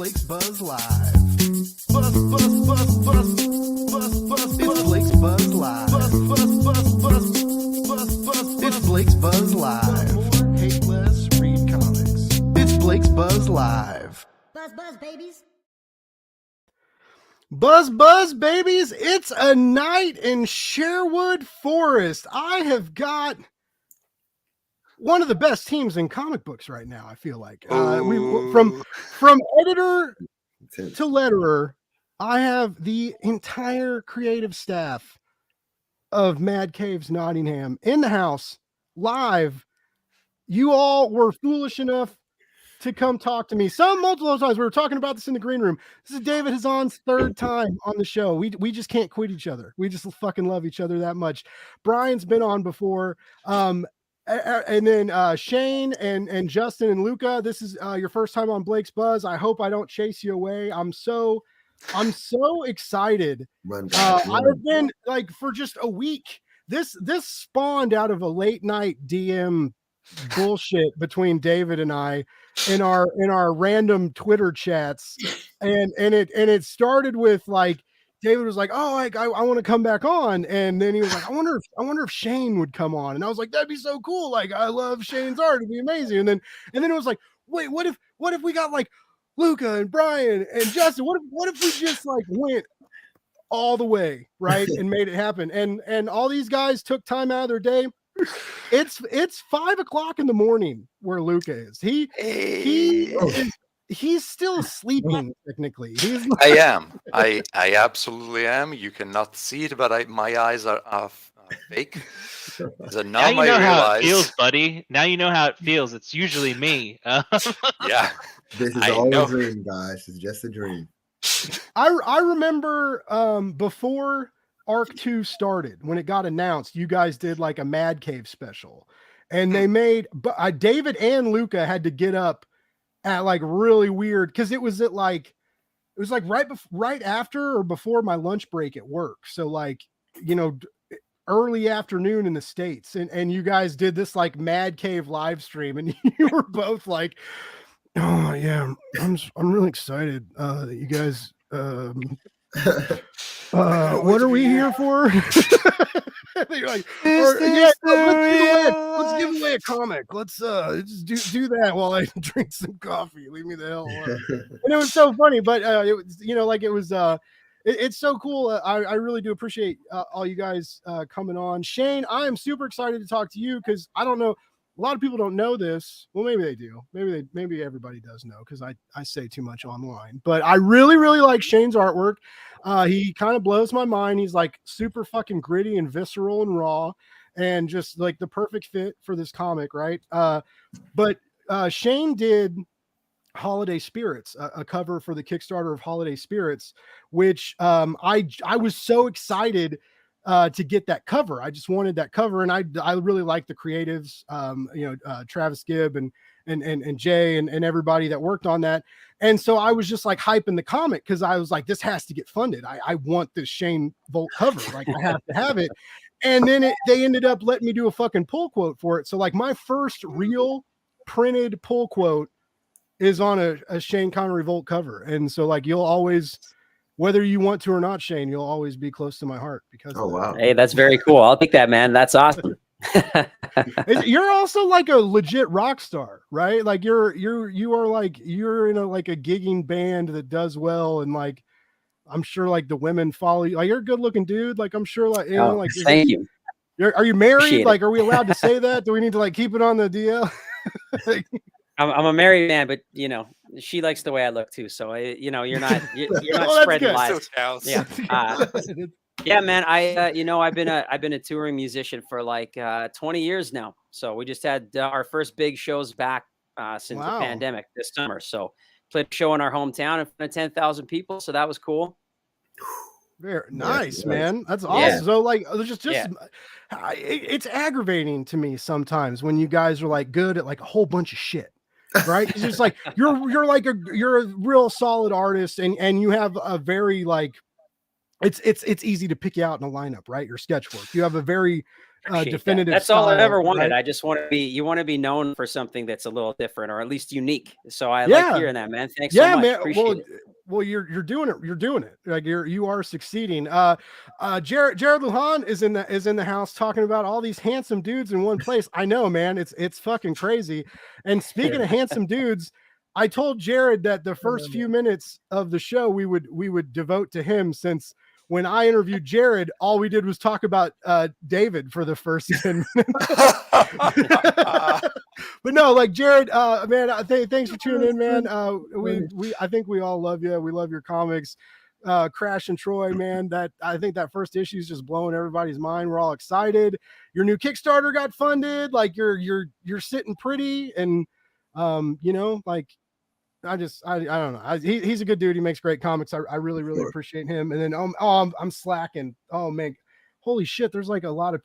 Blake's Buzz Live. Buzz, buzz, buzz, buzz, buzz, buzz. It's Blake's Buzz Live. Buzz, buzz, buzz, buzz, buzz, buzz. It's Blake's Buzz Live. More, hate less, read comics. It's Blake's Buzz Live. Buzz, buzz, babies. Buzz, buzz, babies. It's a night in Sherwood Forest. I have got one of the best teams in comic books right now. I feel like from editor to letterer, I have the entire creative staff of MadCave's Nottingham in the house live. You all were foolish enough to come talk to me. Some multiple times. We were talking about this in the green room. This is David Hazan's third time on the show. We just can't quit each other. We just fucking love each other that much. Brian's been on before. And then Shane and Justin and Luca, this is your first time on Blake's Buzz. I hope I don't chase you away. I'm so excited. I've been like for just a week. This spawned out of a late night DM bullshit between David and I in our random Twitter chats, and it started with like David was like, "Oh, I want to come back on," and then he was like, "I wonder if Shane would come on," and I was like, "That'd be so cool! Like, I love Shane's art; it'd be amazing." And then it was like, "Wait, what if we got like Luca and Brian and Justin? What if we just like went all the way, right, and made it happen?" And all these guys took time out of their day. It's 5 o'clock in the morning where Luca is. He's still sleeping technically. I am. I absolutely am. You cannot see it, but my eyes are fake. So now you know how it feels, buddy. Now you know how it feels. It's usually me. Yeah. This is all a dream, guys. It's just a dream. I remember before Arc 2 started, when it got announced, you guys did like a MadCave special, and they made David and Luca had to get up at like really weird because it was right after or before my lunch break at work, so like, you know, early afternoon in the States, and you guys did this like MadCave live stream, and you were both like, "Oh yeah, I'm really excited that you guys what are we here for?" You're like, let's give away a comic. Let's just do that while I drink some coffee. Leave me the hell alone. And it was so funny, but it was, you know, like it was it's so cool. I really do appreciate all you guys coming on. Shane, I am super excited to talk to you because I don't know, a lot of people don't know this. Well, maybe they do. Maybe everybody does know because I say too much online. But I really, really like Shane's artwork. He kind of blows my mind. He's like super fucking gritty and visceral and raw, and just like the perfect fit for this comic, right? But Shane did Holiday Spirits, a cover for the Kickstarter of Holiday Spirits, which I was so excited to get that cover. I just wanted that cover, and I really like the creatives, Travis Gibb and Jay and everybody that worked on that. And so I was just like hyping the comic because I was like, this has to get funded. I want this Shane Volk cover. Like, I have to have it. And then they ended up letting me do a fucking pull quote for it. So like my first real printed pull quote is on a Shane Connery Volk cover. And so like, you'll always, whether you want to or not, Shane, you'll always be close to my heart because wow. Hey, that's very cool. I'll take that, man. That's awesome. You're also like a legit rock star, right? Like you are like, you're in a gigging band that does well, and like I'm sure like the women follow you. Like, you're a good looking dude. Like, I'm sure like, you know, like, thank you. Are you married? Appreciate like, it. are we allowed to say that? Do we need to like keep it on the DL? I'm a married man, but you know, she likes the way I look too. So you're not Well, spreading lies. Yeah. Yeah, man. I've been a touring musician for like 20 years now. So we just had our first big shows back since the pandemic this summer. So played a show in our hometown in front of 10,000 people. So that was cool. Very nice, man. That's awesome. Yeah. So like, it's aggravating to me sometimes when you guys are like good at like a whole bunch of shit. Right? It's just like you're a real solid artist, and you have a very like it's easy to pick you out in a lineup, right? Your sketch work. You have a very definitive. That's all I've style, ever wanted. right? I just want to be. You want to be known for something that's a little different, or at least unique. So I like hearing that, man. Thanks so much. Man. Appreciate it. Well, you're doing it. You're doing it. Like you are succeeding. Jared Lujan is in the house talking about all these handsome dudes in one place. I know, man. It's fucking crazy. And speaking of handsome dudes, I told Jared that the first few minutes of the show we would devote to him, since when I interviewed Jared, all we did was talk about David for the first 10 minutes. But no, like Jared, man, thanks for tuning in, man. I think we all love you. We love your comics. Crash and Troy, man. I think that first issue is just blowing everybody's mind. We're all excited. Your new Kickstarter got funded. Like you're sitting pretty, and like. I don't know. He's a good dude. He makes great comics. I really appreciate him. And then I'm slacking. Oh man, holy shit! There's like a lot of.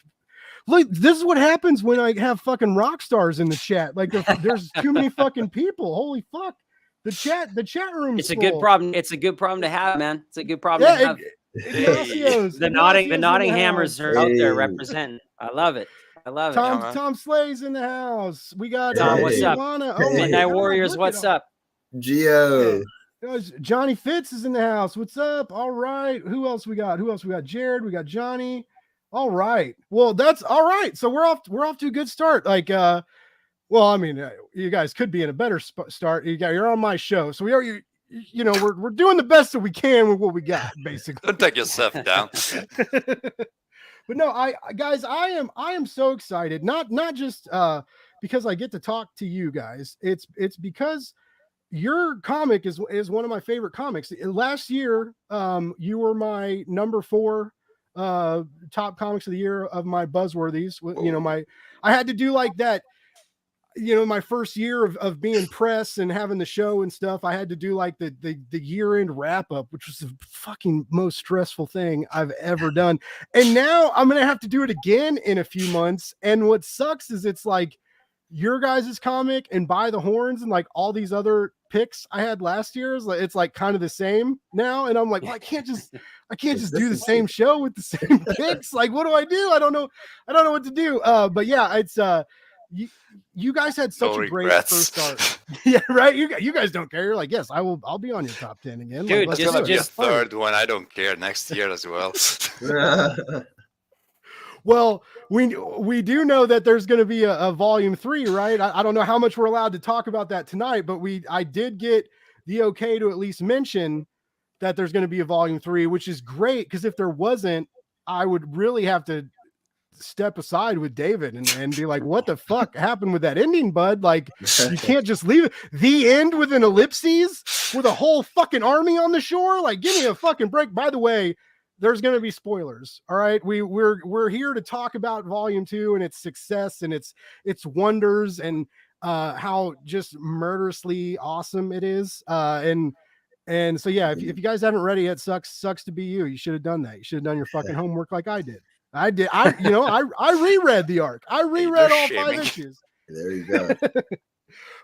Like, this is what happens when I have fucking rock stars in the chat. Like there's too many fucking people. Holy fuck! The chat room. It's a good problem. It's a good problem to have, man. It's a good problem to have. The Nottinghamers are out there representing. I love it. Tom Slay's in the house. We got Tom. What's up? Midnight Warriors. What's up? Geo. Johnny Fitz is in the house. What's up? All right. Who else we got? Jared. We got Johnny. All right. Well, that's all right. So we're off to a good start. Like, well, I mean, you guys could be in a better start. You're on my show, so we're doing the best that we can with what we got, basically. Don't take yourself down. But no, I am so excited. Not just because I get to talk to you guys. It's because your comic is one of my favorite comics. Last year, you were my number 4 top comics of the year of my Buzzworthies. I had to do like that. My first year of being press and having the show and stuff, I had to do like the year-end wrap-up, which was the fucking most stressful thing I've ever done. And now I'm gonna have to do it again in a few months. And what sucks is it's like your guys' comic and By the Horns and like all these other picks I had last year, it's like kind of the same now. And I'm like, well, I can't just do the same show with the same picks. Like, what do I do? I don't know what to do. But yeah, it's you guys had such a great first start. Yeah, right. You guys don't care. You're like, yes, I'll be on your top 10 again. Dude, like, just third one. I don't care next year as well. Well, we do know that there's going to be a volume 3, right? I don't know how much we're allowed to talk about that tonight, but I did get the okay to at least mention that there's going to be a volume 3, which is great, because if there wasn't, I would really have to step aside with David and be like, what the fuck happened with that ending, bud? Like, you can't just leave it. The end with an ellipses with a whole fucking army on the shore. Like, give me a fucking break. By the way, there's going to be spoilers. All right. We're here to talk about volume 2 and its success and its wonders and how just murderously awesome it is. And so, yeah, if you guys haven't read it yet, sucks to be you. You should have done that. You should have done your fucking homework like I did. I reread the arc. I reread all 5 issues. There you go.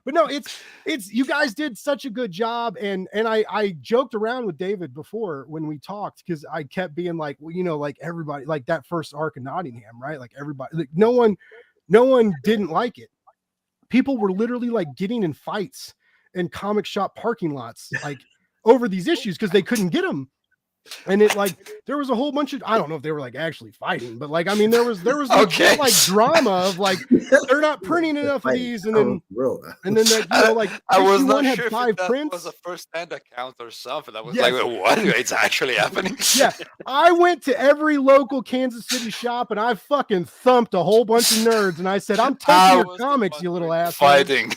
But no, it's you guys did such a good job. And I joked around with David before when we talked, because I kept being like, well, like everybody, like that first arc of Nottingham, right? Like everybody, like no one didn't like it. People were literally like getting in fights in comic shop parking lots, like over these issues, because they couldn't get them. And it like there was a whole bunch of, I don't know if they were like actually fighting, but like, I mean, there was okay. like drama of like they're not printing enough of these, and then that, like I was not had sure 5 if that prints. was a first-hand account or something. I was like, what? It's actually happening. Yeah, I went to every local Kansas City shop and I fucking thumped a whole bunch of nerds, and I said, I'm taking your comics, you little ass. Fighting.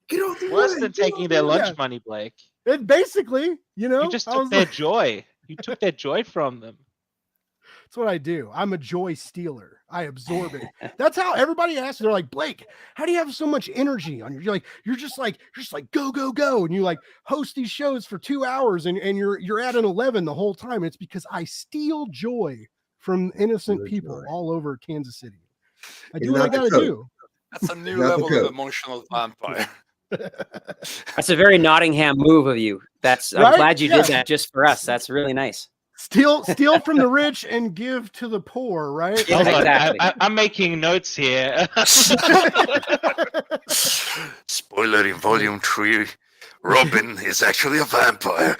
Get off the Worse way. than taking their lunch money, Blake. It basically, You just took their joy. You took their joy from them. That's what I do. I'm a joy stealer. I absorb it. That's how everybody asks. They're like, Blake, how do you have so much energy on your? You're just like go go go, and you like host these shows for 2 hours, and you're at an 11 the whole time. It's because I steal joy from innocent people all over Kansas City. I do what I gotta do. That's a new level of emotional vampire. That's a very Nottingham move of you. I'm Right? glad you Yeah. did that just for us. That's really nice. Steal from the rich and give to the poor, right? Yeah, Hold on, exactly. I'm making notes here. Spoiler in Volume 3, Robin is actually a vampire.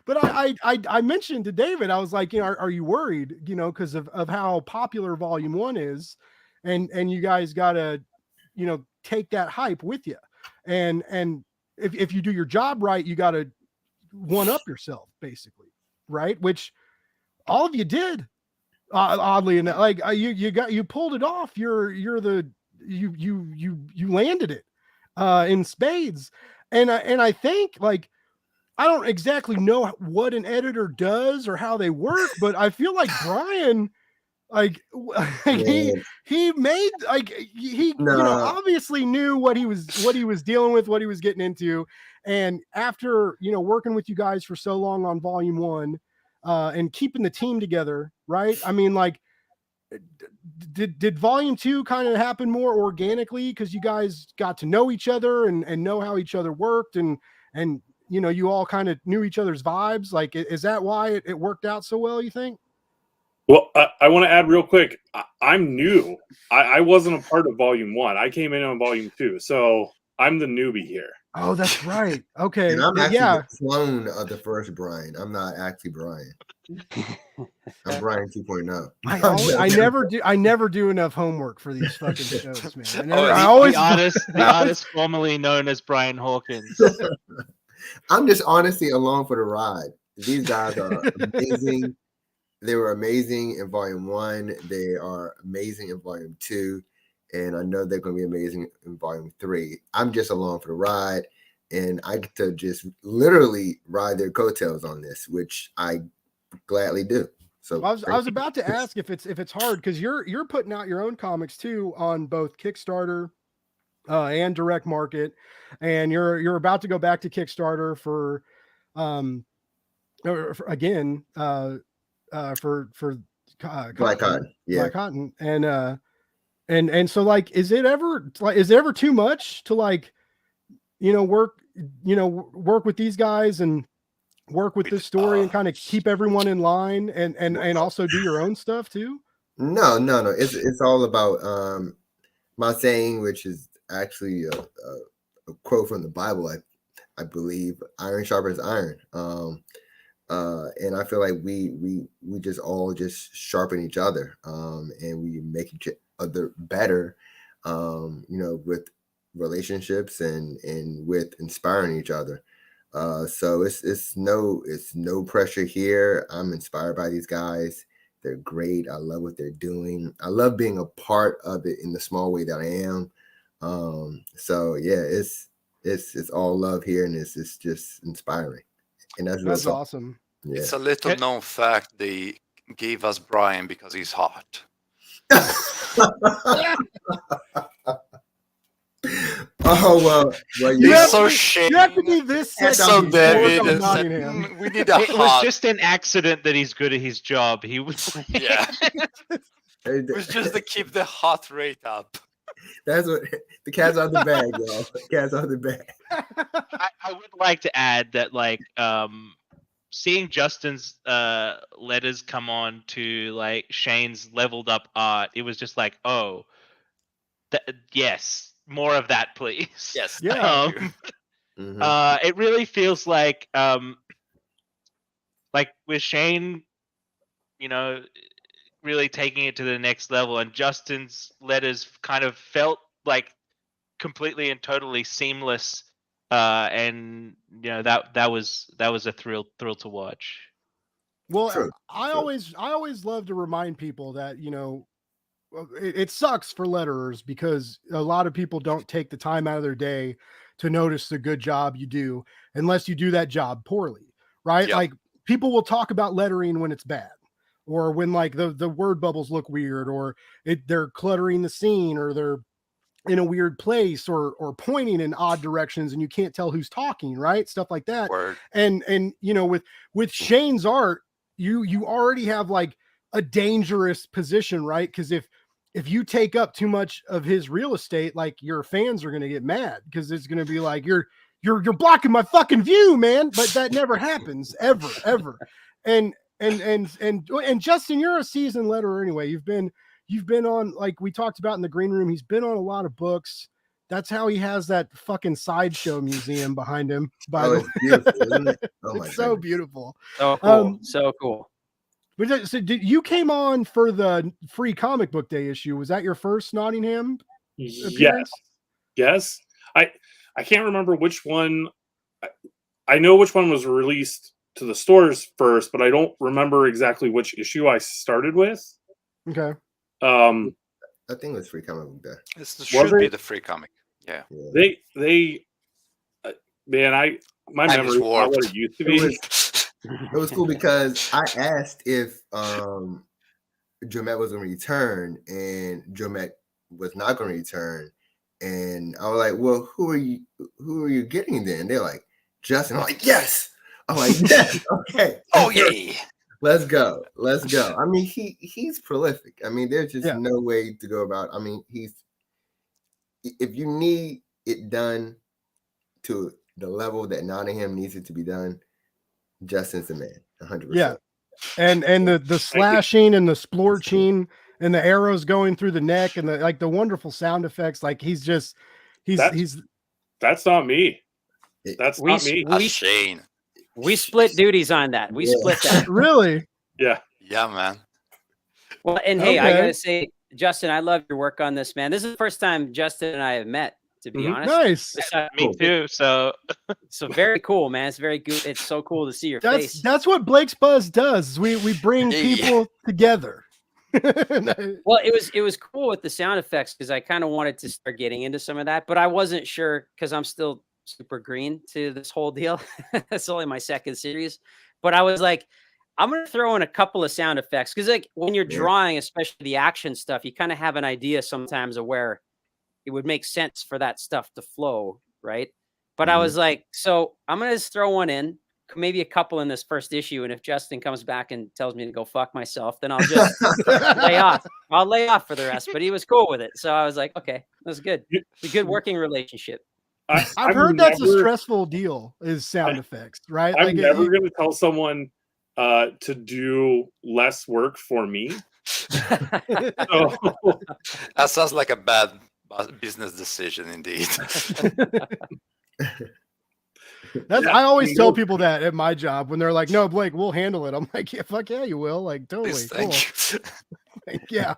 But I mentioned to David, I was like, are you worried, because of how popular Volume 1 is, and you guys gotta, take that hype with you, and if you do your job right, you gotta one up yourself, basically, right? Which all of you did, oddly enough. Like you pulled it off. You landed it in spades, and I think, like, I don't exactly know what an editor does or how they work, but I feel like Brian, like, he made, like, he obviously knew what he was dealing with, what he was getting into. And after, working with you guys for so long on Volume 1, and keeping the team together, right? I mean, like, did Volume 2 kind of happen more organically because you guys got to know each other and know how each other worked, and you all kind of knew each other's vibes? Like, is that why it worked out so well, you think? Well, I want to add real quick. I'm new. I wasn't a part of Volume 1. I came in on Volume 2, so I'm the newbie here. Oh, that's right. Okay. And I'm actually Yeah. the clone of the first Brian. I'm not actually Brian. I'm Brian 2.0. I never do enough homework for these fucking shows, man. The artist formerly known as Brian Hawkins. I'm just honestly along for the ride. These guys are amazing. They were amazing in Volume 1. They are amazing in Volume 2. And I know they're going to be amazing in Volume 3. I'm just along for the ride. And I get to just literally ride their coattails on this, which I gladly do. So I was about to ask if it's hard, because you're putting out your own comics too on both Kickstarter and direct market, and you're about to go back to Kickstarter for again for Black Cotton. Yeah. Black Cotton. And so, like, is it ever too much to, like, work with these guys and work with this story and kind of keep everyone in line and also do your own stuff too? No. It's all about my saying, which is actually a quote from the Bible, I believe. Iron sharpens iron. And I feel like we just all just sharpen each other, and we make each other better, with relationships and with inspiring each other. So it's no pressure here. I'm inspired by these guys. They're great. I love what they're doing. I love being a part of it in the small way that I am. So yeah, it's all love here, and it's just inspiring. And that's awesome. Yeah. It's a little known fact they gave us Brian because he's hot. Oh well, He's so shady. You have to be this So sexy. David, for is Nottingham. we need a It was hot. just an accident that he's good at his job. He was Yeah. It was just to keep the hot rate up. That's what the cat's out the bag, y'all. The cat's out the bag. I would like to add that, like, seeing Justin's letters come on to, like, Shane's leveled up art, it was just like, oh, yes, more of that, please. Yes. Yeah. It really feels like with Shane, really taking it to the next level, and Justin's letters kind of felt like completely and totally seamless, and that was a thrill to watch. Well, True. I always love to remind people that, it sucks for letterers because a lot of people don't take the time out of their day to notice the good job you do unless you do that job poorly, right? Yep. Like, people will talk about lettering when it's bad, or when, like, the word bubbles look weird, or they're cluttering the scene, or they're in a weird place, or pointing in odd directions and you can't tell who's talking, right? Stuff like that. Word. And with Shane's art, you already have, like, a dangerous position, right? Because if if you take up too much of his real estate, like your fans are going to get mad because it's going to be like you're blocking my fucking view, man. But that never happens ever. And Justin, you're a seasoned letterer anyway. You've been on, like we talked about in the green room. He's been on a lot of books. That's how he has that fucking sideshow museum behind him. It's beautiful, isn't it? Oh my it's so goodness. beautiful. So cool. So cool. But so you came on for the free comic book day issue. Was that your first Nottingham appearance? Yes. I can't remember which one. I know which one was released to the stores first, but I don't remember exactly which issue I started with. Okay. I think it was free comic book day. This should be the free comic. Yeah. They man, my memory is not what it used to be. It was cool because I asked if Jomet was going to return, and Jomet was not going to return, and I was like, "Well, who are you getting then?" They're like, "Justin." I'm like, "Yes." I'm like, "Yes, okay." Oh yeah. Let's go. I mean, he's prolific. I mean, there's just no way to go about. I mean, if you need it done to the level that Nottingham needs it to be done, Justin's the man, 100%. Yeah, and the slashing and the splorching and the arrows going through the neck and the wonderful sound effects. Like he's that's not me. That's not me. Shane. We split duties on that. We split that. Really? Yeah. Yeah, man. Well, and hey, I gotta say, Justin, I love your work on this, man. This is the first time Justin and I have met, to be honest. Nice. Me too. So very cool, man. It's very good. It's so cool to see your face. That's what Blake's Buzz does. We bring people together. Well, it was cool with the sound effects because I kind of wanted to start getting into some of that, but I wasn't sure because I'm still super green to this whole deal. That's only my second series, but I was like, I'm gonna throw in a couple of sound effects because like when you're drawing, especially the action stuff, you kind of have an idea sometimes of where it would make sense for that stuff to flow, right? But I was like, so I'm gonna just throw one in, maybe a couple in this first issue, and if Justin comes back and tells me to go fuck myself, then I'll just lay off. I'll lay off for the rest. But he was cool with it, so I was like, okay, that's good. It's a good working relationship. I've heard that's a stressful deal, is sound effects, right? I'm never going to tell someone to do less work for me. That sounds like a bad business decision, indeed. I always tell people that at my job when they're like, "No, Blake, we'll handle it." I'm like, "Yeah, fuck yeah, you will." Like, totally. Please, thank you. Yeah.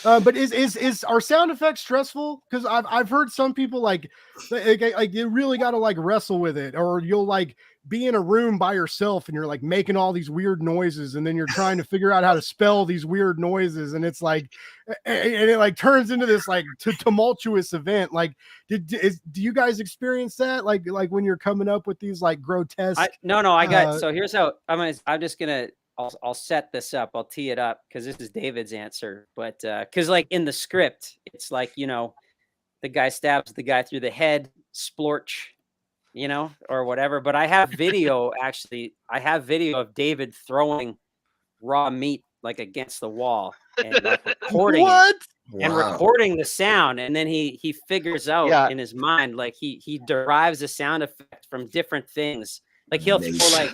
But is our sound effects stressful? Because I've heard some people like you really got to like wrestle with it, or you'll like be in a room by yourself and you're like making all these weird noises, and then you're trying to figure out how to spell these weird noises, and it's like, and it like turns into this like tumultuous event. Like, do you guys experience that? Like when you're coming up with these like grotesque? No, I got. So here's how I'm just gonna. I'll set this up. I'll tee it up because this is David's answer. But because like in the script, it's like, you know, the guy stabs the guy through the head, splorch, you know, or whatever. But I have video actually. I have video of David throwing raw meat like against the wall and like recording recording the sound. And then he figures out in his mind, like he derives a sound effect from different things. Like he'll throw like.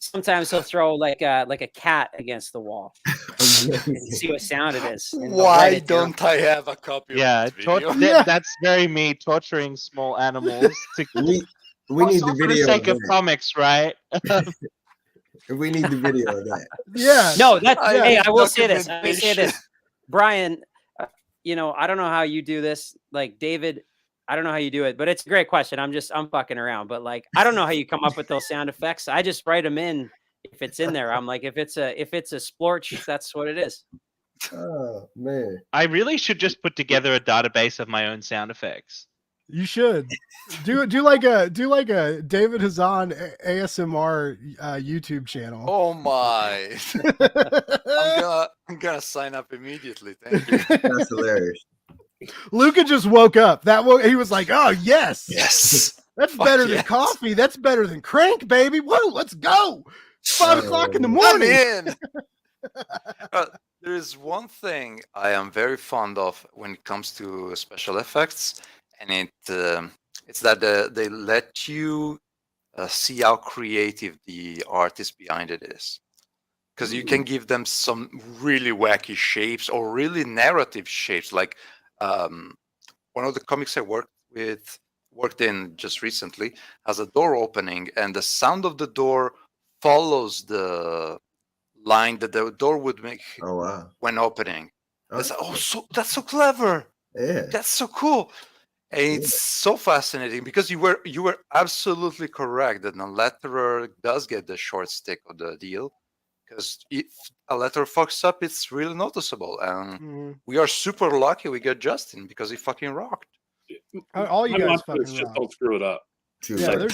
Sometimes he'll throw like a cat against the wall. See what sound it is. Why don't I have a copy of this video? That's very me torturing small animals. We need the video. For the sake of comics, right? We need the video of that. Yeah. No, that's hey, I will say this. Let me say this. Brian, you know, I don't know how you do this. Like David, I don't know how you do it, but it's a great question. I'm fucking around, but like, I don't know how you come up with those sound effects. I just write them in if it's in there. I'm like, if it's a splorch, that's what it is. Oh man. I really should just put together a database of my own sound effects. You should do like a David Hazan ASMR YouTube channel. Oh my. I'm gonna sign up immediately. Thank you. That's hilarious. Luca just woke up. He was like, "Oh yes, that's better than coffee. That's better than crank, baby. Whoa, let's go! 5 o'clock in the morning." I'm in. there is one thing I am very fond of when it comes to special effects, and it's that they let you see how creative the artist behind it is. Because you can give them some really wacky shapes or really narrative shapes. Like one of the comics I worked in just recently has a door opening, and the sound of the door follows the line that the door would make when opening. That's so clever. Yeah. That's so cool. And it's so fascinating because you were absolutely correct that the letterer does get the short stick of the deal. Because if a letter fucks up, it's really noticeable. And we are super lucky we got Justin because he fucking rocked. All you guys fucking just rock. don't screw it up. Yeah,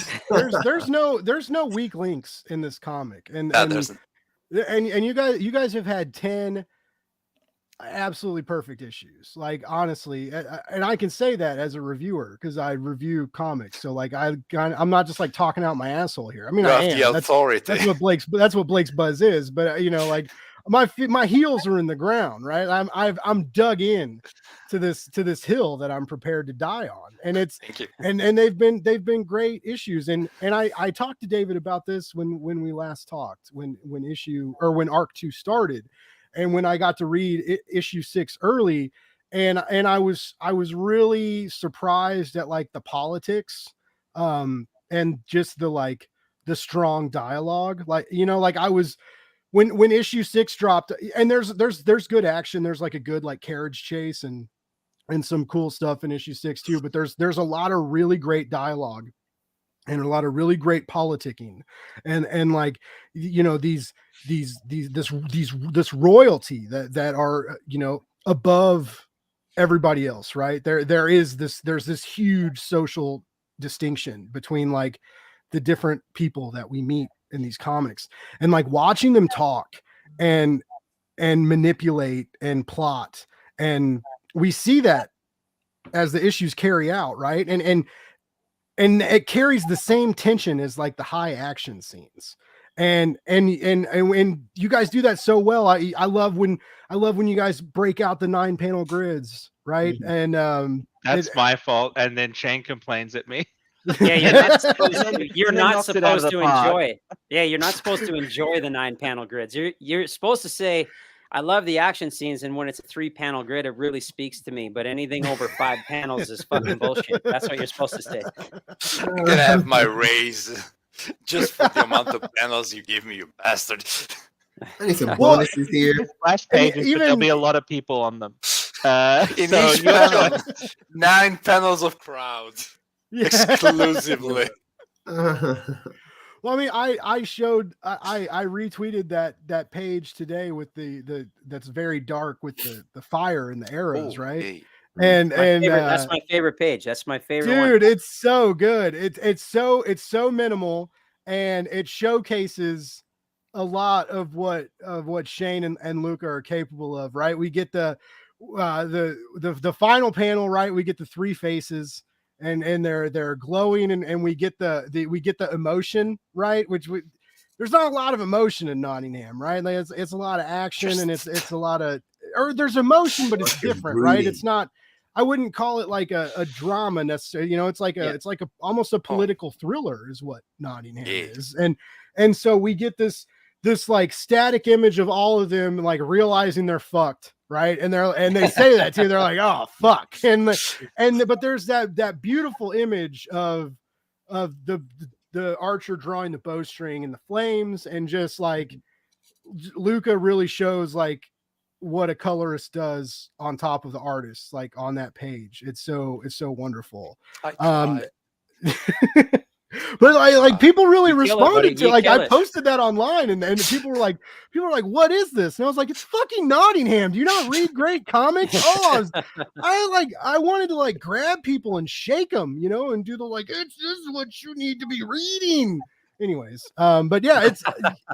there's no weak links in this comic, and you guys have had 10 absolutely perfect issues. Like honestly, and I can say that as a reviewer because I review comics. So like I'm not just like talking out my asshole here. I mean, I am. The authority. That's what Blake's Buzz is. But you know, like my heels are in the ground, right? I'm dug in to this hill that I'm prepared to die on, and it's and they've been great issues. And I talked to David about this when we last talked when Arc 2 started. And when I got to read issue 6 early, and I was really surprised at like the politics, and just the strong dialogue. Like, you know, like I was when issue 6 dropped, and there's good action. There's like a good like carriage chase and some cool stuff in issue 6 too. But there's a lot of really great dialogue and a lot of really great politicking, and like, you know, this royalty that are, you know, above everybody else, right? There's this huge social distinction between like the different people that we meet in these comics, and like watching them talk and manipulate and plot, and we see that as the issues carry out, right? And it carries the same tension as like the high action scenes. And you guys do that so well. I love when you guys break out the 9-panel grids, right? Mm-hmm. And that's my fault. And then Shane complains at me. Yeah, you're not supposed to enjoy it. Yeah, you're not supposed to enjoy the 9-panel grids. You're supposed to say, I love the action scenes, and when it's a 3-panel grid, it really speaks to me. But anything over 5 panels is fucking bullshit. That's what you're supposed to say. I'm gonna have my raise just for the amount of panels you give me, you bastard. I need some bonuses here. Flash pages, but there'll be a lot of people on them. In each panel, 9 panels of crowd exclusively. Well, I mean, I retweeted that page today with the that's very dark with the fire and the arrows, right? Hey. And that's my favorite page. That's my favorite dude. one. It's so good. It's so minimal, and it showcases a lot of what Shane and Luca are capable of, right? We get the final panel, right? We get the 3 faces. And they're glowing, and we get the emotion, right? There's not a lot of emotion in Nottingham, right? Like it's a lot of action, and it's a lot of, or there's emotion, but it's different, right? It's not. I wouldn't call it like a drama necessarily. You know, it's like it's like almost a political thriller is what Nottingham is, and so we get this like static image of all of them like realizing they're fucked. Right. And they say that too. They're like, oh, fuck. But there's that beautiful image of the archer drawing the bowstring and the flames, and just like Luca really shows like what a colorist does on top of the artist, like on that page. It's so wonderful. But like people really responded to, like, I posted that online, and people were like, what is this? And I was like, it's fucking Nottingham. Do you not read great comics? I wanted to like grab people and shake them, you know, and do the like, this is what you need to be reading. Anyways, but yeah,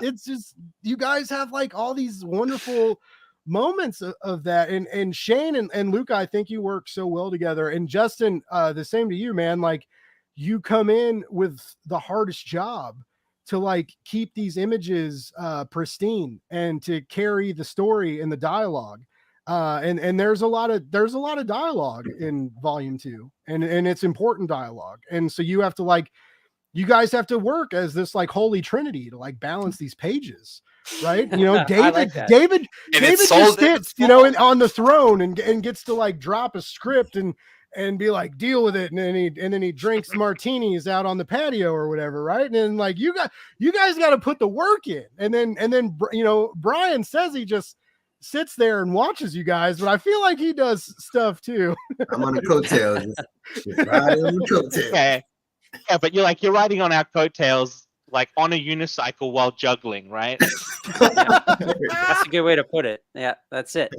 it's just, you guys have like all these wonderful moments of that, and Shane and Luca, I think you work so well together, and Justin, the same to you, man. Like, you come in with the hardest job to like keep these images pristine and to carry the story and the dialogue. And there's a lot of dialogue in volume 2, and it's important dialogue. And so you have to like, you guys have to work as this like holy trinity to like balance these pages, right? You know, David just sits, you know, on the throne and gets to like drop a script and be like, deal with it. And then he drinks martinis out on the patio or whatever. Right. And then like, you guys got to put the work in. And then, you know, Brian says he just sits there and watches you guys, but I feel like he does stuff too. I'm on the coattails. Just riding on the coattails. Okay. Yeah, but you're riding on our coattails like on a unicycle while juggling, right? Yeah. That's a good way to put it. Yeah, that's it.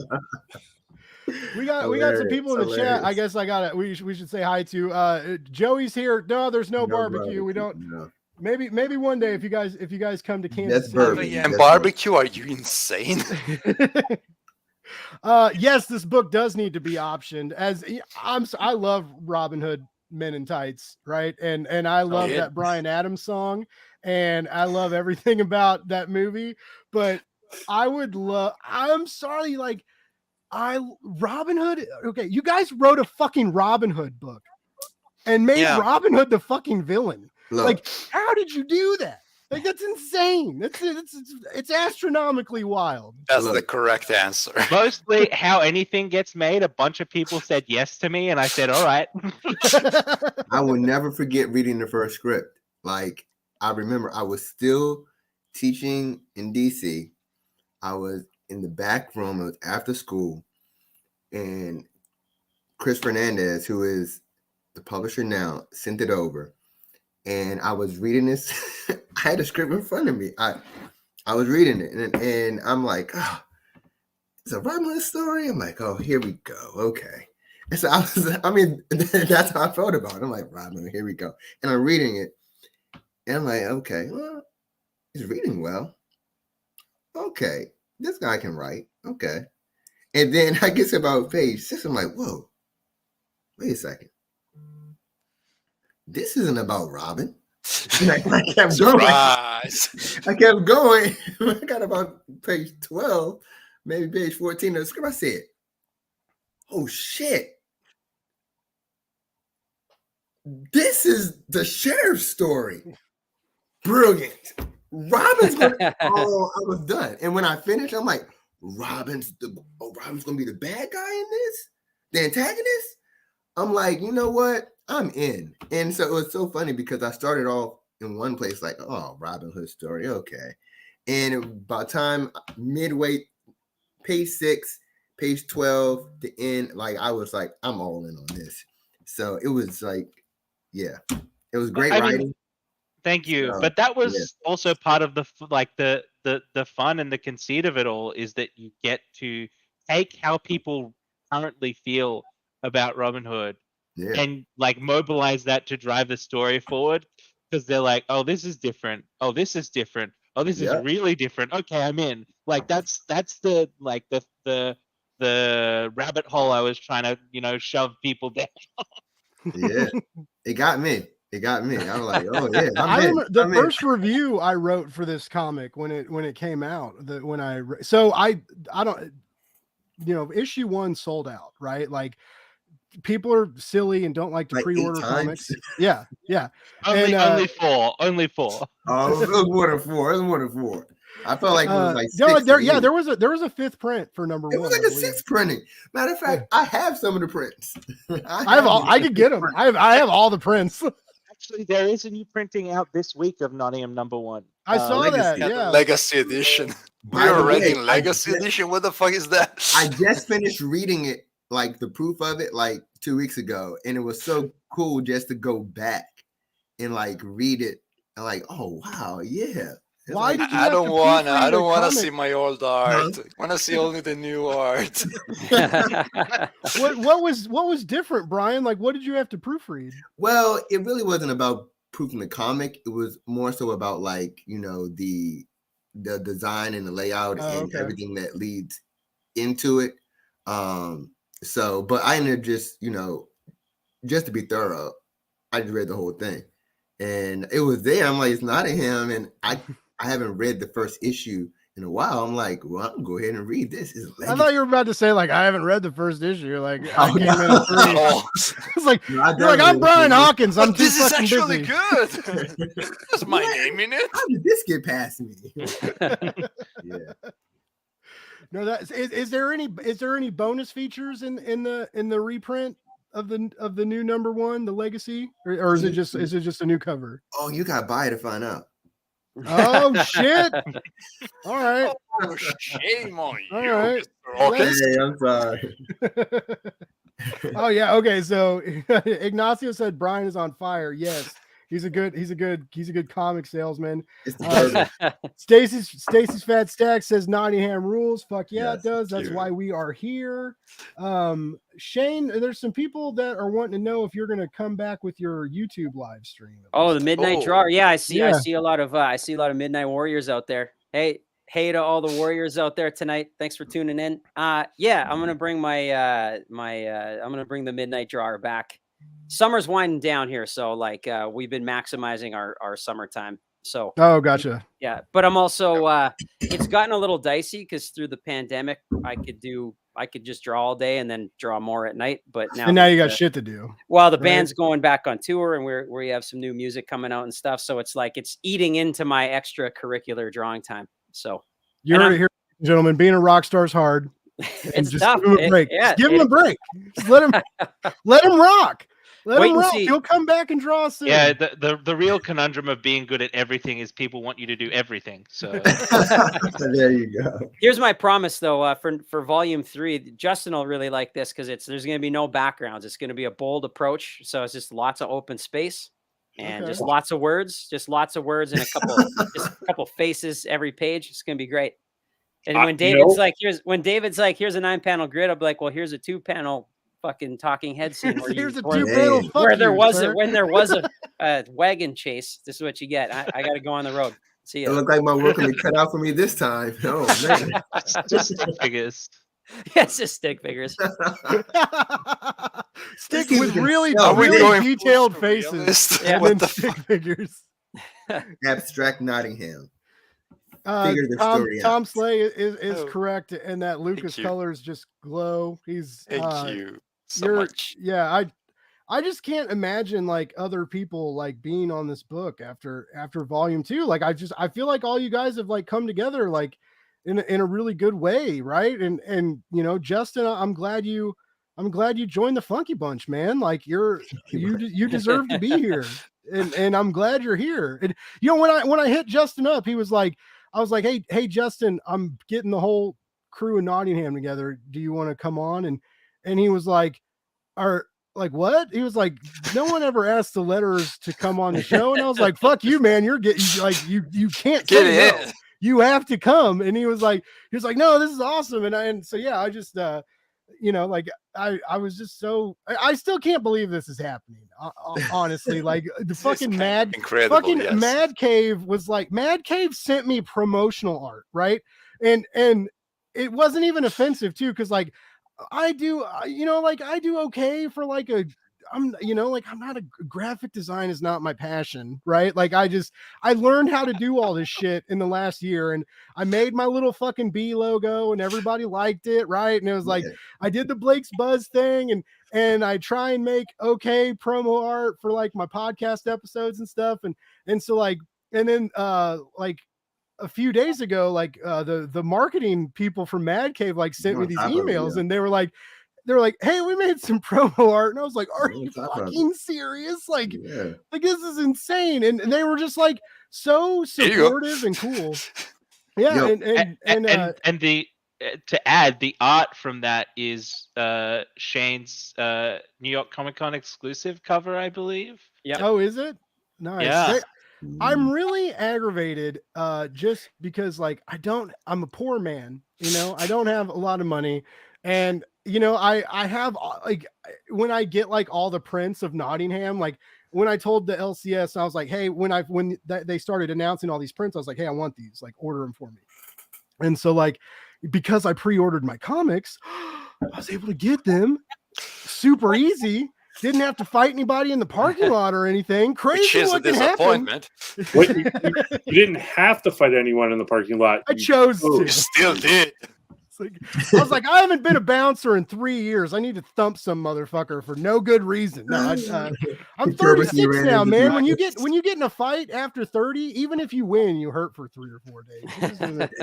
We got some people in the chat. I guess we should say hi to Joey's here. No, there's no barbecue. We don't. No. Maybe one day if you guys come to Kansas City. And barbecue? Are you insane? Yes, this book does need to be optioned. I love Robin Hood Men in Tights, right? And I love that Bryan Adams song, and I love everything about that movie. But I'm sorry, like Robin Hood. Okay, you guys wrote a fucking Robin Hood book and made Robin Hood the fucking villain. Look, like, how did you do that? Like, that's insane. It's astronomically wild. That's the correct answer. Mostly how anything gets made. A bunch of people said yes to me, and I said, all right. I will never forget reading the first script. Like, I remember I was still teaching in DC. I was in the back room. It was after school. And Chris Fernandez, who is the publisher now, sent it over. And I was reading this. I had a script in front of me. I was reading it, and I'm like, oh, it's a Robin Hood story. I'm like, oh, here we go. Okay. And so that's how I felt about it. I'm like, Robin Hood, here we go. And I'm reading it, and I'm like, okay, well, he's reading well. Okay, this guy can write. Okay. And then I get to about page 6. I'm like, whoa, wait a second. This isn't about Robin. I kept going. I kept going. I got about page 12, maybe page 14 of the script. I said, oh shit. This is the sheriff's story. Brilliant. Robin's gonna I was done. And when I finished, I'm like, Robin's gonna be the bad guy in this? The antagonist? I'm like, you know what? I'm in. And so it was so funny because I started off in one place like, oh, Robin Hood story. Okay. And by the time midway, page 6, page 12, the end, like I was like, I'm all in on this. So it was like, yeah, it was great writing. Thank you. But that was also part of the fun and the conceit of it all, is that you get to take how people currently feel about Robin Hood and like mobilize that to drive the story forward, because they're like, oh, this is different. Oh, this is different. Oh, this is really different. Okay, I'm in. Like that's the like the rabbit hole I was trying to, shove people down. Yeah, it got me. It got me. I was like, oh yeah. I remember the first review I wrote for this comic when it came out. I don't, issue 1 sold out, right? Like, people are silly and don't like to pre-order comics. Yeah. Only four. Oh, it was more than 4. It was more than 4. I felt like it was like 6. There was a 5th print for number 1. It was like a 6th printing. Matter of fact, I have some of the prints. I could get them. I have all the prints. Actually, there is a new printing out this week of Nottingham number 1. I saw that. Yeah, Legacy edition. We're already Legacy edition. What the fuck is that? I just finished reading it, like the proof of it, like 2 weeks ago, and it was so cool just to go back and like read it and like, oh wow, yeah. Why did you I don't wanna see my old art. I wanna see only the new art. What was different, Brian? Like, what did you have to proofread? Well, it really wasn't about proofing the comic. It was more so about like, the design and the layout and everything that leads into it. But I ended up just to be thorough, I just read the whole thing. and it was there. I'm like, it's Nottingham, and I haven't read the first issue in a while. I'm like, well, I'm gonna go ahead and read this. I thought you were about to say like I haven't read the first issue. Like I came in at 3. It's like No, you're like I'm Brian Hawkins. I'm too This is fucking actually busy. good. There's my name in it. How did this get past me? Yeah. No, that is there any bonus features in the reprint of the new number 1, the Legacy, or is it just a new cover? Oh, you got to buy to find out. Oh shit! All right, Oh, shame on you. all right. Hey, I'm sorry. Oh yeah, okay. So Ignacio said Brian is on fire. Yes, he's a good comic salesman. It's the perfect. Stacy's Fat Stack says Nottingham rules. Fuck yeah, Yes, it does. That's why we are here. Shane, there's some people that are wanting to know if you're going to come back with your YouTube live stream. Oh, the Midnight Oh. Drawer. Yeah, I see Yeah. a lot of Midnight Warriors out there. Hey to all the Warriors out there tonight. Thanks for tuning in. Yeah, I'm gonna bring I'm gonna bring the Midnight Drawer back. Summer's winding down here, so like we've been maximizing our summertime. So Oh, gotcha. yeah, but I'm also it's gotten a little dicey because through the pandemic I could just draw all day and then draw more at night. But now And now you got shit to do. well, the right? band's going back on tour and we have some new music coming out and stuff. So it's like it's eating into my extracurricular drawing time. So You and heard I'm- it here, gentlemen. Being a rock star's hard. And it's just tough. give him a break. Yeah, Just give him a break. Just let him rock. Let Wait him and rock. see. He'll come back and draw soon. Yeah, the real conundrum of being good at everything is people want you to do everything. So There you go. Here's my promise though, for volume 3, Justin will really like this because there's going to be no backgrounds. It's going to be a bold approach. So it's just lots of open space and Okay. just lots of words and a couple faces every page. It's going to be great. And when David's like, here's a 9-panel grid, I'll be like, well, here's a 2-panel fucking talking head scene. Here's a where- 2-panel Hey. fuck where there you, was sir. when there was a wagon chase. This is what you get. I got to go on the road. See It ya. looked like my work will be cut out for me this time. Oh, man. just stick figures. Yes, just stick figures. Stick This with is really, Are we really going detailed full faces. surrealist? Yeah. And What then the stick fuck? figures. Abstract Nottingham. Figure the story Tom out. Slay is Oh. correct, and that Lucas you. colors just glow. He's Thank you so you're- much. Yeah, I just can't imagine like other people like being on this book after volume 2. Like I feel like all you guys have like come together like in a really good way, right? And you know, Justin, I'm glad you joined the Funky Bunch, man. Like you deserve to be here. And I'm glad you're here. And you know, when I hit Justin up, he was like, I was like, hey Justin, I'm getting the whole crew in Nottingham together. Do you want to come on? And he was like, like what? He was like, no one ever asked the letters to come on the show. And I was like, fuck you, man. You're getting like you can't Get say in. no. You have to come. And he was like, no, this is awesome. And so yeah, I just you know, like I was just so I still can't believe this is happening. Honestly, like the fucking Incredible. fucking Yes. MadCave was like MadCave sent me promotional art, right? And it wasn't even offensive too, because like I do, you know, like I do okay for like I'm not a graphic design is not my passion, right? Like I learned how to do all this shit in the last year, and I made my little fucking B logo and everybody liked it, right? And it was like, Yeah. I did the Blake's Buzz thing and I try and make okay promo art for like my podcast episodes and stuff. And so like, and then like a few days ago, like the marketing people from MadCave like sent me on these top of it, emails yeah. and they were like, hey, we made some promo art. And I was like, are You're on you top of it. fucking serious? Like Yeah. this is insane. And they were just like so Here you go. supportive and cool. Yeah. Yo. And the to add, the art from that is Shane's New York Comic Con exclusive cover, I believe. Yep. Oh, is it? Nice. Yeah. I'm really aggravated just because like I'm a poor man, you know, I don't have a lot of money. And, you know, I have like when I get like all the prints of Nottingham, like when I told the LCS, I was like, hey, when they started announcing all these prints, I was like, hey, I want these, like order them for me. And so like, because I pre-ordered my comics, I was able to get them super easy. Didn't have to fight anybody in the parking lot or anything. Crazy Which is a what can happen. disappointment. What, you didn't have to fight anyone in the parking lot. I chose You to. still did. It's like, I was like, I haven't been a bouncer in 3 years. I need to thump some motherfucker for no good reason. No, I'm 36 now, man. When you get in a fight after 30, even if you win, you hurt for 3 or 4 days.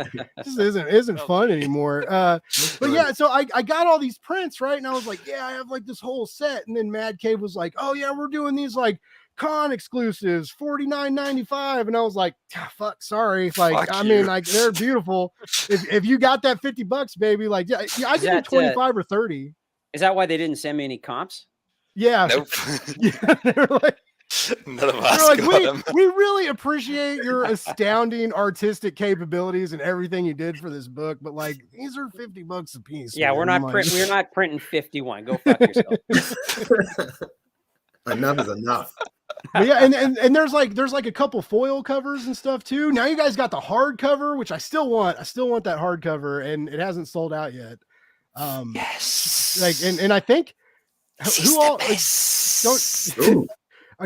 It just isn't fun anymore. But yeah, so I got all these prints, right? And I was like, yeah, I have like this whole set. And then MadCave was like, oh yeah, we're doing these like con exclusives, $49.95, and I was like, fuck, sorry. Like, Fuck I you. mean, like, they're beautiful. If you got that $50, baby, like, yeah, I give you 25 or 30. Is that why they didn't send me any comps? Yeah. Nope. Yeah, they're like, None of they're us like, got them. we really appreciate your astounding artistic capabilities and everything you did for this book, but like, these are $50 a piece. Yeah, man. we're not I'm like, we're not printing 51. Go fuck yourself. Enough is enough. But yeah, and there's like a couple foil covers and stuff too. Now you guys got the hardcover, which I still want. I still want that hardcover, and it hasn't sold out yet. Yes. Like, and I think who all like,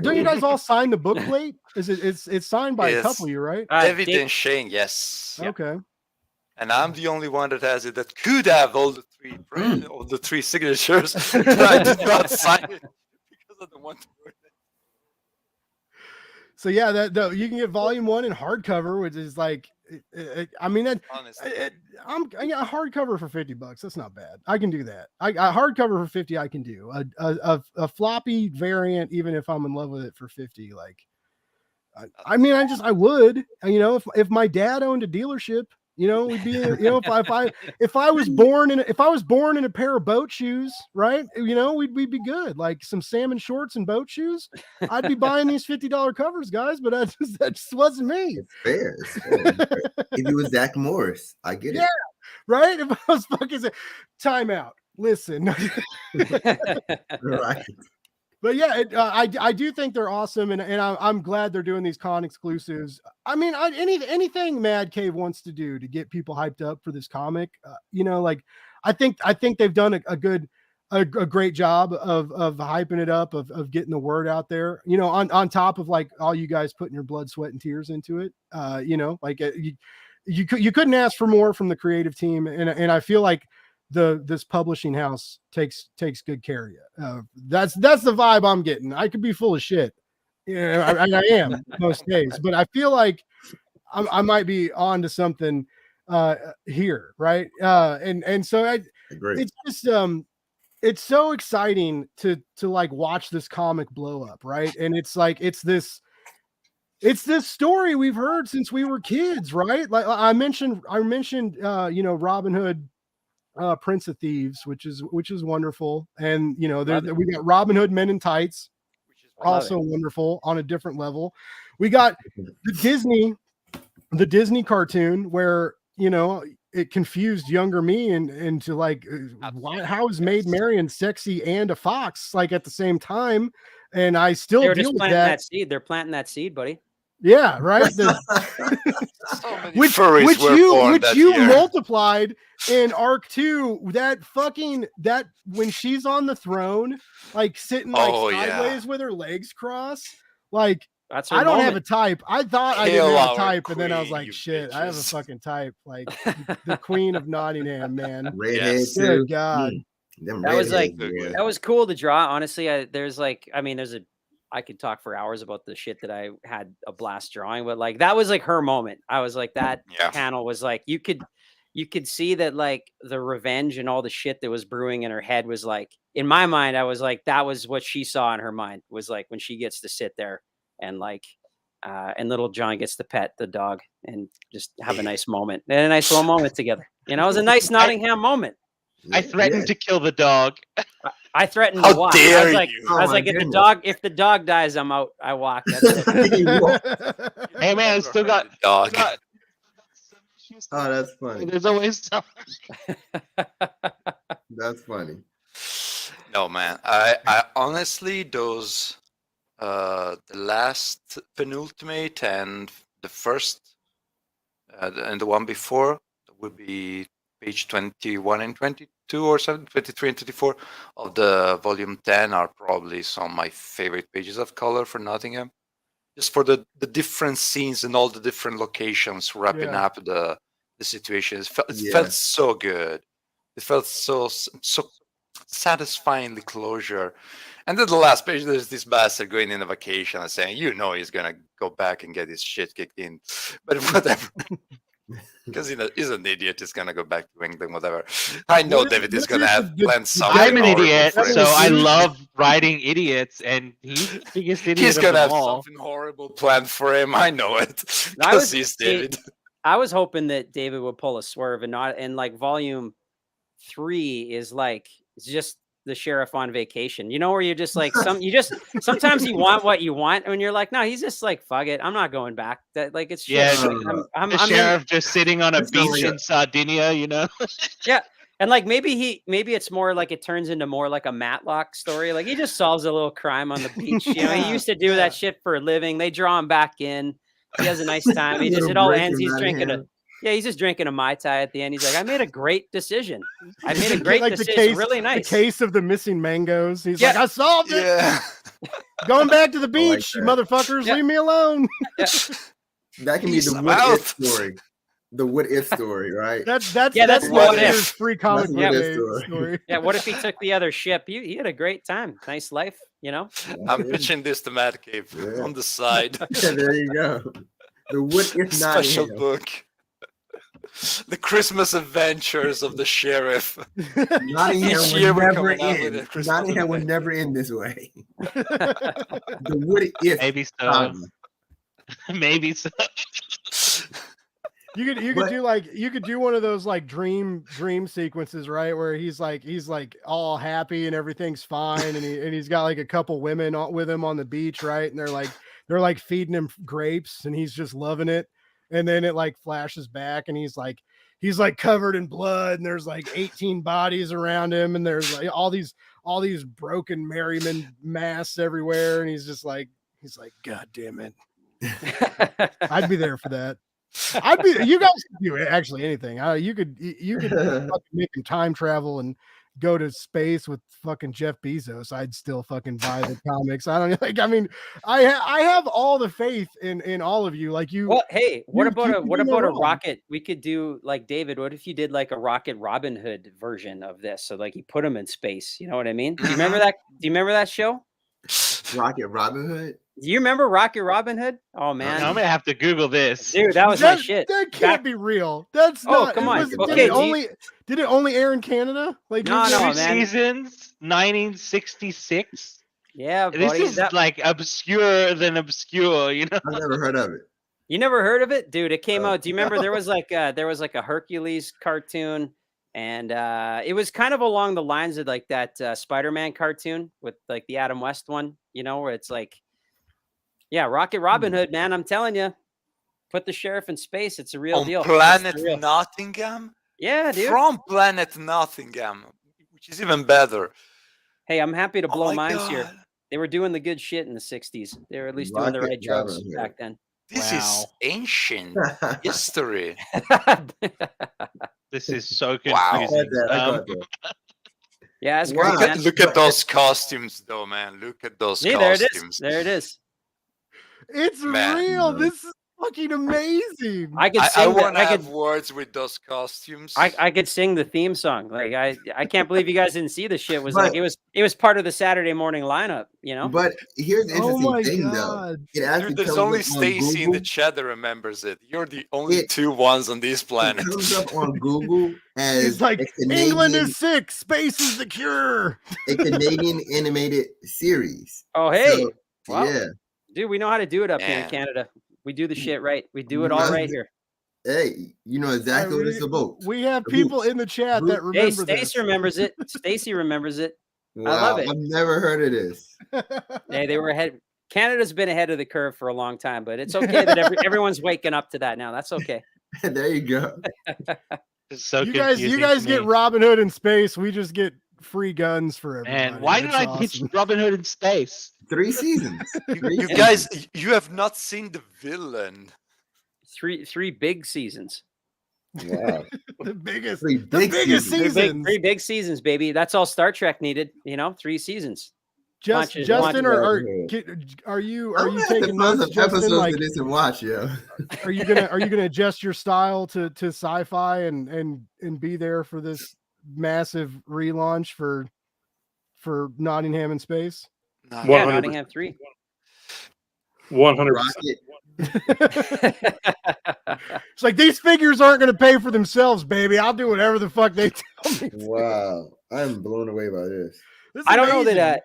don't you guys all sign the bookplate? It's signed by a Yes. couple of you, right? David Dave- and Shane, yes. Okay. And I'm the only one that has it that could have all the three signatures. But I did not sign it because of the one. So yeah, that you can get volume 1 in hardcover, which is like, I mean, that Honestly. I got a hardcover for $50. That's not bad. I can do that. I hardcover for 50. I can do a floppy variant, even if I'm in love with it for 50. Like, I mean, I would, you know, if my dad owned a dealership, you know, we'd be, you know, if I was born in a pair of boat shoes, right? You know, we'd be good. Like some salmon shorts and boat shoes. I'd be buying these $50 covers, guys, but that just wasn't me. It's fair. It's fair. If it was Zach Morris, I get it. Yeah, right? If I was fucking time out. Listen. Right. But yeah, I do think they're awesome, and I'm glad they're doing these con exclusives. I mean, anything MadCave wants to do to get people hyped up for this comic, you know, like I think they've done a great job of hyping it up, of getting the word out there. You know, on top of like all you guys putting your blood, sweat, and tears into it. You know, like you couldn't ask for more from the creative team, and I feel like this publishing house takes good care of you. That's the vibe I'm getting. I could be full of shit, yeah, I am most days, but I feel like I might be on to something here, right? And so it's just it's so exciting to like watch this comic blow up, right? And it's like it's this story we've heard since we were kids, right? Like I mentioned you know, Robin Hood, Prince of Thieves, which is wonderful, and you know, we got Robin Hood Men in Tights, which is also wonderful on a different level. We got the Disney cartoon where, you know, it confused younger me into like, how is Maid Marian sexy and a fox like at the same time, and I still deal with that seed. They're planting that seed, buddy. Yeah, right. Which you multiplied in Arc 2. That when she's on the throne, like sitting like sideways with her legs crossed, like that's I don't have a type. I thought I didn't have a type, and then I was like, shit, bitches. I have a fucking type. Like the Queen of Nottingham, man. Redhead Good too. God. That was like that was cool to draw. Honestly, I could talk for hours about the shit that I had a blast drawing, but like that was like her moment. I was like, that panel was like, you could see that like the revenge and all the shit that was brewing in her head was like, in my mind, I was like, that was what she saw in her mind, was like when she gets to sit there and like and little John gets to pet the dog and just have a nice moment and a nice little moment together. You know, it was a nice Nottingham moment. I threatened to kill the dog. I threatened How to walk. dare I was like, you. I was like, if the dog dies, I'm out. I walk. That's it. Hey man, I still got dog. Oh, that's funny. There's always something. That's funny. No man, I honestly those the last penultimate and the first and the one before would be page 21 and 22. 22 or something, 23 and 24 of the volume 10 are probably some of my favorite pages of color for Nottingham. Just for the different scenes and all the different locations wrapping up the situation. It felt so good. It felt so satisfyingly closure. And then the last page, there's this bastard going in a vacation and saying, he's gonna go back and get his shit kicked in, but whatever. Because he's an idiot. He's gonna go back to England, whatever. I know David is gonna have planned something. I'm an idiot, for him. so I love writing idiots, and he's the biggest idiot. He's gonna have of them all. something horrible planned for him. I know it. Because he's David. I was hoping that David would pull a swerve and like volume 3 is like it's just the sheriff on vacation, where you're just like sometimes you want what you want and you're like, no, he's just like, fuck it, I'm not going back. That like it's I'm the sheriff just sitting on a beach in Sardinia, Yeah. And like maybe it's more like it turns into more like a Matlock story. Like he just solves a little crime on the beach. He used to do that shit for a living. They draw him back in. He has a nice time. It all ends. He's just drinking a Mai Tai at the end. He's like, I made a great decision. I made a great decision. Really nice. The case of the missing mangoes. He's like, I solved it. Yeah. Going back to the beach, you motherfuckers. Leave me alone. Yeah. That can be the what if story. The what if story, right? That's what if free comic book story. Yeah. What if he took the other ship? He had a great time. Nice life, I'm pitching this to MadCave on the side. There you go. The what if special book. The Christmas Adventures of the Sheriff. Nottingham would never end this way. The what if? Maybe so. Maybe so. You could do one of those like dream sequences, right? Where he's like all happy and everything's fine, and he's got like a couple women with him on the beach, right? And they're like feeding him grapes, and he's just loving it. And then it like flashes back, and he's like covered in blood, and there's like 18 bodies around him, and there's like all these broken merryman masks everywhere, and he's like, God damn it. I'd be there for that. You guys could do actually anything. You could fucking make him time travel and go to space with fucking Jeff Bezos. I'd still fucking buy the comics. I don't like. I mean, I have all the faith in all of you. Like you. Well, hey, what about a rocket? We could do like David. What if you did like a Rocket Robin Hood version of this? So like you put him in space. You know what I mean? Do you remember that? Do you remember that show? Rocket Robin Hood. Do you remember Rocket Robin Hood? Oh man, I'm gonna have to Google this, dude. That was my shit. That can't be real. That's not. Come on. Did it only air in Canada? Like no, man. Seasons, 1966. Yeah, buddy, this is like obscure than obscure. I've never heard of it. You never heard of it, dude? It came out. Do you remember there was like a Hercules cartoon, and it was kind of along the lines of like that Spider-Man cartoon with like the Adam West one, where it's like. Yeah, Rocket Robin Hood, man. I'm telling you, put the sheriff in space. It's a real deal. Planet Nottingham? Yeah, dude. From Planet Nottingham, which is even better. Hey, I'm happy to blow minds here. They were doing the good shit in the 60s. They were at least doing the right jokes back then. This is ancient history. This is so confusing. Wow. Yeah, it's great, man. Look at those costumes, though, man. Look at those costumes. There it is. It's real. This is fucking amazing. I want to have words with those costumes. I could sing the theme song. Like I can't believe you guys didn't see the shit. It was part of the Saturday morning lineup, But here's the interesting thing, though. There's only Stacy in the chat that remembers it. You're the only two ones on this planet. It comes up on Google as it's like England is sick, space is the cure. A Canadian animated series. Oh hey, wow. Yeah. Dude, we know how to do it up here in Canada. We do the shit right. We do it all right here. Hey, you know exactly what it's about. We have people in the chat that remember this. Stacy remembers it. Stacy remembers it. Wow, I love it. I've never heard of this. Hey, they were ahead. Canada's been ahead of the curve for a long time, but it's okay that everyone's waking up to that now. That's okay. There you go. So you guys get Robin Hood in space. We just get free guns for everybody. And why did I pitch Robin Hood in space? 3 seasons. You guys, you have not seen the villain. Three big seasons. Wow. The biggest, Three the big biggest seasons. seasons. Three big seasons, baby. That's all Star Trek needed. 3 seasons. Justin, are you taking notes, Justin? Like, of this and watch, yeah. Are you gonna adjust your style to sci-fi and be there for this massive relaunch for Nottingham in space? Yeah, Nottingham 3. 100%. It's like these figures aren't going to pay for themselves, baby. I'll do whatever the fuck they tell me. Wow, I'm blown away by this. I don't know that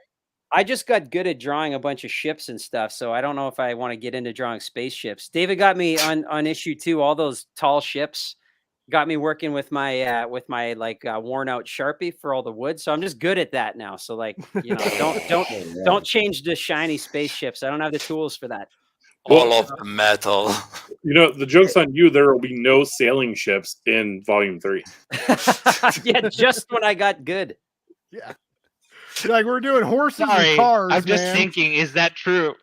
I just got good at drawing a bunch of ships and stuff, so I don't know if I want to get into drawing spaceships. David got me on issue 2, all those tall ships. Got me working with my worn out Sharpie for all the wood, so I'm just good at that now. So don't change the shiny spaceships. I don't have the tools for that. All of the metal. The joke's on you. There will be no sailing ships in Volume 3. Yeah, just when I got good. Yeah. Like we're doing horses Sorry, and cars. I'm just thinking, is that true?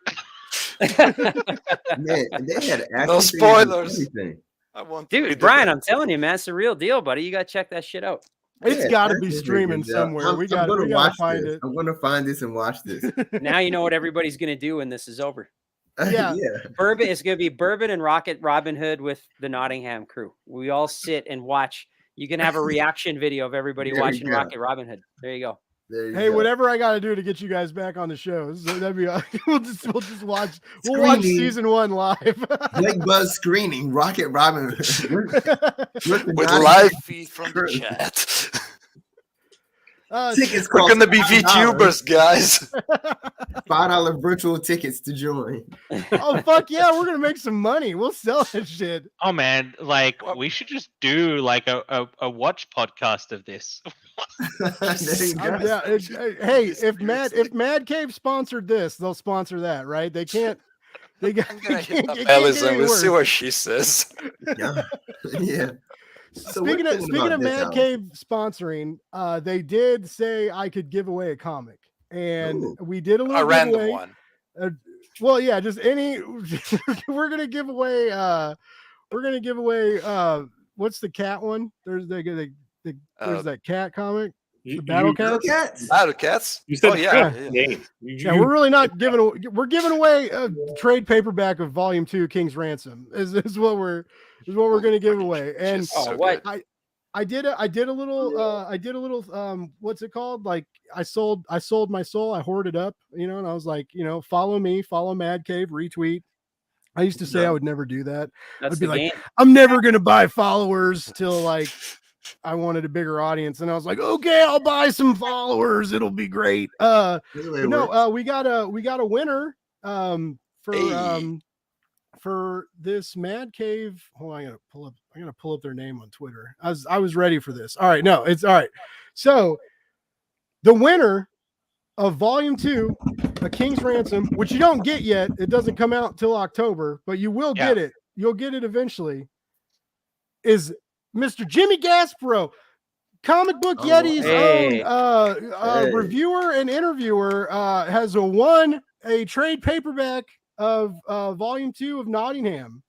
Man, they had no spoilers. Dude, Brian, I'm telling you, man, it's a real deal, buddy. You got to check that shit out. It's got to be streaming somewhere. We got to find it. I'm going to find this and watch this. Now you know what everybody's going to do when this is over. Yeah. Bourbon is going to be Bourbon and Rocket Robin Hood with the Nottingham crew. We all sit and watch. You can have a reaction video of everybody watching Rocket Robin Hood. There you go. Hey, whatever I got to do to get you guys back on the show, that'd be we'll just watch. We'll watch season 1 live. Blake Buzz screening Rocket Robin with live feed from the chat. Tickets We're gonna be VTubers, guys. $5 virtual tickets to join. Oh fuck yeah, we're gonna make some money. We'll sell that shit. Oh man, we should just do like a watch podcast of this. Hey, if MadCave sponsored this, they'll sponsor that, right? They can't. I'm gonna hit up Allison. We'll see what she says. Yeah. Speaking of MadCave sponsoring, they did say I could give away a comic, and we did a little random giveaway. one. Well, yeah, just any. We're gonna give away. What's the cat one? There's that cat comic. The Battle Cats. Battle Cats. You said name. We're really not giving. We're giving away a trade paperback of Volume 2, King's Ransom. Is what we're going to give away. And I did a little what's it called? Like I sold my soul. I hoarded up, and I was like, follow me, follow MadCave, retweet. I used to say I would never do that. I'd be like, I'm never going to buy followers till like I wanted a bigger audience, and I was like, okay, I'll buy some followers. It'll be great. We got a winner for this MadCave. Hold on, I'm gonna pull up their name on Twitter. I was ready for this. All right, no, it's all right. So the winner of Volume 2, A King's Ransom, which you don't get yet. It doesn't come out till October, but you will get it. You'll get it eventually. Is Mr. Jimmy Gasparo, Comic Book Yeti's own reviewer and interviewer, has won a trade paperback of Volume 2 of Nottingham.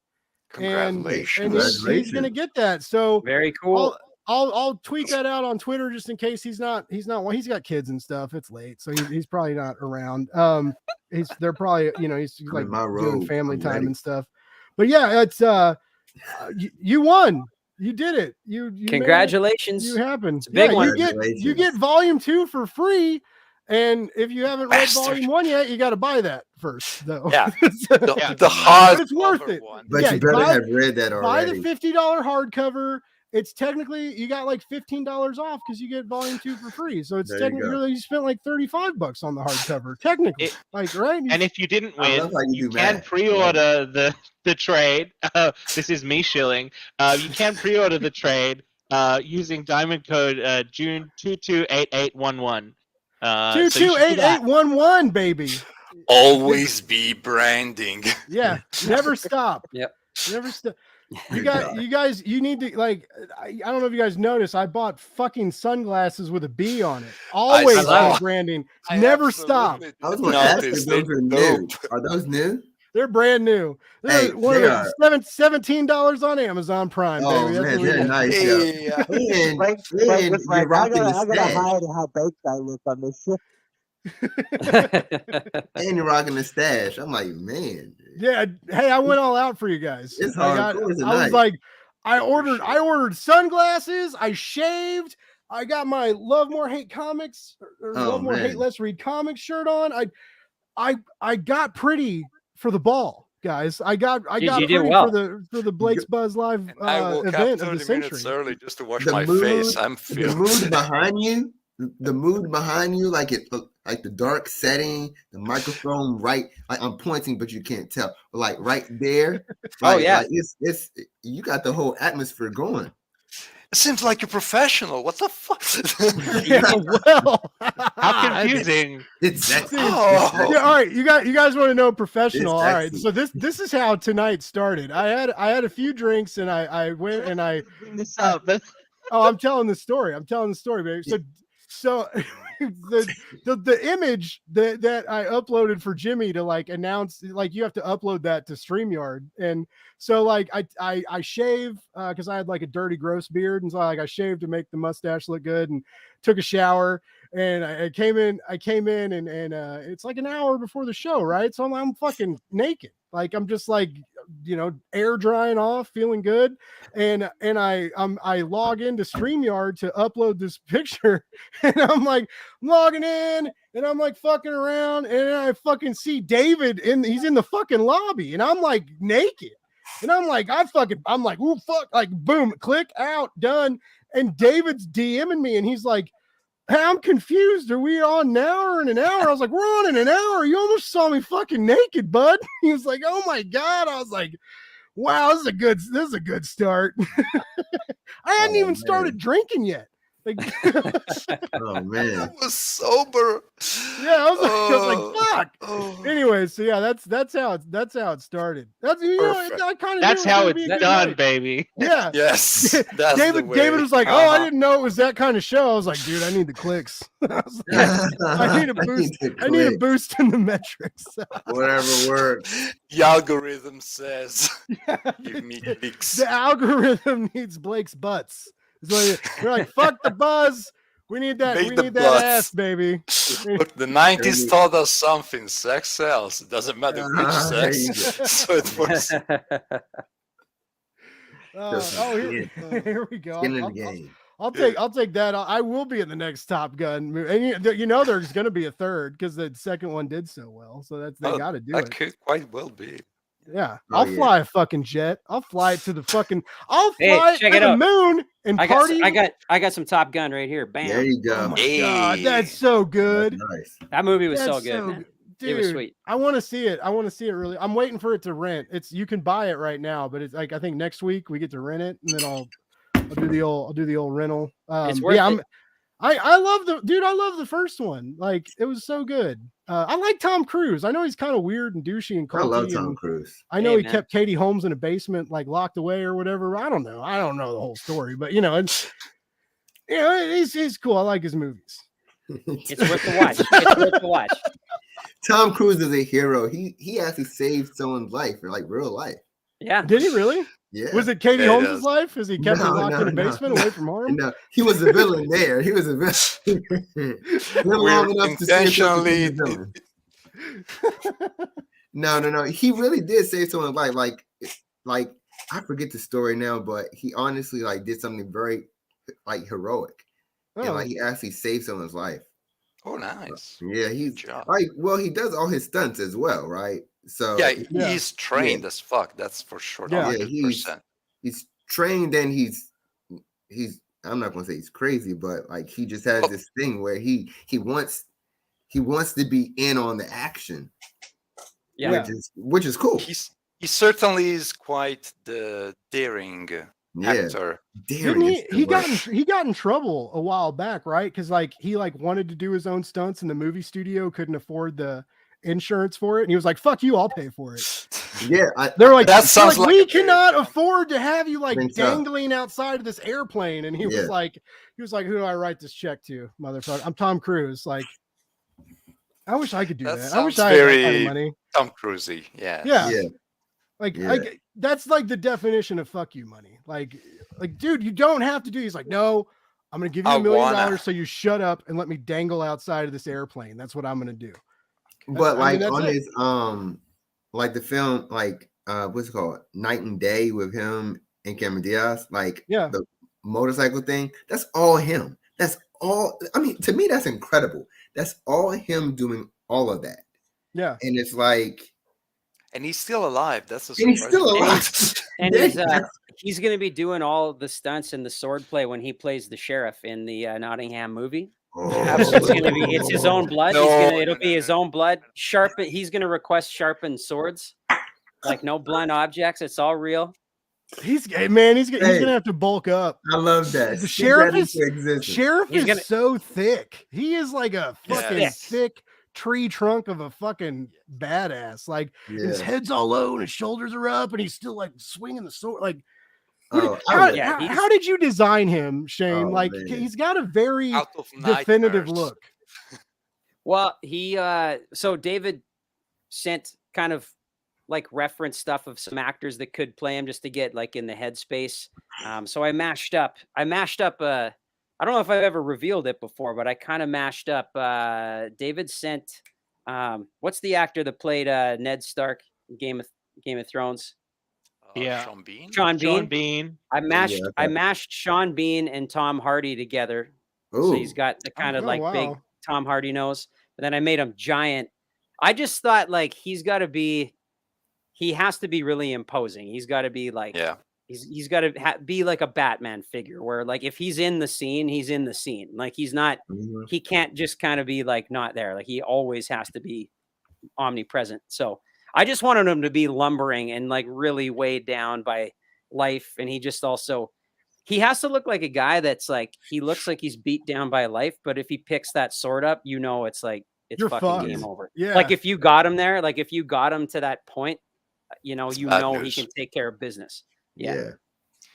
Congratulations. And he's going to get that. So very cool. I'll tweet that out on Twitter just in case he's not. He's got kids and stuff. It's late, so he's probably not around. They're probably he's like doing family time and stuff. But yeah, it's you won. You did it. You congratulations. You happened. It's a big one. You get Volume 2 for free. And if you haven't read Volume 1 yet, you got to buy that first, though. Yeah, the hard, but it's worth it. One. But you better have read that already. Buy the $50 hardcover. It's technically you got like $15 off because you get Volume 2 for free. So it's technically you spent like $35 on the hardcover. Technically, right? And if you didn't win, you can pre-order the trade. This is me shilling. You can pre-order the trade using diamond code June 228811. 228811, baby. Always be branding. Yeah, never stop. Yep, never stop. You guys, you need to like. I don't know if you guys noticed. I bought fucking sunglasses with a B on it. Always branding. Never stop. I was going to ask if those are new. Are those new? They're brand new. They're Hey, one they of are. the $17 on Amazon Prime, Oh baby. That's man, what we they're got. nice. Hey, And, Frank, and it's you're like, I rocking the gotta stash. hide how baked I look on this shit. And you're rocking the stash. I'm like, man, Yeah. Hey, I went all out for you guys. it's I hardcore tonight. was like, I Appreciate ordered sunglasses. I shaved. I got my Love More Hate Comics or Oh, Love More Hate man. Less Read Comics shirt on. I got pretty for the ball, guys. I got You did pretty well. for the Blake's Buzz Live and I woke up event 30 of the minutes century. early just to wash The my mood- face. I'm the feeling mood behind you, like the dark setting, the microphone right, like I'm pointing, but you can't tell, like right there. Oh, Like, yeah. like it's you got the whole atmosphere going. It seems like you're professional. What the fuck? Yeah, well, How confusing. It's sexy. Oh. Yeah, all right, you guys want to know professional. All It's right, sexy. so this is how tonight started. I had a few drinks and I went and I Bring this up. I'm telling the story. I'm telling the story, baby. So the image that I uploaded for Jimmy to like announce, like you have to upload that to StreamYard. And so like I shave because I had like a dirty, gross beard, and so like I shaved to make the mustache look good and took a shower. And I came in and it's like an hour before the show, right? So I'm fucking naked. Like I'm just like, air drying off, feeling good. And I log into StreamYard to upload this picture, and I'm like logging in and I'm like fucking around, and I fucking see David he's in the fucking lobby, and I'm like naked. And I'm like, I'm like, ooh, fuck, like boom, click out, done. And David's DMing me, and he's like, hey, I'm confused. Are we on now or in an hour? I was like, we're on in an hour. You almost saw me fucking naked, bud. He was like, oh my God. I was like, wow, this is a good start. I hadn't even started drinking yet. Like, Oh man. I was sober. yeah, I was like, fuck. Oh. Anyway, so yeah, that's how it started. That's Perfect. I kind of That's how it's done, baby. Yeah. Yes. That's the David way. was like, oh, I Uh-huh. didn't know it was that kind of show. I was like, dude, I need the clicks. I was like, I need a boost. I need a boost in the metrics. Whatever works. The algorithm says, Yeah, give me clicks. the algorithm needs Blake's butts. So they're like, fuck the buzz. We need that. Make We the need that butts. ass, baby. Look, the 90s taught us something. Sex sells. It doesn't matter which There sex. you go. So it works. Here we go. Skin in the game. I'll take that. I will be in the next Top Gun movie. And there's going to be a third because the second one did so well. So they got to do That it. could quite well be. Yeah, Oh, I'll yeah. fly a fucking jet. I'll fly it to the fucking. I'll fly it check to it the out. moon and I party. got some Top Gun right here. Bam. There you Oh go. my God, that's so good. That's nice. That movie was That's so good, man. Dude, It was sweet. I want to see it. I want to see it really. I'm waiting for it to rent. You can buy it right now, but it's like I think next week we get to rent it, and then I'll do the old rental. It's worth it. I love the first one. Like it was so good. I like Tom Cruise. I know he's kind of weird and douchey and culty. I love Tom and Cruise. I know Hey, he man. kept Katie Holmes in a basement, like locked away or whatever. I don't know. I don't know the whole story, but he's cool. I like his movies. It's worth the watch. It's worth the watch. Tom Cruise is a hero. He actually saved someone's life, or like real life. Yeah. Did he really? Yeah. Was it Katie Yeah, he Holmes' does. life? Is he kept her No, locked no, in a no, basement no. away from harm? No, he was a villain there. He was a villain. Lived long enough to see himself to be a villain. No. He really did save someone's life. Like I forget the story now, but he honestly like did something very like heroic. Oh, And like he actually saved someone's life. Oh, nice. Yeah, he's Good job. like, well, he does all his stunts as well, right? So Yeah, Yeah. he's trained as fuck. That's for sure. Yeah. 100%. he's trained, and he's I'm not gonna say he's crazy, but like he just has Oh. this thing where he wants to be in on the action, Yeah. which is cool. He certainly is quite the daring Yeah, actor. daring. Didn't is the word. he got in trouble a while back, right? Because like he wanted to do his own stunts, and the movie studio couldn't afford the insurance for it, and he was like, "Fuck you, I'll pay for it." Yeah, They're like, That sounds like we a cannot afford to have you like think so. dangling outside of this airplane. And he Yeah. was like, who do I write this check to, motherfucker? I'm Tom Cruise. Like, I wish I could do That that. I wish sounds I had that kind very of money. Tom Cruisey. Yeah. Yeah. Yeah. Like that's like the definition of fuck you money. Like, dude, you don't have to do. He's like, no, I'm gonna give you I $1 million wanna. so you shut up and let me dangle outside of this airplane. That's what I'm gonna do. But I mean, like that's on it. his like the film, like what's it called? Night and Day with him and Cameron Diaz, like the motorcycle thing, that's all him. That's all. I mean, to me, that's incredible. That's all him doing all of that. Yeah. And it's like, and he's still alive. That's a and he's still alive. And he's going to be doing all the stunts and the sword play when he plays the sheriff in the Nottingham movie. It's his own blood. It'll be his own blood. He's going to request sharpened swords, like no blunt objects. It's all real. He's gonna have to bulk up. I love that. The sheriff is so thick. He is like a fucking thick tree trunk of a fucking badass. Like his head's all low and his shoulders are up, and he's still like swinging the sword. Like, how did you design him, Shane? Like, he's got a very definitive look. Well, so David sent kind of like reference stuff of some actors that could play him just to get like in the headspace. So I mashed up I don't know if I've ever revealed it before, but I kind of mashed up David sent what's the actor that played Ned Stark in Game of Thrones? Sean Bean. I mashed Sean Bean and Tom Hardy together. Ooh. So he's got the kind of big Tom Hardy nose, but then I made him giant. I just thought like he has to be really imposing. He's got to be like, he's got to be like a Batman figure where like, if he's in the scene, he's in the scene. Like he's not, he can't just kind of be like, not there. Like he always has to be omnipresent. So I just wanted him to be lumbering and like really weighed down by life. And he just also, he has to look like a guy that's like, he looks like he's beat down by life. But if he picks that sword up, it's like, it's fucking fucked. Game over. Yeah. Like if you got him there, like if you got him to that point, he can take care of business. Yeah.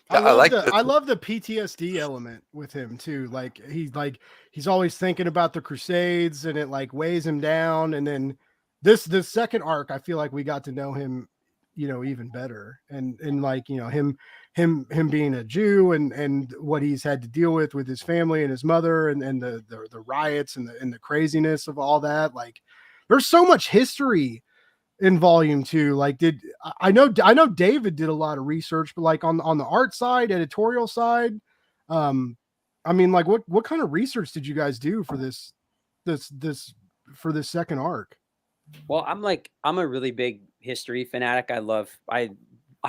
I love the PTSD element with him too. Like he's always thinking about the Crusades and it like weighs him down. And then this second arc, I feel like we got to know him, even better. And like, him being a Jew and what he's had to deal with his family and his mother and the riots and the craziness of all that. Like there's so much history in volume 2. Like I know David did a lot of research, but like on the art side, editorial side, I mean, like what kind of research did you guys do for this second arc? Well, I'm a really big history fanatic. I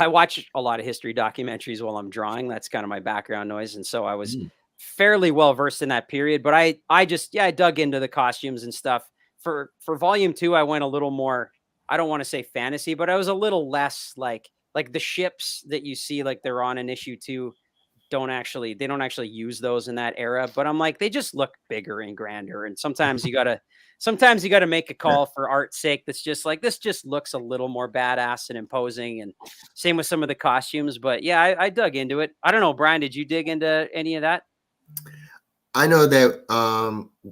watch a lot of history documentaries while I'm drawing. That's kind of my background noise. And so I was fairly well versed in that period, but I dug into the costumes and stuff. For volume 2, I went a little more, I don't want to say fantasy, but I was a little less like the ships that you see, like they're on in issue 2 they don't actually use those in that era, but I'm like, they just look bigger and grander. And sometimes you gotta make a call for art's sake. That's just like, this just looks a little more badass and imposing, and same with some of the costumes. But yeah, I dug into it. I don't know, Brian, did you dig into any of that? I know that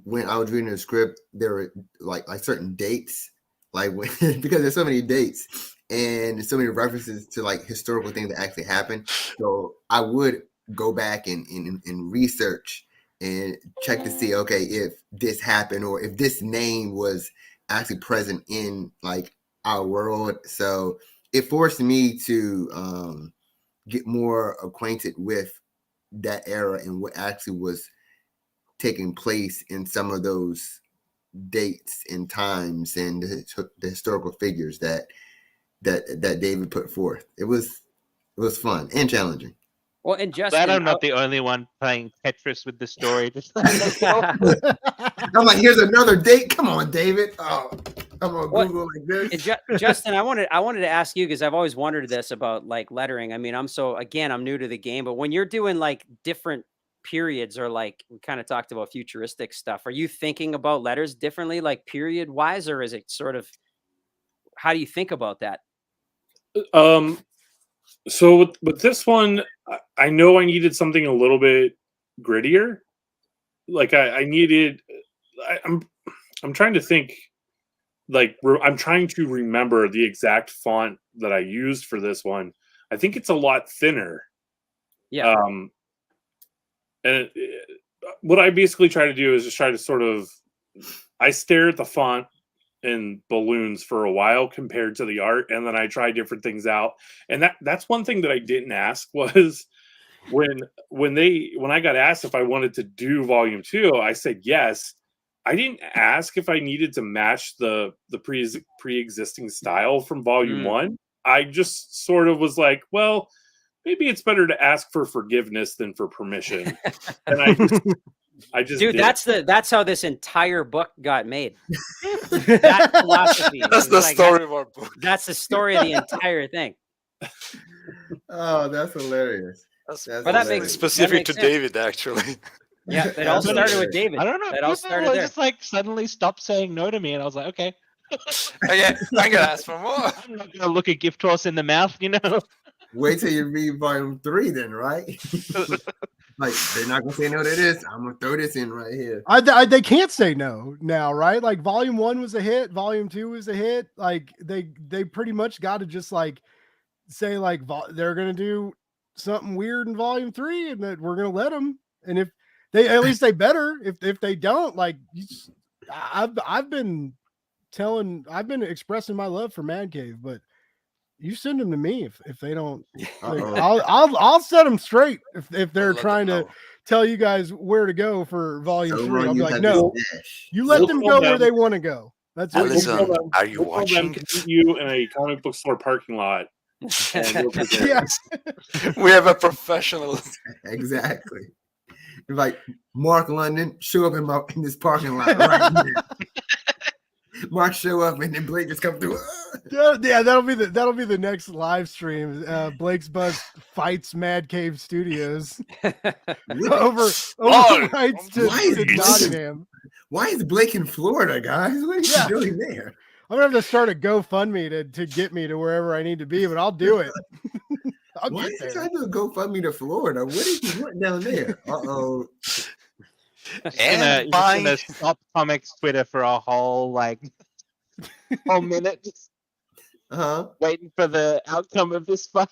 when I was reading the script, there were like certain dates, like because there's so many dates and so many references to like historical things that actually happened. So I would go back and research and check to see, okay, if this happened or if this name was actually present in like our world. So it forced me to get more acquainted with that era and what actually was taking place in some of those dates and times and the historical figures that David put forth. It was fun and challenging. Well, and Justin, glad I'm not the only one playing Tetris with the story. I'm like, here's another date. Come on, David. Oh, I'm on Google like this. Justin, I wanted to ask you, because I've always wondered this about like lettering. I mean, I'm new to the game, but when you're doing like different periods, or like we kind of talked about futuristic stuff, are you thinking about letters differently, like period wise, or is it sort of, how do you think about that? So with this one, I know I needed something a little bit grittier. Like I'm trying to think I'm trying to remember the exact font that I used for this one. I think it's a lot thinner. Yeah. And what I basically try to do is just try to sort of, I stare at the font in balloons for a while compared to the art, and then I try different things out. And that's one thing that I didn't ask was when I got asked if I wanted to do volume 2, I said yes. I didn't ask if I needed to match the pre-existing style from volume 1. I just sort of was like, well, maybe it's better to ask for forgiveness than for permission. And I just dude, did. that's how this entire book got made. That philosophy. That's the story of our book. That's the story of the entire thing. Oh, that's hilarious. That's that makes specific to sense. David, actually. Yeah, it all started with David. I don't know. It all started there. Just like suddenly stopped saying no to me, and I was like, okay. Okay, I'm gonna ask for more. I'm not gonna look a gift horse in the mouth, you know. Wait till you read volume 3, then, right? Like, they're not gonna say no to this. I'm gonna throw this in right here. They can't say no now, right? Like volume 1 was a hit, volume 2 was a hit. Like they pretty much got to just like say like they're gonna do something weird in volume 3, and that we're gonna let them. And if they, at least they better. If they don't, like, I've been expressing my love for MadCave, but you send them to me if they don't. Like, I'll set them straight if they're trying to tell you guys where to go for volume 3. I'll be like, no, you let them go where they want to go. That's what Listen, are you we'll watching? Meet you in a comic book store parking lot. Yes. We have a professional. Exactly. Like Mark London, show up in this parking lot right here. Mark show up and then Blake just come through. Yeah, that'll be the next live stream. Blake's Buzz fights MadCave Studios over rights to Nottingham. Why is Blake in Florida, guys? What are you doing there? I'm gonna have to start a GoFundMe to get me to wherever I need to be, but I'll do it. Why is he trying to GoFundMe to Florida? What is he want down there? He's gonna stop comics Twitter for a whole whole minute, waiting for the outcome of this fight.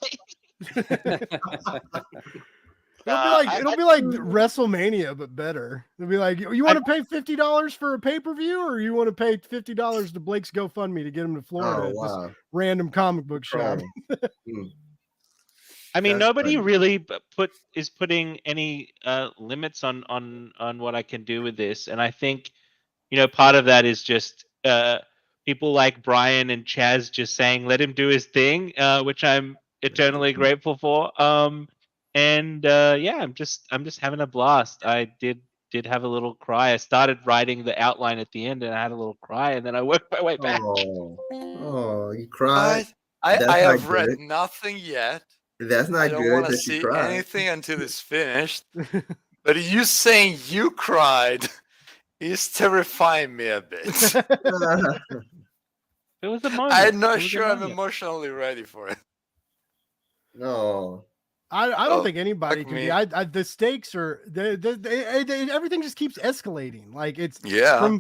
It'll be like WrestleMania, but better. It'll be like, you want to pay $50 for a pay-per-view, or you want to pay $50 to Blake's GoFundMe to get him to Florida? Oh, This random comic book show. I mean, That's nobody funny. really is putting any limits on what I can do with this, and I think, part of that is just people like Brian and Chaz just saying let him do his thing, which I'm eternally grateful for. I'm just having a blast. I did have a little cry. I started writing the outline at the end, and I had a little cry, and then I worked my way back. Oh, you cried. I That's have not read good. nothing yet. That's not I don't good want to that see you cried. anything until it's finished. But you saying you cried is terrifying me a bit. It was a moment. I'm not sure I'm emotionally ready for it. No. I don't think anybody fuck can me. be. The stakes are everything just keeps escalating. Like it's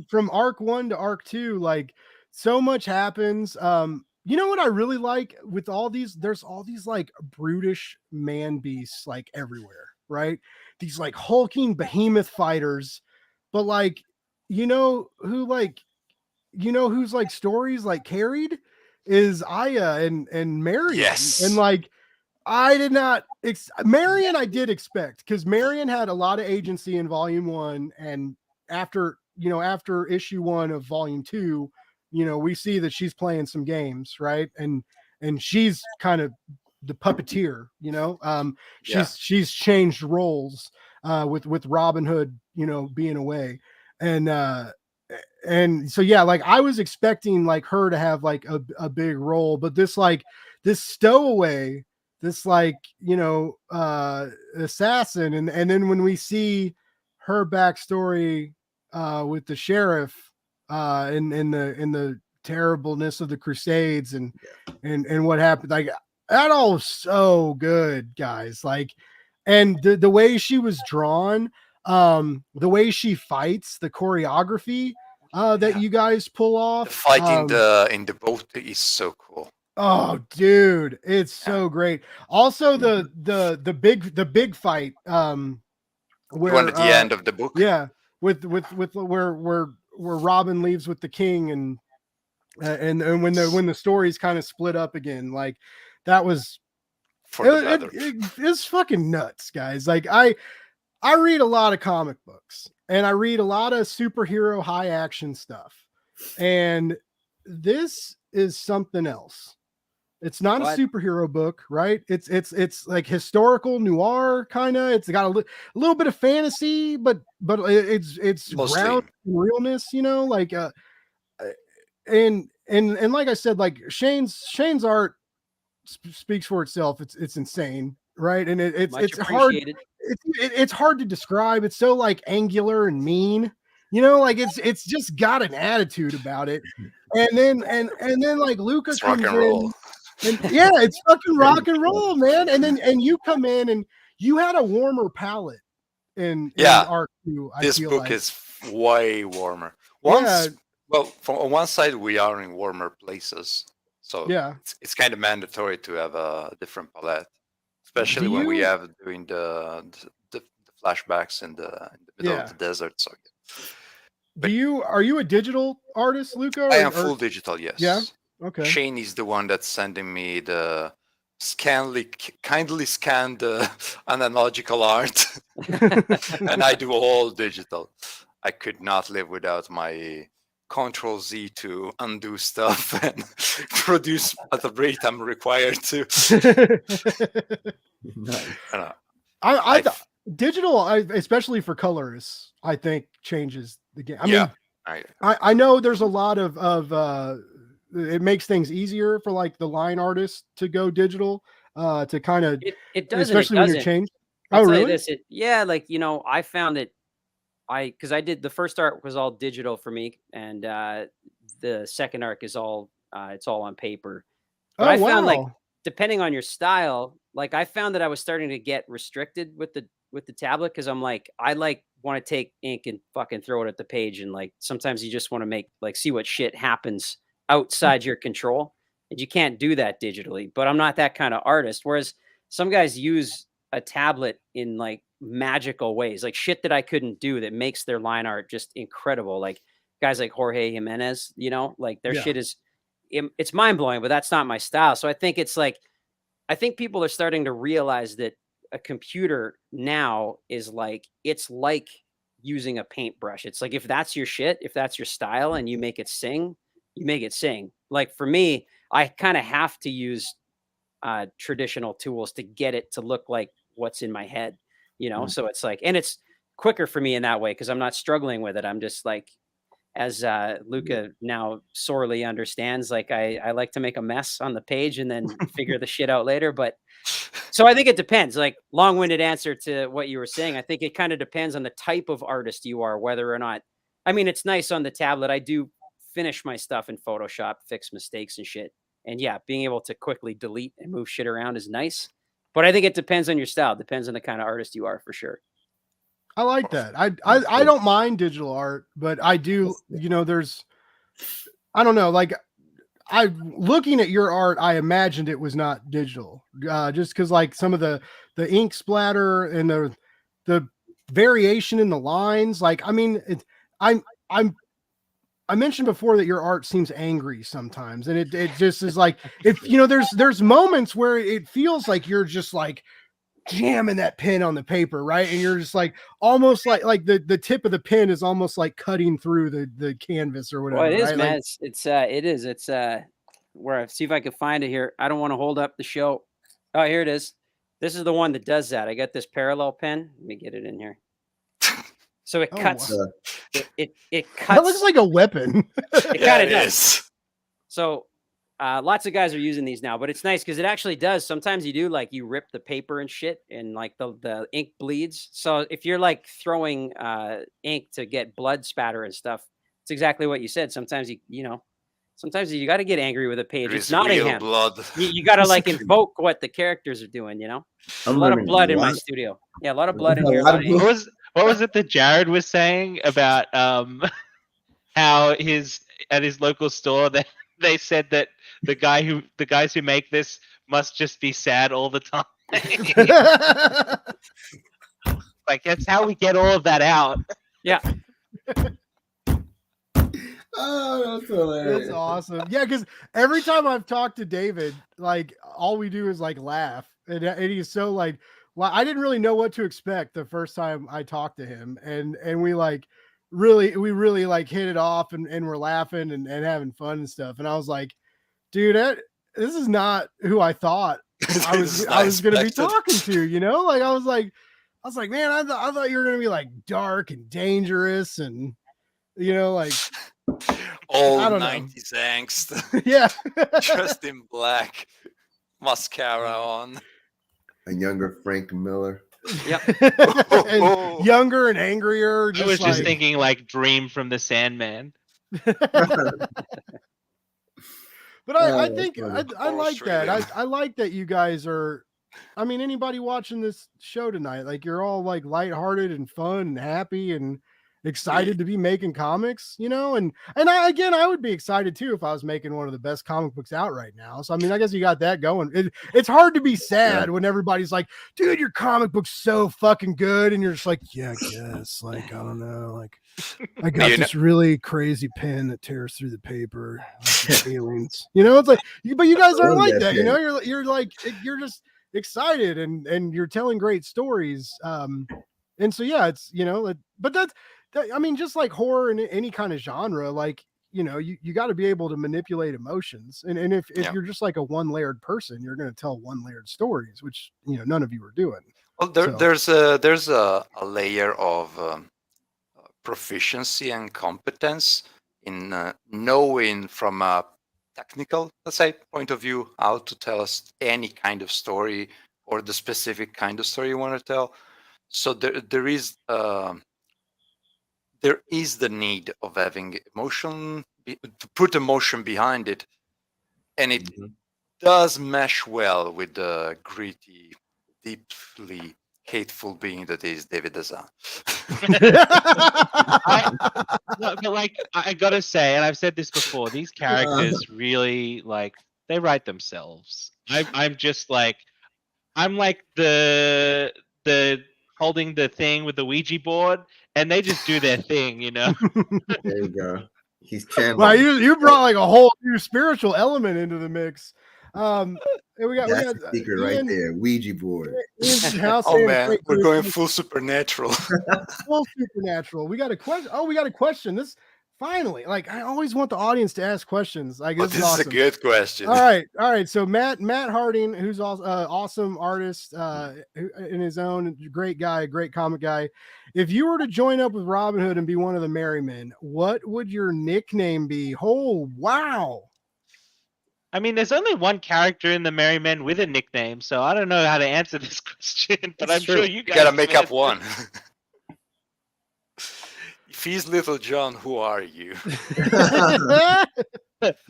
from arc 1 to arc 2. Like so much happens. You know what I really like with all these? There's all these like brutish man beasts like everywhere, right? These like hulking behemoth fighters, but like who's like stories like carried is Aya and Marion. Yes. And like I did not Marion I did expect, because Marion had a lot of agency in volume 1, and after issue 1 of volume 2, we see that she's playing some games, right? And she's kind of the puppeteer, she's changed roles with Robin Hood, being away. And so like I was expecting like her to have like a big role, but this stowaway, this assassin, and then when we see her backstory with the sheriff in the terribleness of the Crusades and what happened, like that all was so good, guys. Like, and the way she was drawn, the way she fights, the choreography, that you guys pull off. The fight in the boat is so cool. Oh, dude, it's so great. Also, the big fight. Where one at the end of the book. Yeah, with where Robin leaves with the king and when the stories kind of split up again, like that was it's fucking nuts, guys. Like I read a lot of comic books and I read a lot of superhero high action stuff, and this is something else. It's not a superhero book, right? It's like historical noir kind of. It's got a little bit of fantasy, but it's grounded in realness, you know. Like and like I said, like Shane's art speaks for itself. It's insane, right? And it's hard. It's hard to describe. It's so like angular and mean, you know. Like it's just got an attitude about it. And then like Luca comes in. And yeah, it's fucking rock and roll, man. And you come in and you had a warmer palette in art too. This book is way warmer. Well, on one side we are in warmer places, so it's kind of mandatory to have a different palette, especially when we have doing the flashbacks in the middle of the desert. So, are you a digital artist, Luca? I am full digital, yes. Yeah. Okay. Shane is the one that's sending me the kindly scanned analogical art, and I do all digital. I could not live without my Control-Z to undo stuff and produce at the rate I'm required to. Digital, especially for colors, I think changes the game. I mean, I know there's a lot of it makes things easier for like the line artists to go digital, to kind of it does, especially when you're changed. Oh, really? Like, you know, I found it. Because I did the first art was all digital for me, and the second art is all it's all on paper. But I found like depending on your style, like I found that I was starting to get restricted with the tablet, because I'm like I want to take ink and fucking throw it at the page, and like sometimes you just want to see what shit happens outside your control, and you can't do that digitally. But I'm not that kind of artist. Whereas some guys use a tablet in like magical ways, like shit that I couldn't do, that makes their line art just incredible. Like guys like Jorge Jimenez, you know, like their shit is, it's mind blowing, but that's not my style. So I think it's like, I think people are starting to realize that a computer now is like, it's like using a paintbrush. It's like, if that's your shit, if that's your style and you make it sing, you make it sing. Like for me, I kind of have to use traditional tools to get it to look like what's in my head, you know? So it's like, and it's quicker for me in that way, because I'm not struggling with it. I'm just like, as Luca now sorely understands, like I like to make a mess on the page and then figure the shit out later. But so I think it depends, like long-winded answer to what you were saying. I think it kind of depends on the type of artist you are, whether or not, I mean, it's nice on the tablet. I do finish my stuff in Photoshop, fix mistakes and shit. And yeah, being able to quickly delete and move shit around is nice. But I think it depends on your style. It depends on the kind of artist you are, for sure. I like that. I don't mind digital art, but I do, you know, I don't know, like looking at your art, I imagined it was not digital, just because like some of the ink splatter and the variation in the lines. Like, I mean, I mentioned before that your art seems angry sometimes, and it just is like, if you know, there's moments where it feels like you're just like jamming that pen on the paper, right? And you're just like almost like the tip of the pen is almost like cutting through the canvas or whatever. Well, it is, right? man. Like, It's where I see if I can find it here. I don't want to hold up the show. Oh, here it is. This is the one that does that. I got this parallel pen. Let me get it in here. So it cuts. wow. It cuts. that looks like a weapon. It kind of does. So lots of guys are using these now, but it's nice because it actually does. Sometimes you do, like, you rip the paper and shit, and like the ink bleeds. So if you're like throwing ink to get blood spatter and stuff, it's exactly what you said. Sometimes sometimes you got to get angry with a page. It's Nottingham. Blood. You got to like invoke what the characters are doing. You know, a lot of blood in my studio. Yeah, a lot of blood in here. What was it that Jared was saying about how at his local store they said that the guys who make this must just be sad all the time. Like that's how we get all of that out. Yeah. Oh, that's hilarious. That's awesome. Yeah, because every time I've talked to David, like all we do is like laugh, and he's so like, well, I didn't really know what to expect the first time I talked to him, and we like really like hit it off, and we're laughing and having fun and stuff, and I was like, dude, this is not who I thought I was going to be talking to, you know? Like I was like, man, I thought you were going to be like dark and dangerous, and you know, like Old I don't know. 90s angst. Yeah. Dressed in black, mascara on. A younger Frank Miller. And younger and angrier. I was just thinking like Dream from the Sandman. But I think I like that. Australian. I like that you guys are. I mean, anybody watching this show tonight, like you're all like lighthearted and fun and happy and excited to be making comics, you know. And I would be excited too if I was making one of the best comic books out right now. So I mean, I guess you got that going. It's hard to be sad when everybody's like, "Dude, your comic book's so fucking good," and you're just like, "Yeah, I guess." Like I don't know, like. I got this really crazy pen that tears through the paper. Like feelings, you know. It's like, but you guys aren't like that, you know. You're like you're just excited and you're telling great stories. And so yeah, it's you know, but that I mean, just like horror in any kind of genre, like you know, you got to be able to manipulate emotions. And if you're just like a one-layered person, you're going to tell one-layered stories, which you know none of you are doing. Well, there's a layer of proficiency and competence in knowing from a technical, let's say, point of view how to tell us any kind of story or the specific kind of story you want to tell. So there is the need of having emotion to put emotion behind it, and it does mesh well with the gritty, deeply hateful being that is David Hazan. But like I gotta say, and I've said this before, these characters really like they write themselves. I'm just like I'm like the holding the thing with the Ouija board, and they just do their thing, you know. There you go. He's channeling. Well, you brought like a whole new spiritual element into the mix. And we got the secret right there, Ouija board. Oh man, we're going full supernatural. Full supernatural. We got a question. Oh, we got a question. This finally, like I always want the audience to ask questions. Like this is awesome. A good question. All right. So Matt Harding, who's also awesome artist in his own, great guy, great comic guy. If you were to join up with Robin Hood and be one of the Merry Men, what would your nickname be? Oh wow. I mean, there's only one character in the Merry Men with a nickname, so I don't know how to answer this question, but I'm sure you guys gotta make up one. If he's Little John, who are you?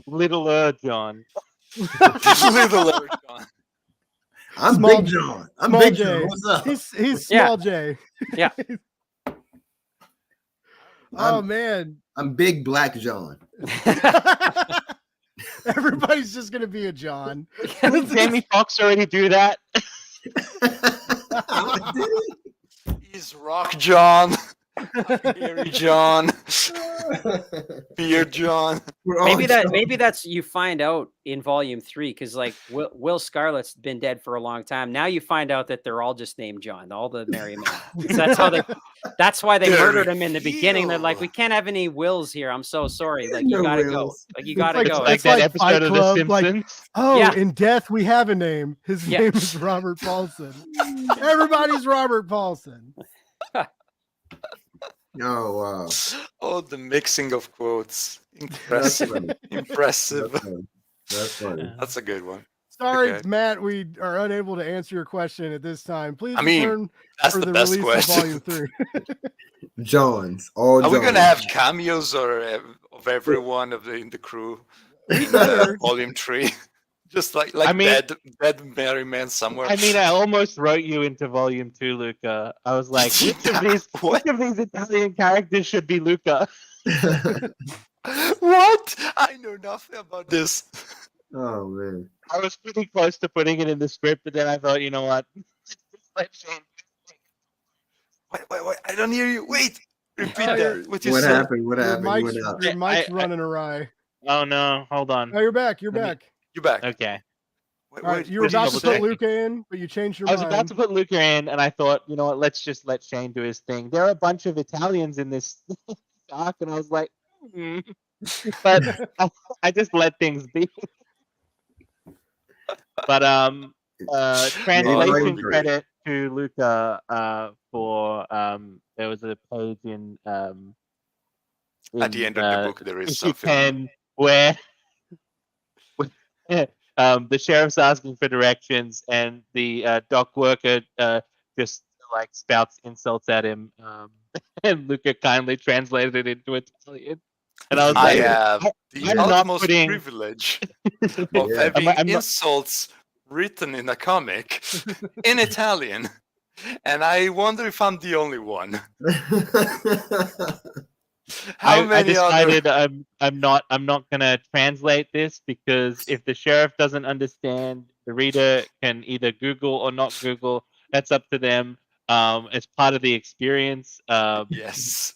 Little John. Little John. I'm Small Big John. I'm Small Big J. John. What's up? He's Small J. Yeah. Oh man. I'm Big Black John. Everybody's just gonna be a John. Didn't Jamie Foxx already do that? He's Rock John, Harry John, Beard John. Maybe that's you find out in volume 3 because like Will Scarlet's been dead for a long time. Now you find out that they're all just named John, all the Merry Men. So that's why they murdered him in the beginning. They're like, we can't have any Wills here. I'm so sorry. Like you gotta go. Like you gotta go. Like that episode of The Simpsons. Like, in death we have a name. His name is Robert Paulson. Everybody's Robert Paulson. Oh wow! Oh, the mixing of quotes. Impressive. Impressive. That's funny. That's a good one. Sorry, Okay. Matt, we are unable to answer your question at this time. Please return that's for the the best release question. of Volume 3. Johns. All Are we Johns. gonna have cameos or of everyone in the crew in Volume 3? Just like I mean- dead merry man somewhere. I mean, I almost wrote you into volume 2, Luca. I was like, which of these Italian characters should be Luca? What? I know nothing about this. Oh man. I was pretty close to putting it in the script, but then I thought, you know what? Let Shane Wait! I don't hear you. Wait. Repeat Oh, that. What you What said? happened? What Your happened? You mic's, went out. your mic's I- running awry. Oh no! Hold on. Oh, you're back. You're Let me- back. You back? Okay. Wait, All right, you were what did about to say? put checking. Luca in, but you changed your I was mind. about to put Luca in, and I thought, you know what? Let's just let Shane do his thing. There are a bunch of Italians in this doc, and I was like, but I just let things be. But translation great. credit to Luca for there was a page in At the end of the book, there is issue something. 10 where the sheriff's asking for directions, and the dock worker just like spouts insults at him, and Luca kindly translated it into Italian. And I was I like, have the I'm not utmost putting- privilege of Yeah. having I'm not- insults written in a comic in Italian, and I wonder if I'm the only one. How I many other? decided I'm not gonna translate this, because if the sheriff doesn't understand, the reader can either Google or not Google. That's up to them. It's part of the experience. Yes.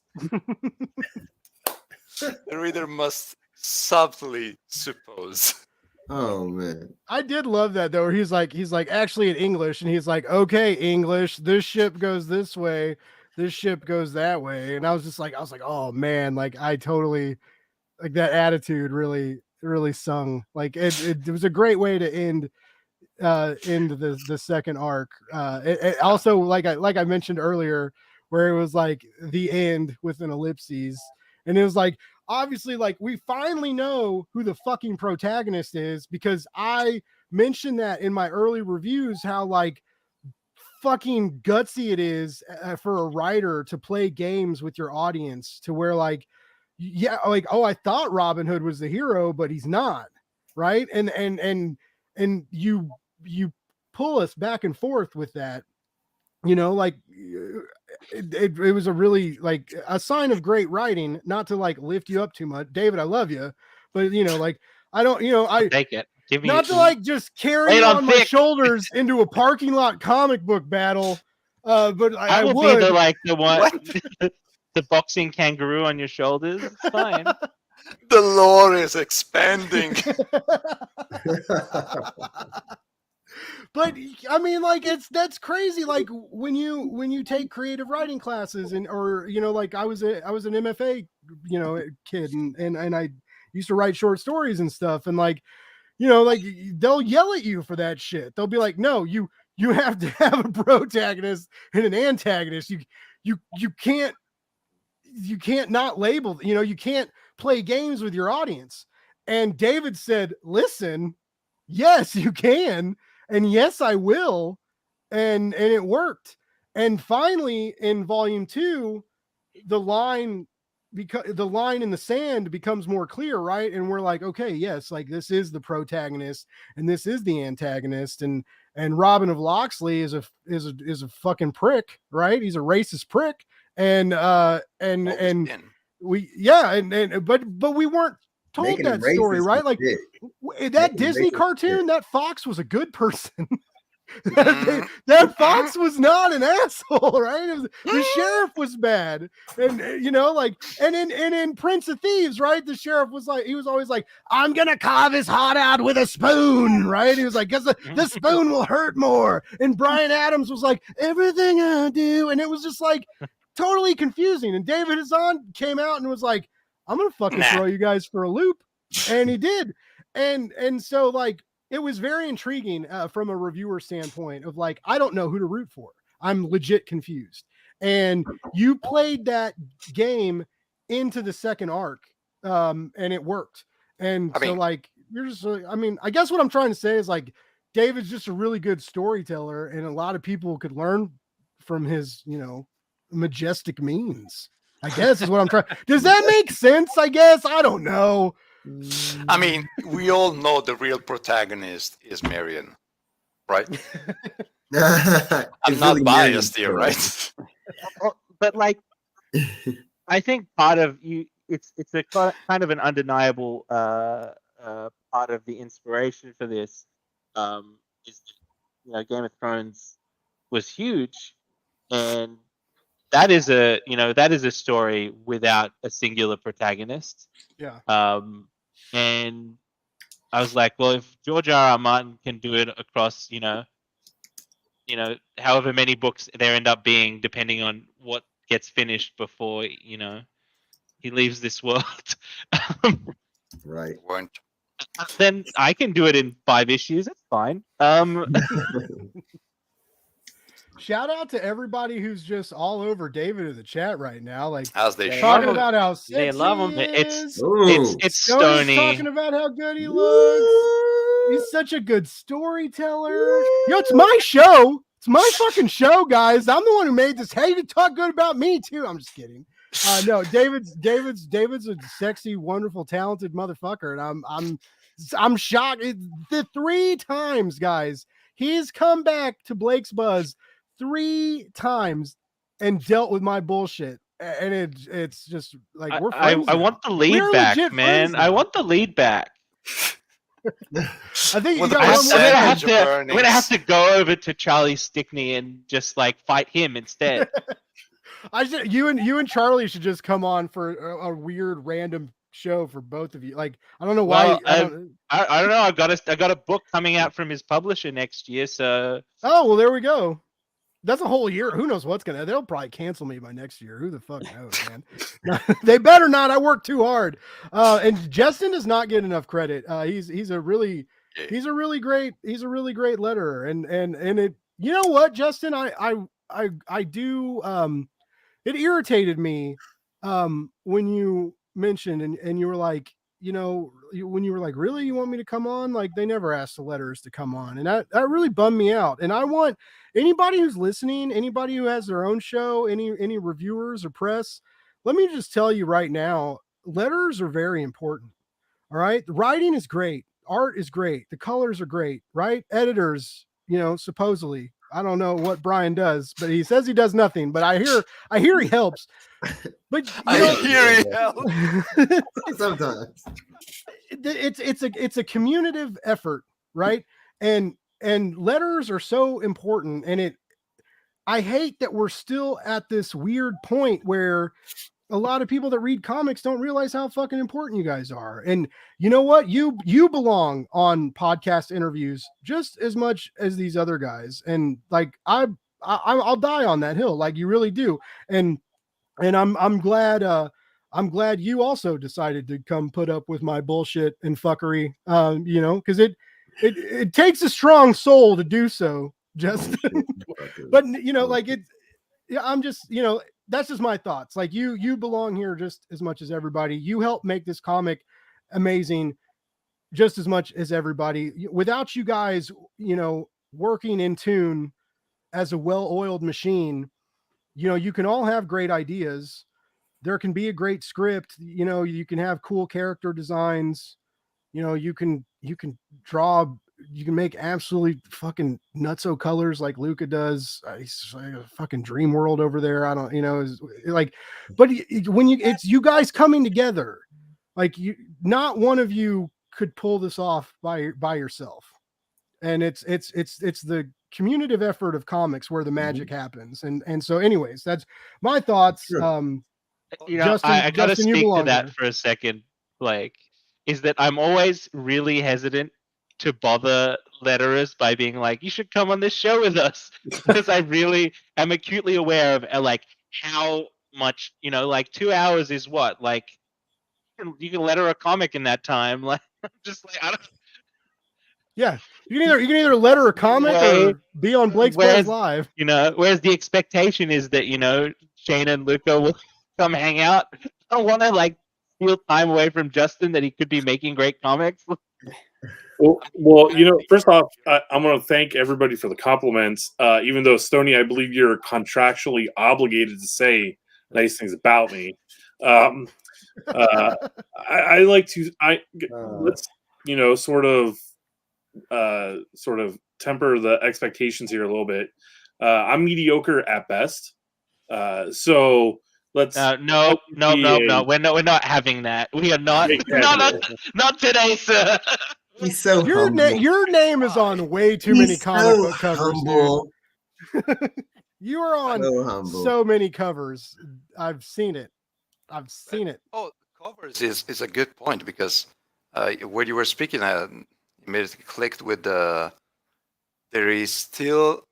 The reader must subtly suppose. Oh man. I did love that though. Where he's like actually in English, and he's like, okay, English, this ship goes this way, this ship goes that way, and I was like, oh man, like I totally like that attitude. Really sung. Like it was a great way to end the second arc. It also like I mentioned earlier, where it was like the end with an ellipses, and it was like, obviously, like we finally know who the fucking protagonist is, because I mentioned that in my early reviews, how like fucking gutsy it is for a writer to play games with your audience, to where like, yeah, like, oh, I thought Robin Hood was the hero, but he's not, right? And you pull us back and forth with that, you know, like it was a really like a sign of great writing, not to like lift you up too much, David, I love you, but you know, like I don't, you know, I Take it. Give me not to like just carry Lay it it on on my thick. shoulders into a parking lot comic book battle, but I will would. be the one, the boxing kangaroo on your shoulders. It's fine. The lore is expanding. But I mean, like that's crazy. Like when you take creative writing classes, and or you know, like I was an MFA, you know, kid, and I used to write short stories and stuff, and like, you know, like they'll yell at you for that shit. They'll be like, no, you have to have a protagonist and an antagonist. You can't not label, you know, you can't play games with your audience. And David said, listen, yes, you can. And yes, I will. And it worked. And finally in volume 2, the line in the sand becomes more clear, right? And we're like, okay, yes, like this is the protagonist and this is the antagonist, and Robin of Locksley is a fucking prick, right? He's a racist prick. And we we weren't told Making him that story, racist right? is Like big. that Making Disney racist cartoon, that fox was a good person. that fox was not an asshole, right? The sheriff was bad, and you know, like, and in Prince of Thieves, right? The sheriff was like, he was always like, I'm gonna carve his heart out with a spoon, right? He was like, because the spoon will hurt more. And Brian Adams was like, everything I do, and it was just like totally confusing. And David Hazan came out and was like, I'm gonna fucking throw you guys for a loop, and he did, and so like. It was very intriguing from a reviewer standpoint of like, I don't know who to root for. I'm legit confused. And you played that game into the second arc, and it worked. And I mean, like, you're just, I mean, I guess what I'm trying to say is like, David's just a really good storyteller, and a lot of people could learn from his, you know, majestic means, I guess is what I'm trying. Does that make sense? I guess. I don't know. I mean, we all know the real protagonist is Marion, right? I'm not biased here, right? But like, I think part of you, it's a kind of an undeniable part of the inspiration for this is Game of Thrones was huge, and that is a story without a singular protagonist. Yeah. And I was like, well, if George R.R. Martin can do it across, however many books there end up being, depending on what gets finished before, he leaves this world. Right. Then I can do it in 5 issues. It's fine. Shout out to everybody who's just all over David in the chat right now, like As they talking should. about how sexy They love him. he It's is. it's Stoney's Stony. talking about how good he looks. He's such a good storyteller. It's my show. It's my fucking show, guys. I'm the one who made this. Hey, you talk good about me too. I'm just kidding. No, David's a sexy, wonderful, talented motherfucker, and I'm shocked. The 3 times, guys, he's come back to Blake's Buzz 3 times and dealt with my bullshit, and it's just like we're friends. I want the lead back, man. I want the lead back. I think Well, you the got one more. I'm gonna have to go over to Charlie Stickney and just like fight him instead. You and Charlie should just come on for a weird random show for both of you. Like I don't know why. Well, I don't know. I got a book coming out from his publisher next year. So well, there we go. That's a whole year. Who knows what's gonna? They'll probably cancel me by next year. Who the fuck knows, man? They better not. I work too hard. And Justin does not get enough credit. He's a really great letterer. And it. You know what, Justin? I do. It irritated me when you mentioned and you were like, when you were like, really, you want me to come on? Like they never asked the letters to come on, and that really bummed me out. And I want anybody who's listening, anybody who has their own show, any reviewers or press, let me just tell you right now, letters are very important. All right, the writing is great, art is great, the colors are great, right? Editors, supposedly. I don't know what Brian does, but he says he does nothing. But I hear he helps. But I hear he helps. Sometimes it's a communicative effort, right? And letters are so important. And I hate that we're still at this weird point where a lot of people that read comics don't realize how fucking important you guys are. And you know what? You belong on podcast interviews just as much as these other guys. And like I'll die on that hill, like you really do. And I'm glad you also decided to come put up with my bullshit and fuckery. Because it takes a strong soul to do so, Justin. But I'm just, that's just my thoughts. Like you belong here just as much as everybody. You help make this comic amazing just as much as everybody. Without you guys, working in tune as a well-oiled machine, you can all have great ideas. There can be a great script. You can have cool character designs. You can draw. You can make absolutely fucking nutso colors like Luca does. He's like a fucking dream world over there. I don't, but when it's you guys coming together, like not one of you could pull this off by yourself. And it's the communicative effort of comics where the magic happens. And so anyways, that's my thoughts. Sure. Justin, I gotta Justin, speak to that here for a second. Like, is that I'm always really hesitant to bother letterers by being like, you should come on this show with us, because I really am acutely aware of like how much, like 2 hours is what, like you can letter a comic in that time. Like, just like, I don't. Yeah, you can either letter a comic or be on Blake's Buzz Live. Whereas the expectation is that Shane and Luca will come hang out. I don't want to like steal time away from Justin that he could be making great comics. Well, first off, I'm going to thank everybody for the compliments. Even though Stoney, I believe you're contractually obligated to say nice things about me. I like to let's sort of temper the expectations here a little bit. I'm mediocre at best. So let's no. We're not having that. We are not. Not today, sir. He's so humble. Your name is on way too many comic book covers, humble. dude. You are on so many covers. I've seen it. Oh, covers is a good point, because when you were speaking, it immediately clicked with there is still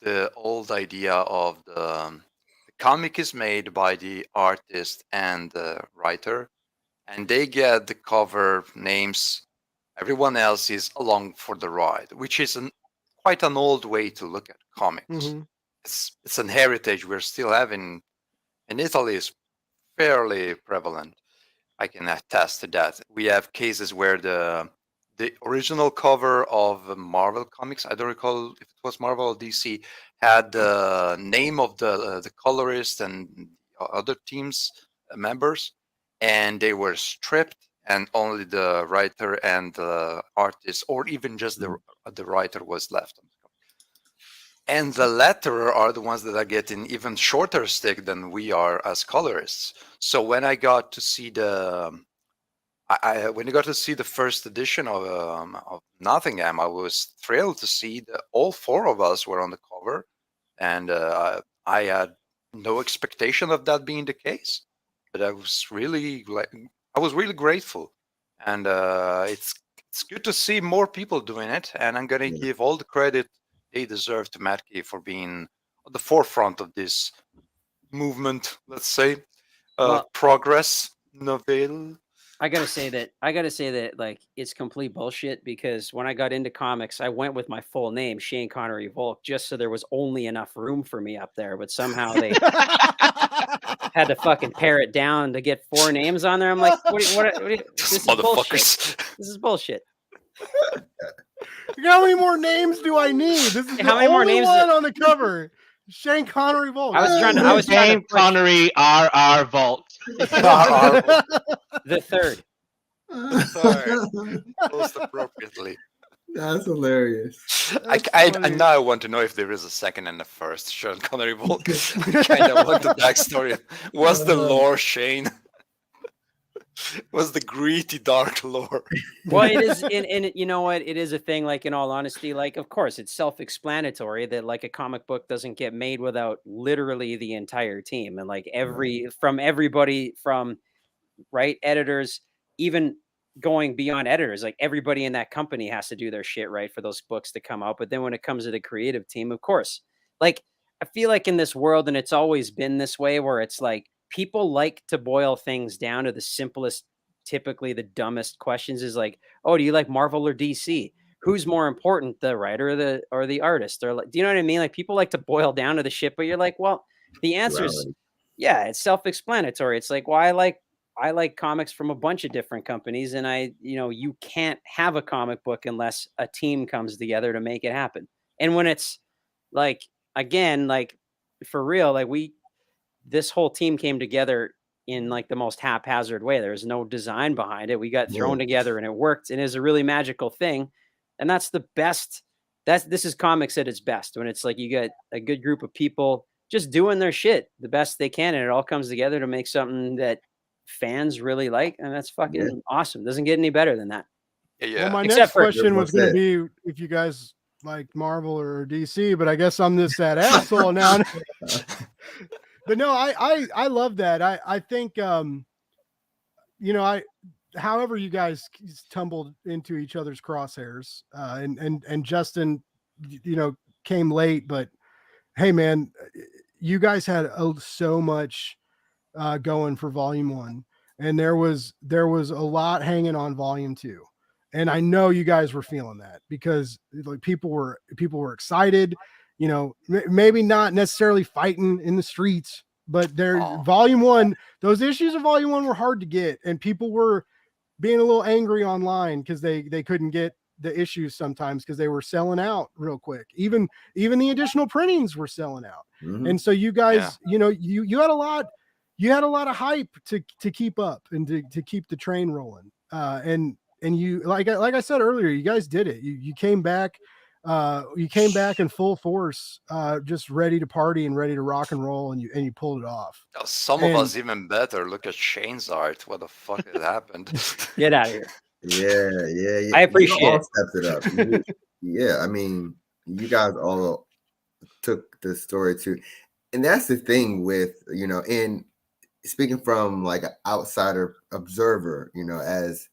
the old idea of the comic is made by the artist and the writer, and they get the cover names. Everyone else is along for the ride, which is quite an old way to look at comics. Mm-hmm. It's an heritage we're still having in Italy. Is fairly prevalent. I can attest to that. We have cases where the original cover of Marvel comics, I don't recall if it was Marvel or DC, had the name of the colorist and other teams members, and they were stripped, and only the writer and the artist, or even just the writer, was left. And the latter are the ones that are getting even shorter stick than we are as colorists. So when I got to see when you got to see the first edition of Nottingham, I was thrilled to see that all four of us were on the cover, and I had no expectation of that being the case. But I was really grateful, and it's good to see more people doing it. And I'm gonna give all the credit they deserve to MadCave for being at the forefront of this movement. Let's say progress novel. I gotta say that like it's complete bullshit, because when I got into comics, I went with my full name, Shane Connery Volk, just so there was only enough room for me up there. But somehow they had to fucking pare it down to get 4 names on there. I'm like, what this is bullshit. This is bullshit. How many more names do I need? This is how many more names on the cover. Shane Connery Volk. I was trying to Connery RR Volk. The third. Most appropriately. That's hilarious. I now I want to know if there is a second and a first Sean Connery Volk. I kind of want the backstory. What's the lore, Shane? Was the greedy dark lore? Well, it is, and you know what? It is a thing. Like, in all honesty, like, of course, it's self-explanatory that like a comic book doesn't get made without literally the entire team, and like everybody from editors, even going beyond editors, like everybody in that company has to do their shit right for those books to come out. But then when it comes to the creative team, of course, like I feel like in this world, and it's always been this way, where it's like people like to boil things down to the simplest, typically the dumbest questions. Is like, oh, do you like Marvel or DC? Who's more important, the writer or the artist? Or like, do you know what I mean? Like, people like to boil down to the shit, but you're like, well, the answer is, yeah, it's self-explanatory. It's like, well, I like comics from a bunch of different companies, and you can't have a comic book unless a team comes together to make it happen. And when it's like, again, like for real, like this whole team came together in like the most haphazard way. There's no design behind it. We got thrown together and it worked, and it is a really magical thing. And that's the best. This is comics at its best, when it's like you got a good group of people just doing their shit the best they can, and it all comes together to make something that fans really like, and that's fucking awesome. Doesn't get any better than that. Yeah. Well, my next question was going to be if you guys like Marvel or DC, but I guess I'm that asshole now. But no, I love that. I think however you guys tumbled into each other's crosshairs, and Justin, came late, but hey, man, you guys had so much going for volume 1, and there was a lot hanging on volume 2, and I know you guys were feeling that, because like people were excited, maybe not necessarily fighting in the streets, but volume 1, those issues of volume 1 were hard to get, and people were being a little angry online because they couldn't get the issues sometimes because they were selling out real quick. Even the additional printings were selling out. And so you guys, you had a lot you had a lot of hype to keep up and to keep the train rolling. And you, like I said earlier, you guys did it. You came back. You came back in full force, just ready to party and ready to rock and roll, and you pulled it off. Some of us even better. Look at Shane's art. What the fuck has happened? Get out of here. Yeah. I appreciate you all it. stepped it up. Yeah, I mean, you guys all took the story to, and that's the thing with, and speaking from like an outsider observer, as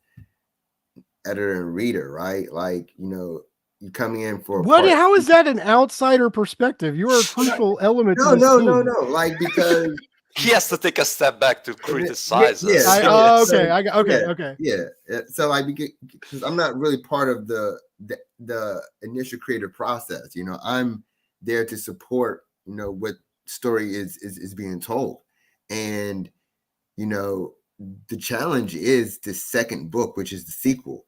editor and reader, right? Like, you coming in for how is that an outsider perspective? You are a crucial element. No. Like, because he has to take a step back to criticize us. Okay. Yeah. So like, because I'm not really part of the initial creative process. I'm there to support, what story is being told. And, the challenge is the second book, which is the sequel.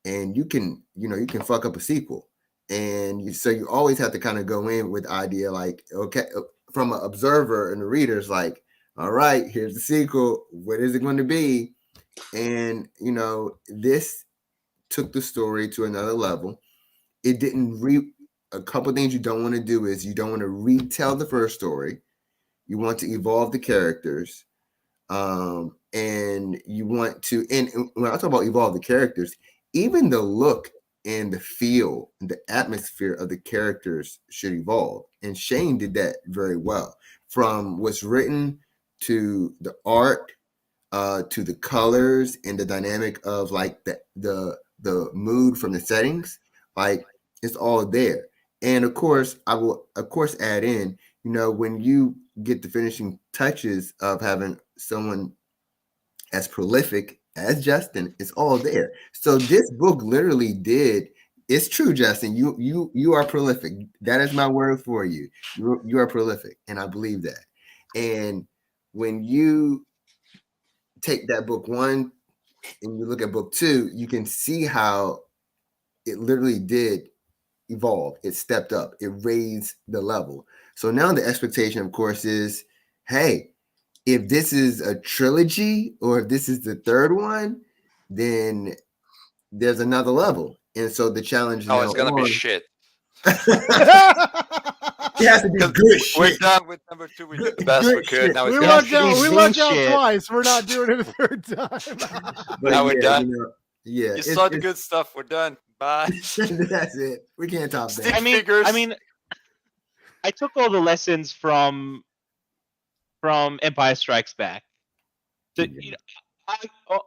And you can fuck up a sequel. And so you always have to kind of go in with idea like, okay, from an observer and the reader's like, all right, here's the sequel. What is it going to be? And, this took the story to another level. It didn't a couple things you don't want to do is you don't want to retell the first story. You want to evolve the characters. And you want to, and when I talk about evolve the characters, even the look and the feel and the atmosphere of the characters should evolve. And Shane did that very well. From what's written to the art, to the colors and the dynamic of like the mood from the settings, like it's all there. And of course, I will add in, when you get the finishing touches of having someone as prolific as Justin, it's all there. So this book literally did. It's true, Justin. You are prolific. That is my word for you. You are prolific, and I believe that. And when you take that book one and you look at book two, you can see how it literally did evolve. It stepped up. It raised the level. So now the expectation, of course, is, hey, if this is a trilogy or if this is the third one, then there's another level. And so the challenge now it's gonna be shit. It has to be good shit. We're done with number 2. We did the best we could. Now we lucked out twice. We're not doing it a third time. But now we're done. You saw the good stuff. We're done. Bye. That's it. We can't top that. I mean, I took all the lessons from Empire Strikes Back.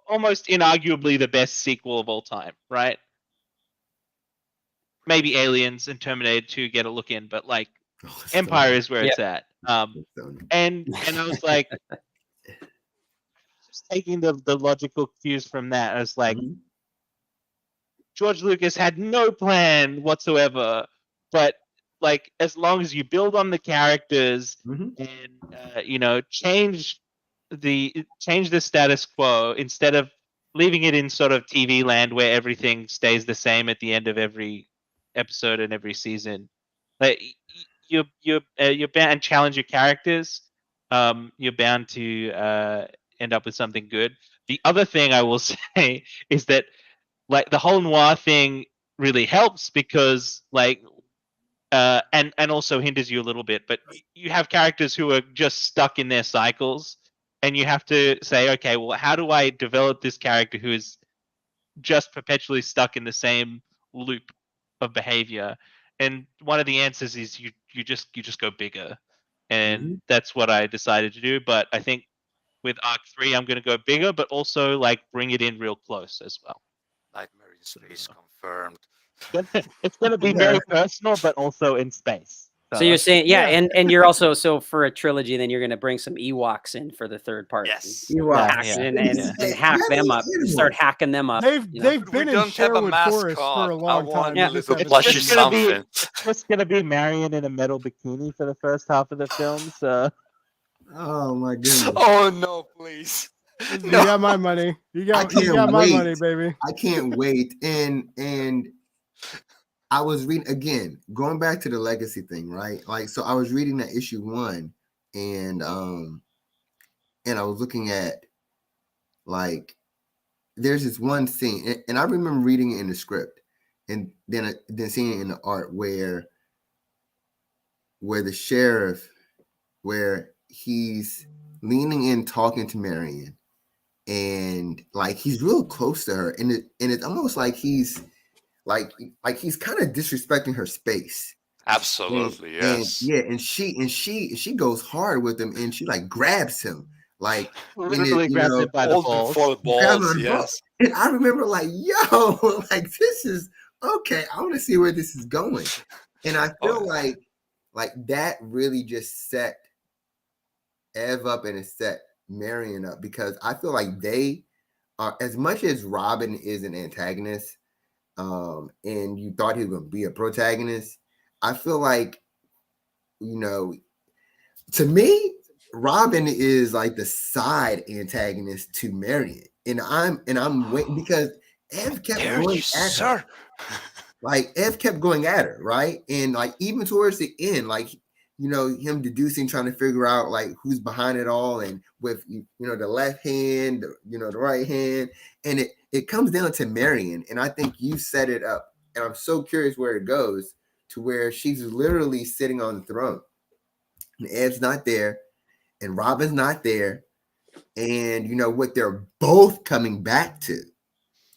Almost inarguably the best sequel of all time, right? Maybe Aliens and Terminator 2 get a look in, but like Empire is where it's at. And I was like, just taking the logical cues from that. I was like, George Lucas had no plan whatsoever, but like as long as you build on the characters and change the status quo instead of leaving it in sort of TV land where everything stays the same at the end of every episode and every season. Like you're bound to challenge your characters. You're bound to end up with something good. The other thing I will say is that like the whole noir thing really helps because like and also hinders you a little bit, but you have characters who are just stuck in their cycles, and you have to say, okay, well, how do I develop this character who is just perpetually stuck in the same loop of behavior? And one of the answers is you just go bigger, and that's what I decided to do. But I think with Arc 3, I'm going to go bigger, but also like bring it in real close as well. Nightmare in Space confirmed. It's going to be very personal, but also in space. So you're saying, and you're also, so for a trilogy, then you're going to bring some Ewoks in for the third part. Yes. Ewoks and hack them up. Start hacking them up. They've been in Sherwood Forest for a long time. It's just going to be Marion in a metal bikini for the first half of the film. So. Oh my goodness. Oh no, please. You got my money. You got my money, baby. I can't wait. And I was reading again, going back to the legacy thing, right? Like, so I was reading that issue 1, and and I was looking at like there's this one scene, and I remember reading it in the script, and then seeing it in the art where the sheriff, where he's leaning in talking to Marion, and like he's real close to her, and it's almost like he's like he's kind of disrespecting her space. Absolutely, yes. And she goes hard with him, and she like grabs him, like literally grabs it by the balls. For the balls, yes. And I remember like, yo, like this is okay. I want to see where this is going, and I feel like that really just set Ev up and it set Marion up, because I feel like they are, as much as Robin is an antagonist, and you thought he was going to be a protagonist, I feel like, you know, to me, Robin is like the side antagonist to Marion, and I'm waiting because Ev kept going at her. Like Ev kept going at her, right? And like even towards the end, like, you know, him deducing, trying to figure out like who's behind it all, and with, you know, the left hand, the right hand, and it comes down to Marion, and I think you set it up, and I'm so curious where it goes, to where she's literally sitting on the throne, and Ev's not there, and Robin's not there, and you know what they're both coming back to?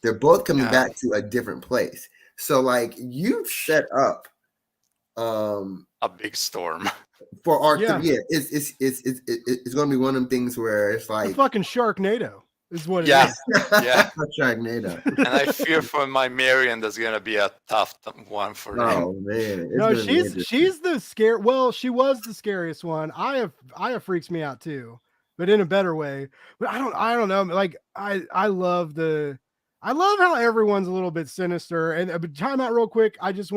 They're both coming back to a different place. So like you've set up a big storm for our it's going to be one of them things where it's like a fucking Sharknado is what it is. Yeah, Sharknado. And I fear for my Marion that's going to be a tough one for him. Oh man, no, she's the scare. Well, she was the scariest one. Aya freaks me out too, but in a better way. But I don't know. Like I love how everyone's a little bit sinister. And but time out real quick. I just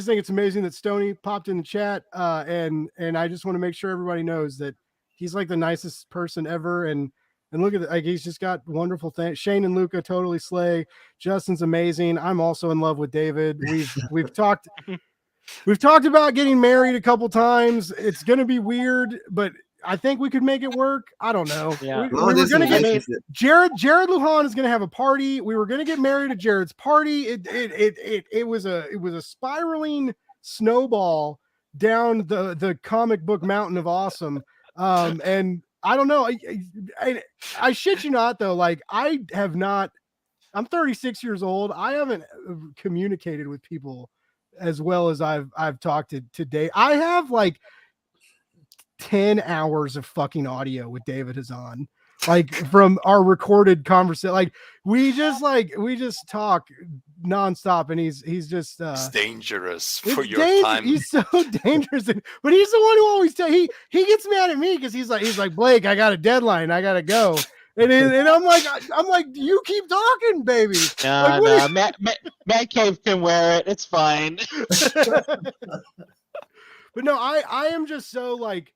think it's amazing that Stoney popped in the chat. And I just want to make sure everybody knows that he's like the nicest person ever. And look at it, like he's just got wonderful things. Shane and Luca totally slay. Justin's amazing. I'm also in love with David. We've talked about getting married a couple times. It's gonna be weird, but I think we could make it work. I don't know. Yeah. We were gonna get Jared Lujan is gonna have a party. We were gonna get married at Jared's party. It was a spiraling snowball down the comic book mountain of awesome. And I don't know. I shit you not though. Like I'm 36 years old. I haven't communicated with people as well as I've talked to today. I have like 10 hours of fucking audio with David Hazan, like from our recorded conversation. Like we just talk nonstop, and he's just it's dangerous for your time. He's so dangerous, but he's the one who always he gets mad at me because he's like Blake, I got a deadline, I gotta go. And I'm like, you keep talking, baby. No, MadCave can wear it. It's fine. But no, I am just so like,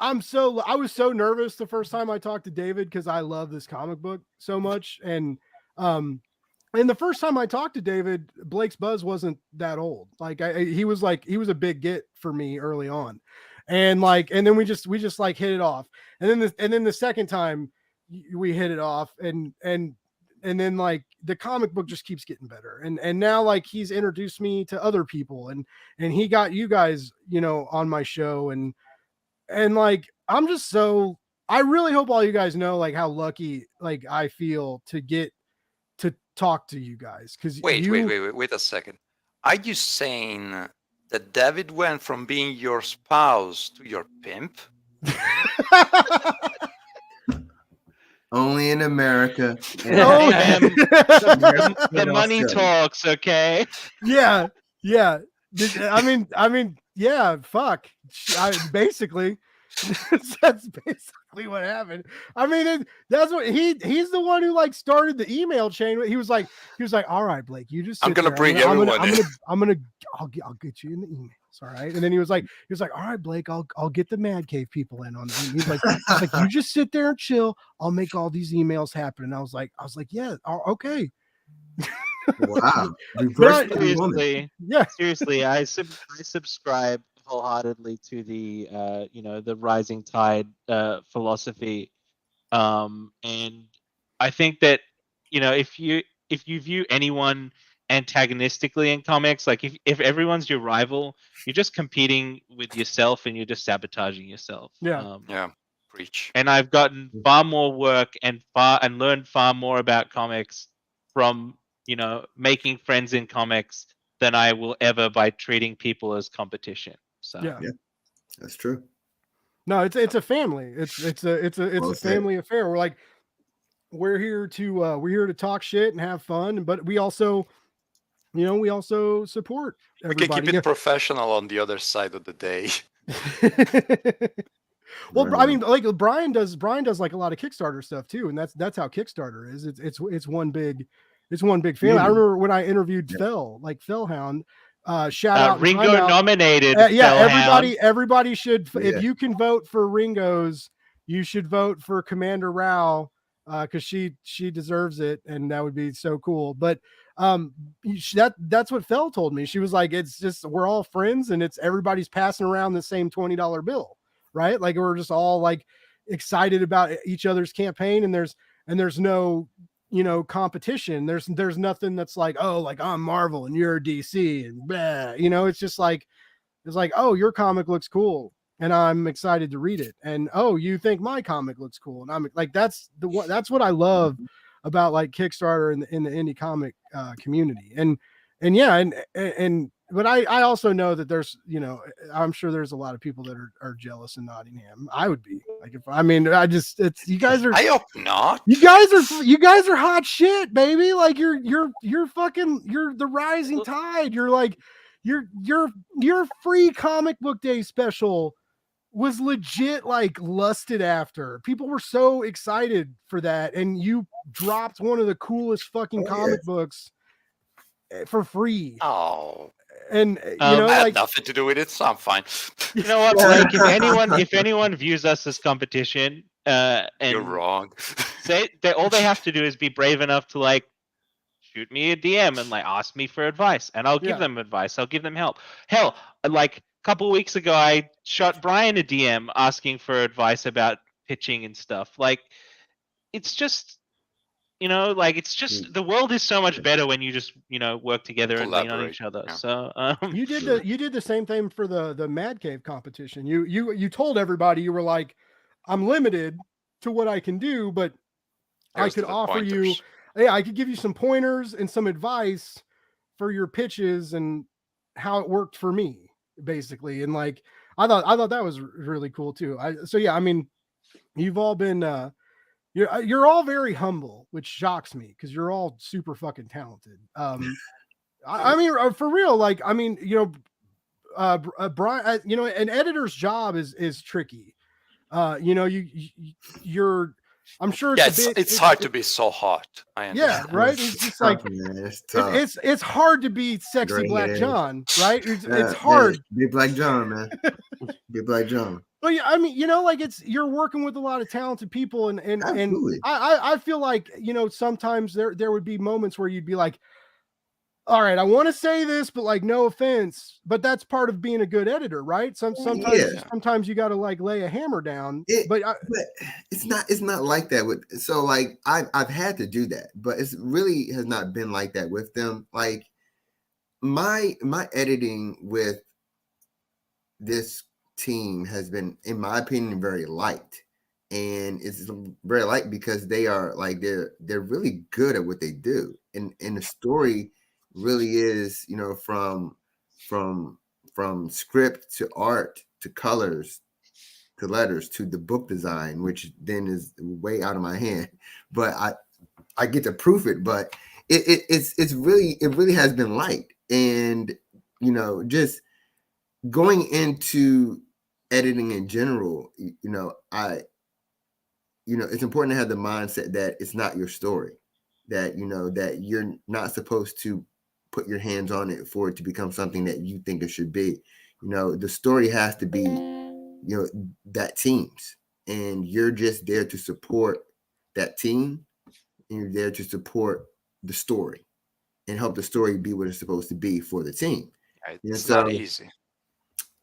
I was so nervous the first time I talked to David because I love this comic book so much. And the first time I talked to David, Blake's Buzz wasn't that old. Like he was a big get for me early on. And then we just like hit it off. And then the second time we hit it off, and then like the comic book just keeps getting better. And now like he's introduced me to other people, and he got you guys, you know, on my show, and like I'm just so, I really hope all you guys know like how lucky like I feel to get to talk to you guys. Because wait a second. Are you saying that David went from being your spouse to your pimp? Only in America. Oh, the money talks, okay? Yeah. I mean, yeah. Fuck. Basically, that's basically what happened. I mean, that's what he's the one who like started the email chain. He was like, all right, Blake, you just. I'm gonna bring everyone in. I'll get you in the emails. All right. And then he was like, all right, Blake, I'll get the MadCave people in on it. He's like, you just sit there and chill. I'll make all these emails happen. And I was like, yeah, okay. Wow. Seriously, I subscribe wholeheartedly to the the rising tide philosophy, and I think that if you view anyone antagonistically in comics, like if everyone's your rival, you're just competing with yourself and you're just sabotaging yourself. Yeah. Yeah, preach. And I've gotten far more work and learned far more about comics from making friends in comics than I will ever by treating people as competition. So Yeah. That's true. No, it's a family. It's a Well said. family affair. We're here to talk shit and have fun, but we also support We can everybody. keep it professional on the other side of the day. Well, Right I on. mean, like Brian does like a lot of Kickstarter stuff too, and that's how Kickstarter is. It's one big family. I remember when I interviewed Fellhound. Shout out and Ringo time out. nominated. Yeah, Fellhound. everybody should. Yeah. If you can vote for Ringo's, you should vote for Commander Rao, because she deserves it, and that would be so cool. But that's what Fell told me. She was like, it's just we're all friends, and it's everybody's passing around the same $20 bill, right? Like we're just all like excited about each other's campaign, and there's no competition. There's nothing that's like, oh, like I'm Marvel and you're DC and blah. It's just like oh, your comic looks cool and I'm excited to read it, and oh, you think my comic looks cool, and I'm like, that's what I love about like Kickstarter in the indie comic community. And yeah, and but I also know that there's I'm sure there's a lot of people that are jealous in Nottingham. I would be like, it's you guys are. I hope not. You guys are hot shit, baby. Like you're the rising tide. You're like your free comic book day special was legit like lusted after. People were so excited for that, and you dropped one of the coolest fucking comic books for free. Oh. And I had nothing to do with it, so I'm fine. You know what, Blake? If anyone views us as competition, and you're wrong. All they have to do is be brave enough to like shoot me a DM and like ask me for advice, and I'll give them advice. I'll give them help. Hell, like a couple of weeks ago, I shot Brian a DM asking for advice about pitching and stuff. Like, it's just. It's just the world is so much better when you just work together and lean on each other. Yeah. So you did the same thing for the MadCave competition. You told everybody, you were like, I'm limited to what I can do, but I could offer you, I could give you some pointers and some advice for your pitches and how it worked for me, basically. And like I thought that was really cool too. I mean, you've all been you're all very humble, which shocks me because you're all super fucking talented. I mean, for real, like, I mean, Brian, an editor's job is tricky. You're, I'm sure it's hard to be so hot. Yeah, right. It's just like it's hard to be sexy Black John, right? It's hard. Be Black John, man. Be Black John. But yeah, I mean, like you're working with a lot of talented people, and I feel like sometimes there would be moments where you'd be like, all right, I want to say this, but like, no offense, but that's part of being a good editor, right? Sometimes you got to like lay a hammer down. But it's not like that so like I've had to do that, but it's really has not been like that with them. Like my editing with this team has been, in my opinion, very light, and it's very light because they are like they're really good at what they do, and the story really is from script to art to colors to letters to the book design, which then is way out of my hand, but I get to proof it. But it really has been light, and just going into editing in general, it's important to have the mindset that it's not your story, that that you're not supposed to put your hands on it for it to become something that you think it should be. The story has to be that team's, and you're just there to support that team, and you're there to support the story and help the story be what it's supposed to be for the team. It's not easy.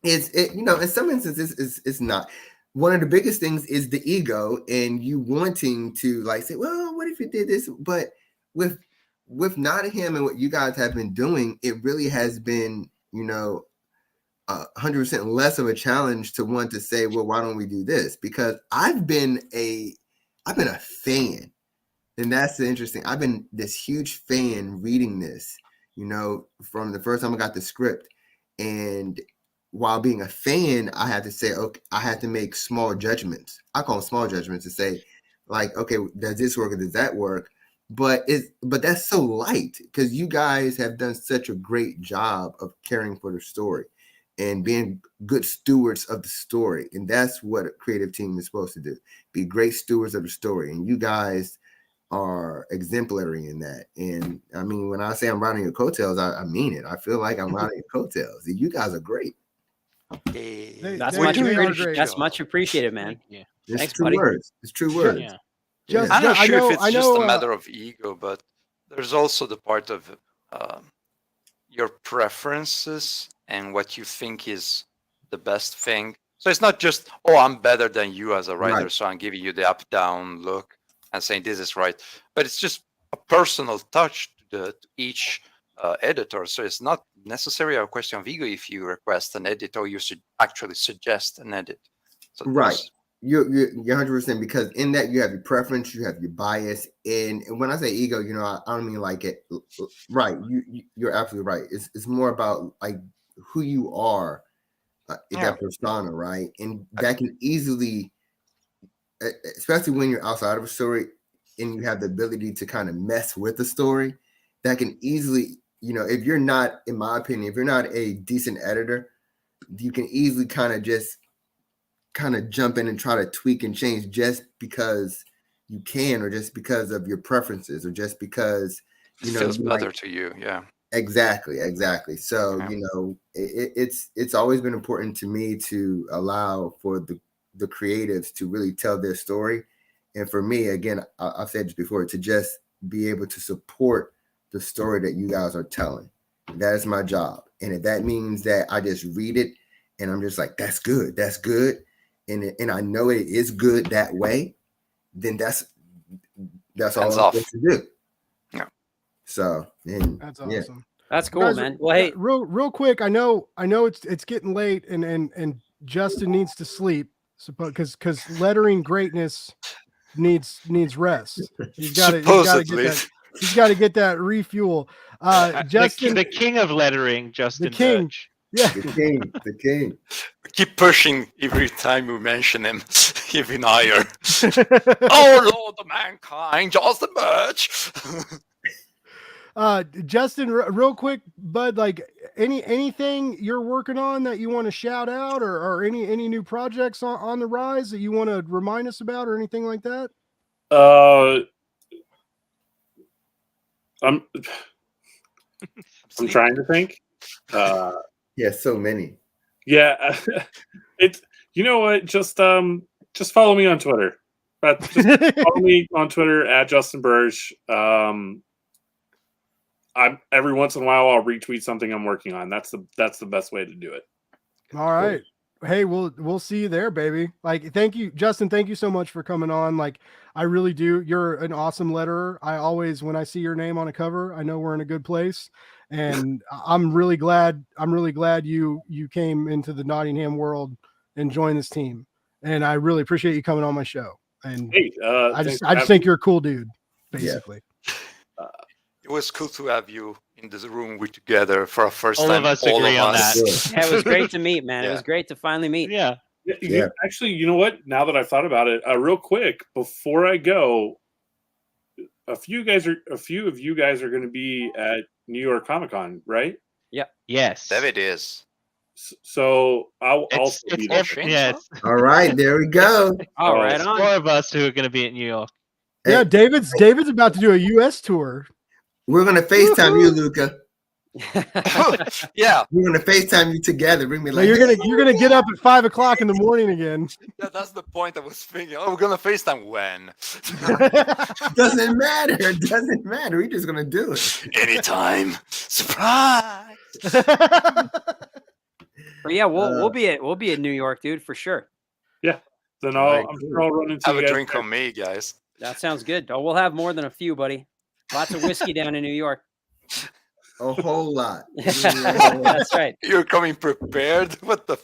in some instances it's not. One of the biggest things is the ego and you wanting to like say, well, what if you did this? But with Nottingham and what you guys have been doing, it really has been, 100% less of a challenge to want to say, well, why don't we do this? Because I've been a fan, and that's the interesting. I've been this huge fan reading this, from the first time I got the script, and while being a fan, I had to say, okay, I had to make small judgments. I call them small judgments to say, like, okay, does this work or does that work? But that's so light because you guys have done such a great job of caring for the story and being good stewards of the story. And that's what a creative team is supposed to do, be great stewards of the story. And you guys are exemplary in that. And I mean, when I say I'm riding your coattails, I mean it. I feel like I'm riding your coattails. You guys are great. That's They much appreciated, man. Yeah. It's Thanks, true buddy. words. It's true words. Yeah. Just- I'm not I sure know- if it's I just know, a matter of ego, but there's also the part of your preferences and what you think is the best thing. So it's not just, oh, I'm better than you as a writer, Right. so I'm giving you the up-down look and saying this is right. But it's just a personal touch to each editor. So it's not necessarily a question of ego if you request an edit or you should actually suggest an edit. So Right. there's- You're 100% because in that you have your preference, you have your bias, and when I say ego, I don't mean like it. Right, you're absolutely right. It's more about like who you are, in that persona, right? And that can easily, especially when you're outside of a story, and you have the ability to kind of mess with the story, that can easily, if you're not, in my opinion, if you're not a decent editor, you can easily kind of jump in and try to tweak and change just because you can, or just because of your preferences, or just because it feels better to you. Yeah. Exactly. So Yeah. it's always been important to me to allow for the creatives to really tell their story, and for me, again, I've said this before, to just be able to support the story that you guys are telling. That is my job, and if that means that I just read it and I'm just like, that's good, and I know it is good that way, then that's all I'm supposed to do. Yeah. So, and That's awesome. That's cool, Guys, man. Well, hey, real quick. I know it's getting late, and Justin needs to sleep. Because lettering greatness needs rest. He's got to get that refuel. Justin, the king of lettering, Justin. the king. Birch. Yeah, the king. Keep pushing every time we mention him, even higher. Oh, Lord of mankind, Justin Birch. Justin, real quick, bud. Like anything you're working on that you want to shout out, or any new projects on the rise that you want to remind us about, or anything like that? I'm trying to think. Yeah, so many. Yeah, it's, you know what? Just follow me on Twitter. Just follow me on Twitter at Justin Birch. I'm every once in a while I'll retweet something I'm working on. That's the best way to do it. All right. Hey, we'll see you there, baby. Like, thank you, Justin. Thank you so much for coming on. Like, I really do. You're an awesome letterer. I always, when I see your name on a cover, I know we're in a good place. And I'm really glad you came into the Nottingham world and joined this team. And I really appreciate you coming on my show. And hey, I just think you're a cool dude, basically. Yeah. It was cool to have you in this room together for a first all time. Of us agree on that. Yeah, it was great to meet, man. It was great to finally meet. Yeah. Actually, you know what? Now that I've thought about it, real quick before I go, a few of you guys are going to be at New York Comic Con, right? Yeah. Yes. David is. So I'll also be there. Yes. All right, there we go. All right, on. 4 of us who are going to be at New York. Yeah, David's about to do a U.S. tour. We're gonna FaceTime you, Luca. Yeah, we're gonna FaceTime you together. Bring me like you're gonna get up at 5 o'clock in the morning again. That's the point I was thinking. Oh, we're gonna FaceTime when? Doesn't matter. We're just gonna do it anytime. Surprise. But yeah, we'll be at New York, dude, for sure. Yeah. Then Alright, I'm sure I'll run into Have you a guys drink there. on me, guys. That sounds good. Oh, we'll have more than a few, buddy. Lots of whiskey down in New York. A whole lot. That's right. You're coming prepared. What the?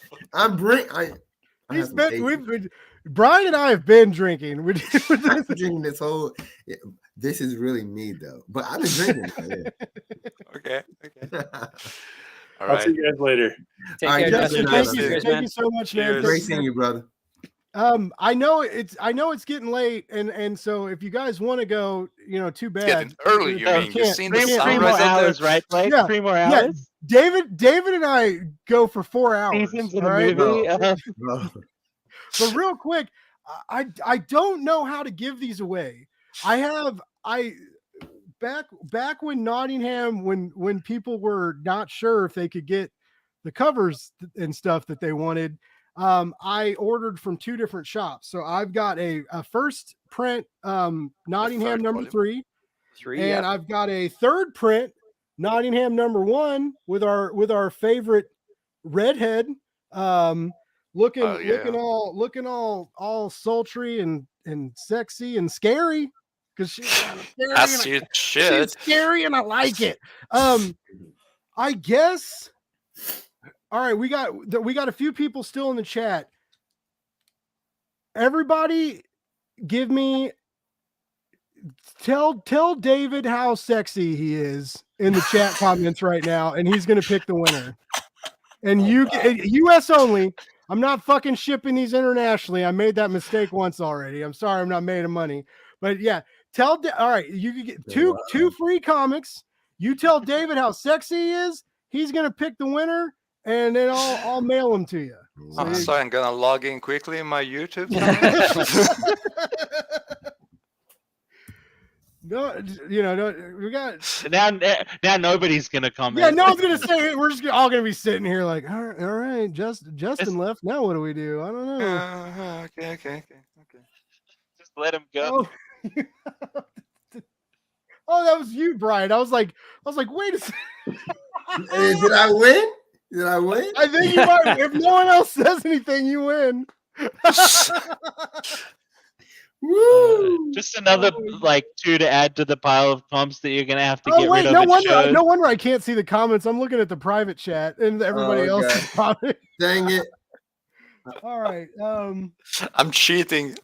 Brian and I have been drinking. I'm drinking this whole. Yeah, this is really me though, but I've been drinking. Okay. All I'll see right. you guys later. Take All right, care, Justin, Justin. Thank you so much, man. Cheers. Great seeing you, brother. I know it's getting late, and so if you guys want to go, too bad. Getting early, you mean? You've seen the Three more sunrise out hours, there? right? Blake? Yeah, 3 more yeah. hours. David and I go for 4 hours. Seasons in all a right? movie. No. But real quick, I don't know how to give these away. Back when Nottingham, when people were not sure if they could get the covers and stuff that they wanted, I ordered from 2 different shops. So I've got a first print Nottingham number 3, and I've got a third print Nottingham number 1 with our favorite redhead, looking all sultry and sexy and scary, because she's scary. She's scary and I like it. I guess. All right, we got a few people still in the chat. Everybody, tell David how sexy he is in the chat comments right now, and he's gonna pick the winner. And U.S. only. I'm not fucking shipping these internationally. I made that mistake once already. I'm sorry, I'm not made of money. But yeah, all right, you can get two free comics. You tell David how sexy he is. He's gonna pick the winner, and then I'll mail them to you. I'm sorry, I'm gonna log in quickly in my YouTube. No, we got now nobody's gonna comment. Yeah, no one's gonna say it. We're just all gonna be sitting here like, all right, Justin left. Now what do we do? I don't know. Okay. Just let him go. Oh, that was you, Brian. I was like, wait a second. Did I win? I think you might. If no one else says anything, you win. Woo! Just another 2 to add to the pile of comps that you're gonna have to get rid of. No wonder I can't see the comments. I'm looking at the private chat and everybody else's comment. Dang it! All right. I'm cheating.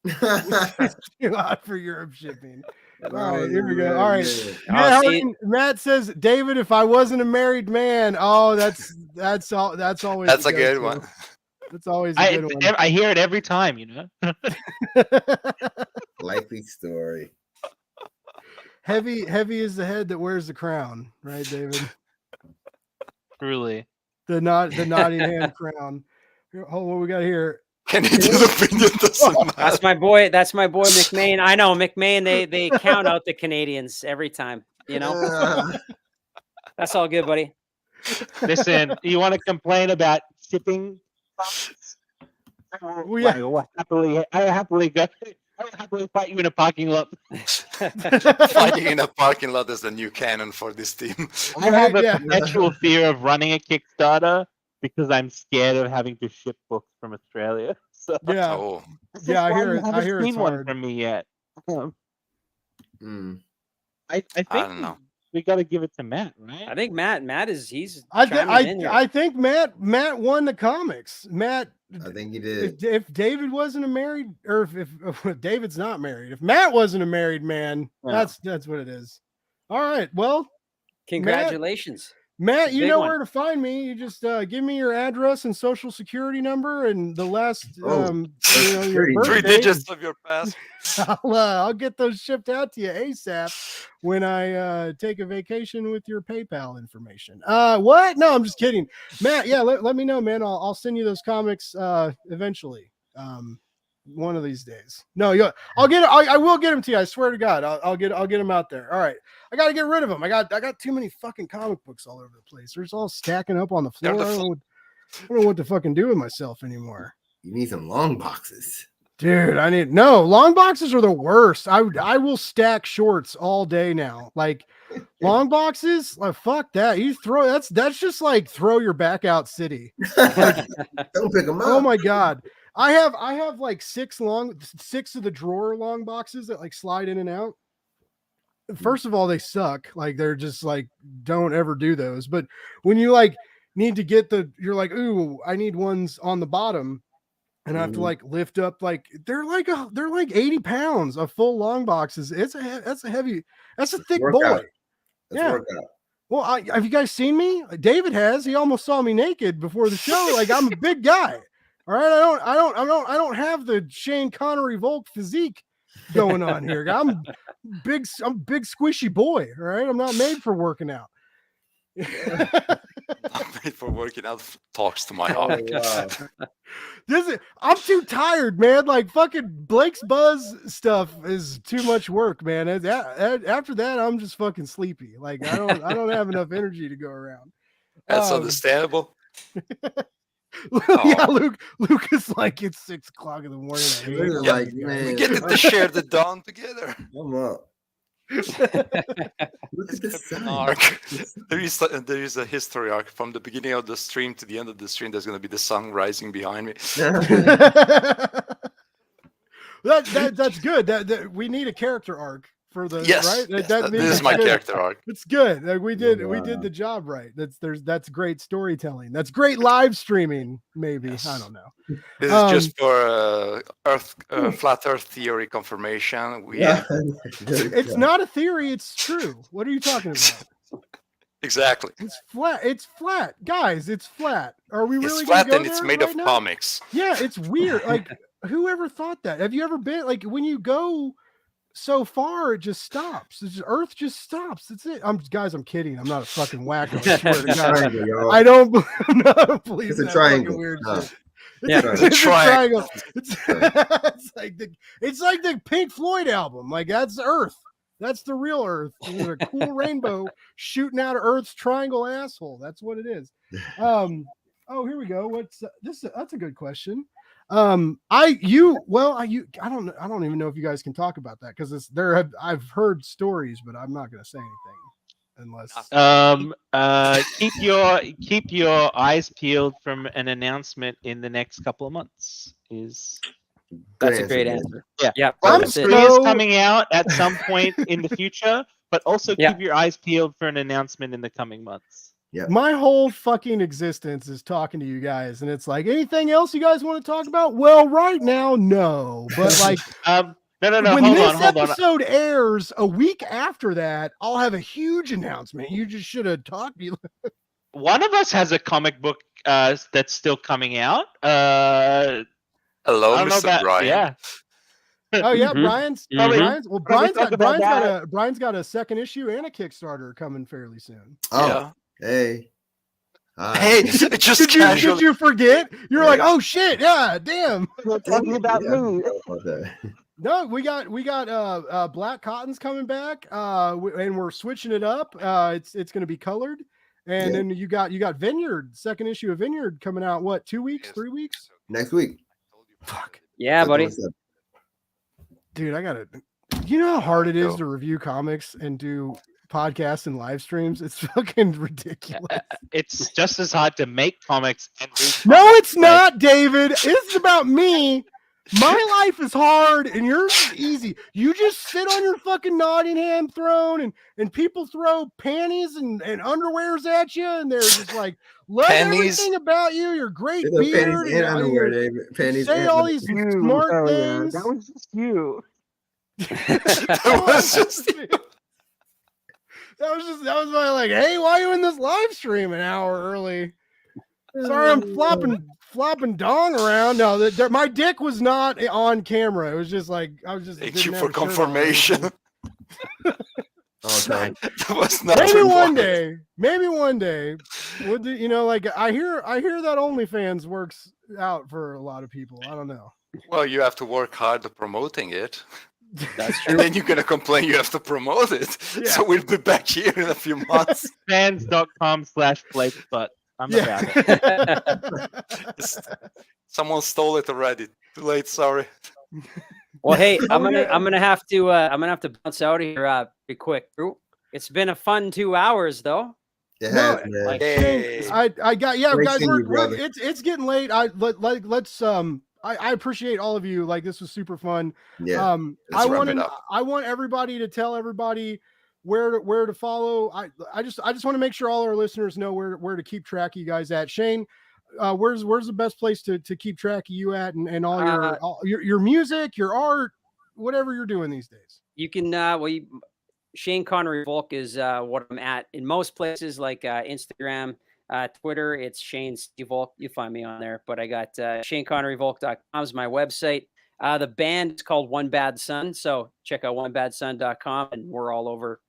It's too hot for Europe shipping. All right, here we go. All right. Matt says, David, if I wasn't a married man, that's always That's a good one. That's always a good one. I hear it every time, Likely story. Heavy is the head that wears the crown, right, David? Truly. The Nottingham crown. Hold on, what we got here? Can you do the opinion? That's my boy McMahon. I know McMahon. They count out the Canadians every time. That's all good, buddy. Listen, you want to complain about shipping? I happily fight you in a parking lot. Fighting in a parking lot is the new canon for this team. I have a perpetual fear of running a Kickstarter because I'm scared of having to ship books from Australia. So, Oh. Yeah, I hear it. I hear it's one hard. from me yet. I think I don't know. we got to give it to Matt, right? I think Matt is I think Matt won the comics. Matt, I think he did. If David wasn't a married, or if David's not married, if Matt wasn't a married man, that's what it is. All right, well, congratulations, Matt. You know where to find me. You just give me your address and social security number and the last your 3 digits of your pass. I'll get those shipped out to you ASAP when I take a vacation with your PayPal information. What? No, I'm just kidding, Matt. Yeah, let me know, man. I'll send you those comics eventually. One of these days. No, I'll get it. I will get them to you. I swear to God, I'll get them out there. All right, I got to get rid of them. I got too many fucking comic books all over the place. They're just all stacking up on the floor. I don't know what to fucking do with myself anymore. You need some long boxes. Dude, long boxes are the worst. I will stack shorts all day now. Like long boxes, like fuck that. That's just like throw your back out city. Like, don't pick them up. Oh my god. I have like six of the drawer long boxes that like slide in and out. First of all, they suck. Like they're just like, don't ever do those. But when you like need to get you're like, ooh, I need ones on the bottom. And I have to like lift up, like they're like 80 pounds of full long boxes. That's a thick boy. Yeah. Well, have you guys seen me? David has. He almost saw me naked before the show. Like I'm a big guy. All right. I don't have the Shane Connery Volk physique going on here. I'm a big squishy boy. All right. I'm not made for working out. Not made for working out. Talks to my heart. I'm too tired, man. Like fucking Blake's Buzz stuff is too much work, man. After that, I'm just fucking sleepy. Like I don't have enough energy to go around. That's understandable. Yeah, Luke is like, it's 6 o'clock in the morning. Like, man, we get to share the dawn together. I'm up. Look at the sun. Arc. There is a history arc from the beginning of the stream to the end of the stream. There's going to be the sun rising behind me. That's good. That we need a character arc for the right. Yes, this is my character arc. It's good. Like, we did the job right. That's great storytelling. That's great live streaming. Maybe I don't know. This is just for flat Earth theory confirmation. It's not a theory. It's true. What are you talking about? Exactly. It's flat. It's flat, guys. It's flat. Are we really? It's flat go and it's there made right of now? comics. Yeah, it's weird. Like, whoever thought that? Have you ever been like when you go so far, it just stops. Earth just stops. That's it. I'm kidding. I'm not a fucking wacko. I swear to God. I don't believe it's a triangle. Weird shit. It's a triangle. It's like the Pink Floyd album. Like that's Earth. That's the real Earth. There's a cool rainbow shooting out of Earth's triangle asshole. That's what it is. Oh, here we go. What's this? That's a good question. I don't even know if you guys can talk about that because I've heard stories, but I'm not going to say anything unless keep your eyes peeled from an announcement in the next couple of months. That's a great answer. Yeah. Three is coming out at some point in the future, but also keep your eyes peeled for an announcement in the coming months. Yeah. My whole fucking existence is talking to you guys, and it's like, anything else you guys want to talk about? Well, right now, no. But like, no. When this episode airs a week after that, I'll have a huge announcement. You just should have talked. One of us has a comic book that's still coming out. Hello, Mr. Brian. Yeah. Oh yeah, Brian's. Mm-hmm. Brian's got a second issue and a Kickstarter coming fairly soon. Oh, yeah. Hey, it just did you forget? You're like, oh shit, yeah, damn. You're talking about me. No, we got Black Cotton's coming back, and we're switching it up. It's going to be colored, and then you got Vineyard, second issue of Vineyard coming out. What, 2 weeks, 3 weeks? Next week. Fuck. Yeah, buddy. Dude, I gotta. You know how hard it is to review comics and do podcasts and live streams? It's fucking ridiculous. It's just as hard to make comics and read comics. No, it's not, David. It's about me. My life is hard and yours is easy. You just sit on your fucking Nottingham throne and people throw panties and underwears at you, and they're just like, love everything about you, your great beard. Panties and underwear, David. Panties say and all these smart things. That was just you. That was my like, hey, why are you in this live stream an hour early? Sorry, I'm flopping dong around. No, my dick was not on camera. It was just like I was just. Thank you for confirmation. That was not maybe one day. Like I hear that OnlyFans works out for a lot of people. I don't know. Well, you have to work hard at promoting it. That's true. And then you're going to complain you have to promote it. Yeah. So we'll be back here in a few months. Fans.com/BlakeButt. I'm about it. Someone stole it already. Too late, sorry. Well, hey, Oh, I'm gonna have to bounce out of here pretty quick. It's been a fun 2 hours though. It No, has, man. Like, Hey. I got Great guys. seeing you, brother. It's getting late. Let's I appreciate all of you. Like, this was super fun. Yeah. Let's I wrap want it up. I want everybody to tell everybody where to follow. I just want to make sure all our listeners know where to keep track of you guys at. Shane, where's the best place to keep track of you at, and all your music, your art, whatever you're doing these days? you can Shane Connery Volk is what I'm at in most places, like Instagram, Twitter. It's Shane Steve Volk. You find me on there. But I got ShaneConneryVolk.com is my website. The band is called One Bad Son, so check out OneBadSon.com, and we're all over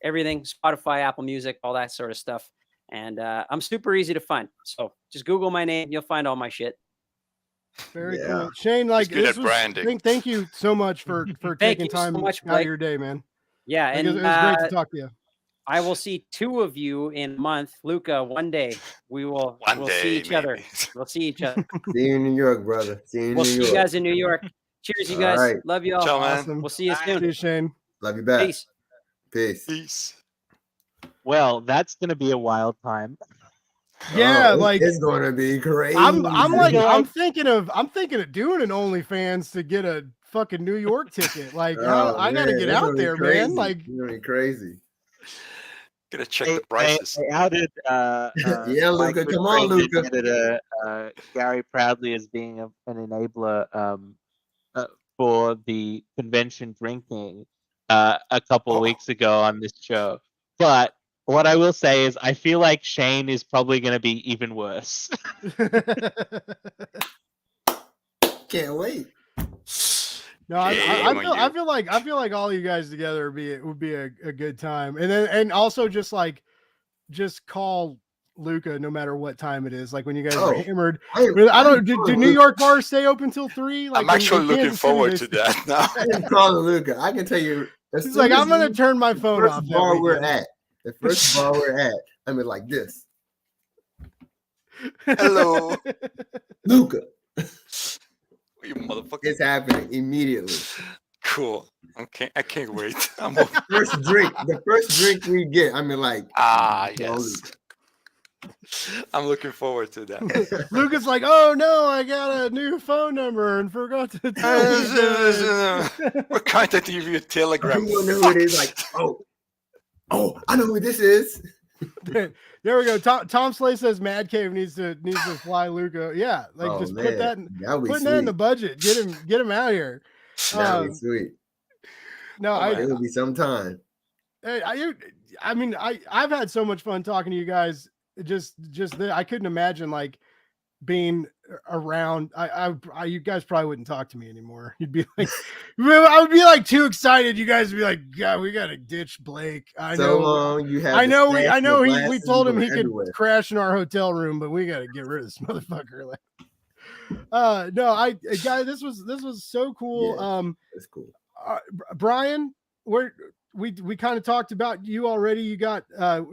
everything: Spotify, Apple Music, all that sort of stuff. And I'm super easy to find. So just Google my name, you'll find all my shit. Very cool, Shane. Like, good at branding. Thank you so much for taking time so much, out of your day, man. Yeah, Like, and it was great to talk to you. I will see 2 of you in a month. Luca, one day we'll see each other. We'll see each other. See you in New York, brother. See you in We'll New see York. you guys in New York. Cheers, you guys. All right. Love you all. Ciao, man. Awesome. We'll see you soon. See you, Shane. Love you back. Peace. Peace. Peace. Well, that's gonna be a wild time. Yeah, like, it's going to be crazy. I'm thinking of doing an OnlyFans to get a fucking New York ticket. Like, I gotta get out there, man. Like, it's gonna be crazy. Gonna check the prices. I outed Yeah, my Luca, good come on, friend Luca. and editor, Gary Proudly as being an enabler for the convention drinking a couple of weeks ago on this show. But what I will say is I feel like Shane is probably going to be even worse. Can't wait. no, I feel like all you guys together would be a good time. And also just call Luca no matter what time it is. Like, when you guys are hammered. Do New York bars stay open till 3? Like, I'm actually looking Kansas City, forward to that now. I can call Luca. I can tell you. He's like, I'm gonna turn my phone off. The first bar we're at, I mean, like this. Hello, Luca. You motherfucker. It's happening immediately. Cool. Okay, I can't wait. The first drink we get, I mean, like, yes. I'm looking forward to that. Luca's like, oh no, I got a new phone number and forgot to tell you. What kind of TV You telegram? don't know who it is. Like, oh, I know who this is. There we go. Tom Slay says MadCave needs to fly Luca. Yeah, like, just put that in the budget. Get him out here. That'd be sweet. No, it'll be some time. I mean, I've had so much fun talking to you guys. I couldn't imagine, like, being around. You guys probably wouldn't talk to me anymore. You'd be like, I would be like too excited. You guys would be like, God, we gotta ditch Blake. I know we told him he could crash in our hotel room, but we gotta get rid of this motherfucker. Like, guys, this was so cool. Yeah, that's cool. Brian, we kind of talked about you already. You got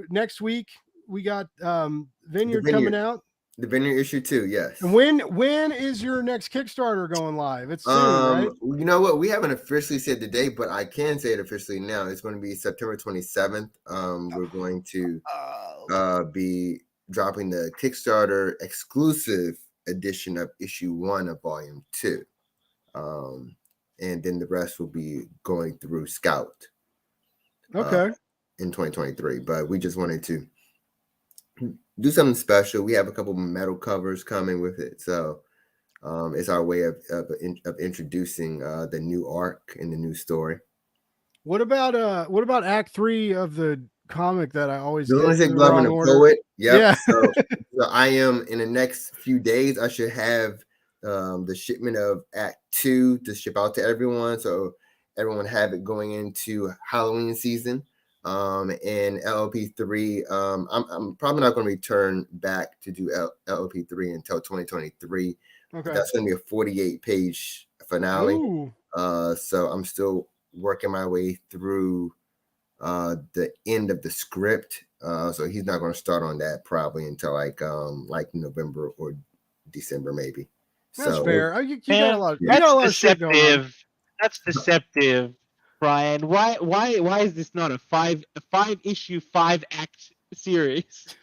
next week we got Vineyard coming out. The Vineyard issue 2, yes. And when is your next Kickstarter going live? It's soon, right? You know what? We haven't officially said the date, but I can say it officially now. It's going to be September 27th. We're going to be dropping the Kickstarter exclusive edition of issue 1 of volume 2. And then the rest will be going through Scout. Okay. In 2023. But we just wanted to do something special. We have a couple metal covers coming with it, so it's our way of introducing the new arc and the new story. What about Act 3 of the comic that I always the Lunatic Glove and the Poet? Yep. Yeah. So I am in the next few days. I should have the shipment of Act 2 to ship out to everyone, so everyone have it going into Halloween season. And LLP3, I'm probably not going to return back to do LLP3 until 2023. Okay. That's going to be a 48-page finale. Ooh. So I'm still working my way through the end of the script. So he's not going to start on that probably until like November or December maybe. That's So fair. You got a Man, lot. You that's got a lot of shit going on. deceptive. That's deceptive, Brian. Why is this not a five issue 5-act series?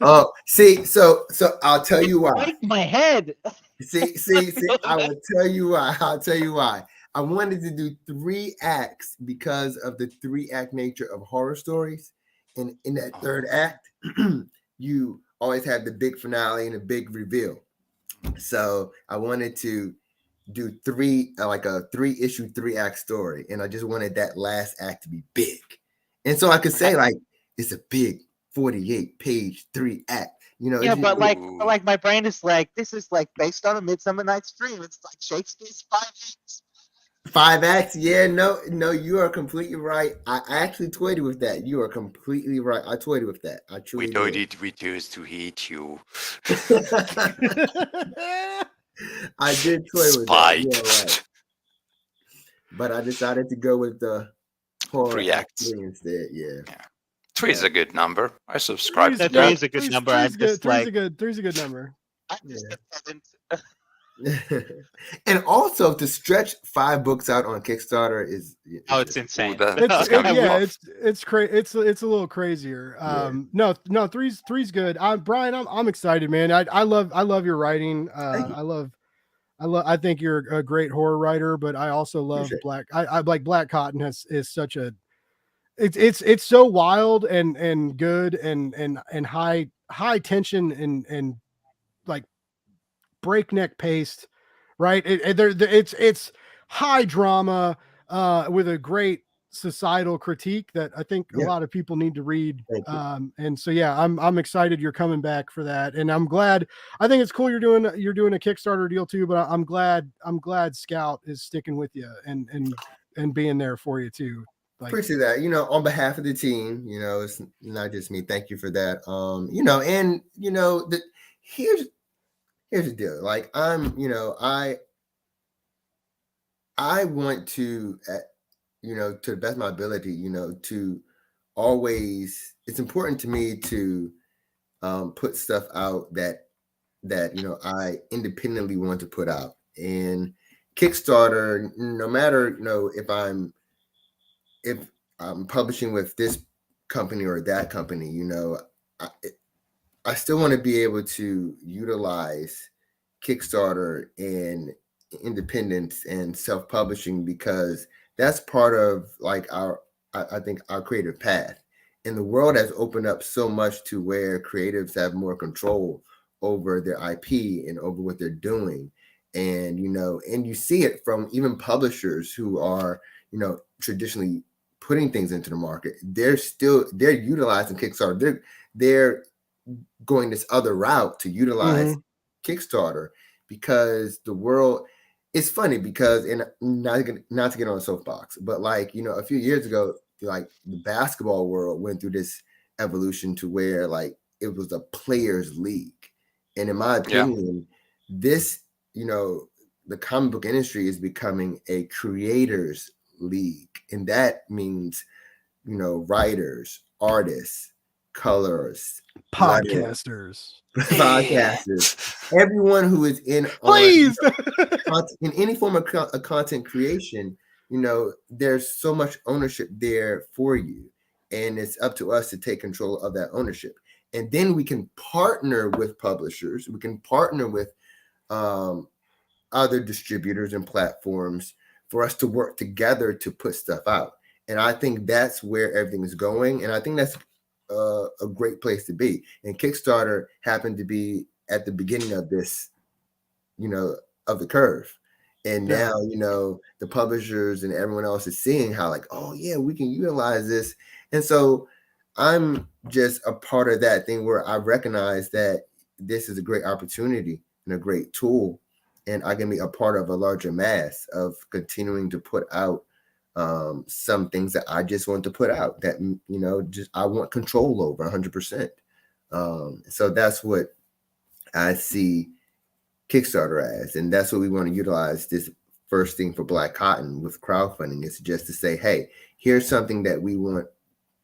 oh, see, so I'll tell you why. Break my head. See, I will tell you why. I'll tell you why. I wanted to do 3 acts because of the 3-act nature of horror stories. And in that 3rd act, you always have the big finale and a big reveal. So I wanted to do 3, like a 3-issue, 3-act story. And I just wanted that last act to be big. And so I could say, like, it's a big 48-page 3-act. You know, Yeah, it's but just- like my brain is like, this is like based on A Midsummer Night's Dream. It's like Shakespeare's 5 acts. 5 acts, yeah, no, you are completely right. I actually toyed with that. You are completely right. I toyed with that. I We truly don't did. need reduce to hate you. I did toy with that. You are Spite. right. But I decided to go with the horror 3 act acts. 3 instead. Yeah. 3 is a good number. I subscribe to That that. 3 is a good number. I'm just like, three's a good number. I'm just a peasant. And also to stretch 5 books out on Kickstarter is Oh, it's insane. Ooh, that- It's that's gonna be yeah, rough. it's crazy. It's a little crazier. No, three's good. Brian, I'm excited, man. I love your writing. Thank you. I think you're a great horror writer, but I also love Appreciate I like Black Cotton is such a it's so wild and good and high tension and like breakneck paced, right? It's high drama with a great societal critique that I think a Yeah. lot of people need to read. Thank you. And so yeah, I'm excited you're coming back for that, and I'm glad. I think it's cool you're doing a Kickstarter deal too. But I'm glad Scout is sticking with you and being there for you too. Like, Appreciate that. You know, on behalf of the team, you know, it's not just me. Thank you for that. You know, and you know, here's the deal. Like, I'm, you know, I want to, you know, to the best of my ability, you know, to always. It's important to me to put stuff out that you know I independently want to put out. And Kickstarter, no matter, you know, if I'm publishing with this company or that company, you know, I still want to be able to utilize Kickstarter and independence and self-publishing, because that's part of like I think our creative path. And the world has opened up so much to where creatives have more control over their IP and over what they're doing. And, you know, and you see it from even publishers who are, you know, traditionally putting things into the market. They're utilizing Kickstarter. They're going this other route to utilize Kickstarter, because the world, it's funny because, and not to get on a soapbox, but like, you know, a few years ago, like the basketball world went through this evolution to where like it was a players league. And in my opinion, this, you know, the comic book industry is becoming a creators league. And that means, you know, writers, artists, colors, podcasters, everyone who is in please in any form of content creation. You know, there's so much ownership there for you, and it's up to us to take control of that ownership. And then we can partner with publishers. We can partner with other distributors and platforms for us to work together to put stuff out. And I think that's where everything is going. And I think that's a great place to be. And Kickstarter happened to be at the beginning of this, you know, of the curve. And now, you know, the publishers and everyone else is seeing how like, oh yeah, we can utilize this. And so I'm just a part of that thing where I recognize that this is a great opportunity and a great tool. And I can be a part of a larger mass of continuing to put out some things that I just want to put out that, you know, just I want control over 100%. So that's what I see Kickstarter as, and that's what we want to utilize this first thing for Black Cotton with crowdfunding, is just to say, hey, here's something that we want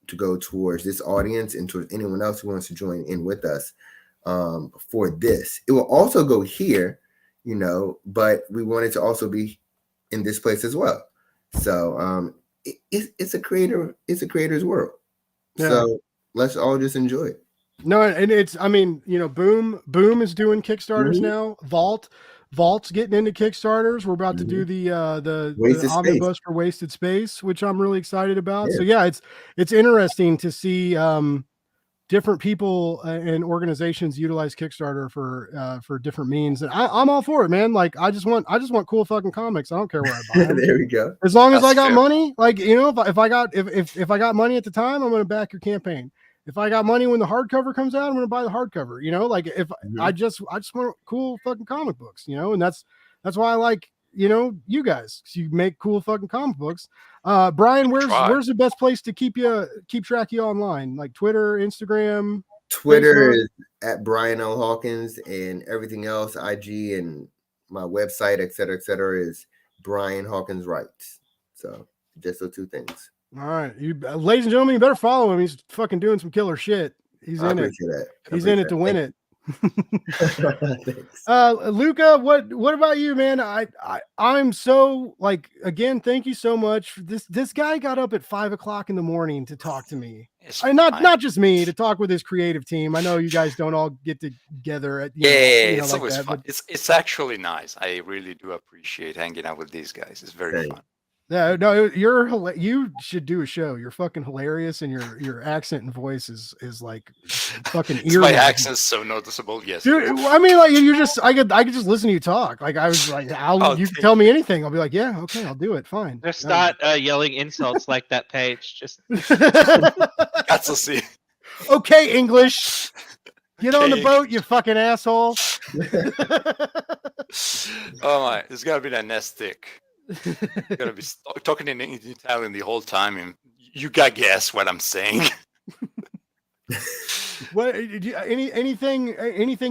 to go towards this audience and towards anyone else who wants to join in with us for this. It will also go here but we wanted to also be in this place as well. So it's a creator's world. Yeah. So let's all just enjoy it. No, and it's, I mean, Boom is doing Kickstarters now. Vault's getting into Kickstarters. We're about to do the Wasted omnibus for Wasted Space, which I'm really excited about. So yeah, it's interesting to see different people and organizations utilize Kickstarter for different means, and I'm all for it, man. Like I just want cool fucking comics. I don't care where I buy them. There we go. As long as I got money, like if I got money at the time, I'm gonna back your campaign. If I got money when the hardcover comes out, I'm gonna buy the hardcover. Like if I just want cool fucking comic books, and that's why I like you guys, 'cause you make cool fucking comic books. Brian, where's the best place to keep track of you online? Like Twitter, Instagram? Twitter Facebook? is at Brian L. Hawkins, and everything else, IG and my website, et cetera, is Brian Hawkins Writes. So just those two things. All right, you ladies and gentlemen, you better follow him. He's fucking doing some killer shit. He's in it. He's in it to win it. Luca, what about you, man? I'm so again, thank you so much. This guy got up at 5 o'clock in the morning to talk to me. Not just me, to talk with his creative team. I know you guys don't all get together at it's like always that, fun. but It's actually nice. I really do appreciate hanging out with these guys. It's very fun. yeah, no, you should do a show. You're fucking hilarious, and your accent and voice is like fucking ear. My accent's so noticeable. Yes, dude. I mean, like you're just I could just listen to you talk. Like I was like, you can tell me anything. I'll be like, yeah, okay, I'll do it. Fine. Just start yelling insults like that page. Just got to see. Okay, English. Get on the boat, you fucking asshole. Oh my, it's gotta be that nestic. Gonna be talking in Italian the whole time, and you gotta guess what I'm saying. What anything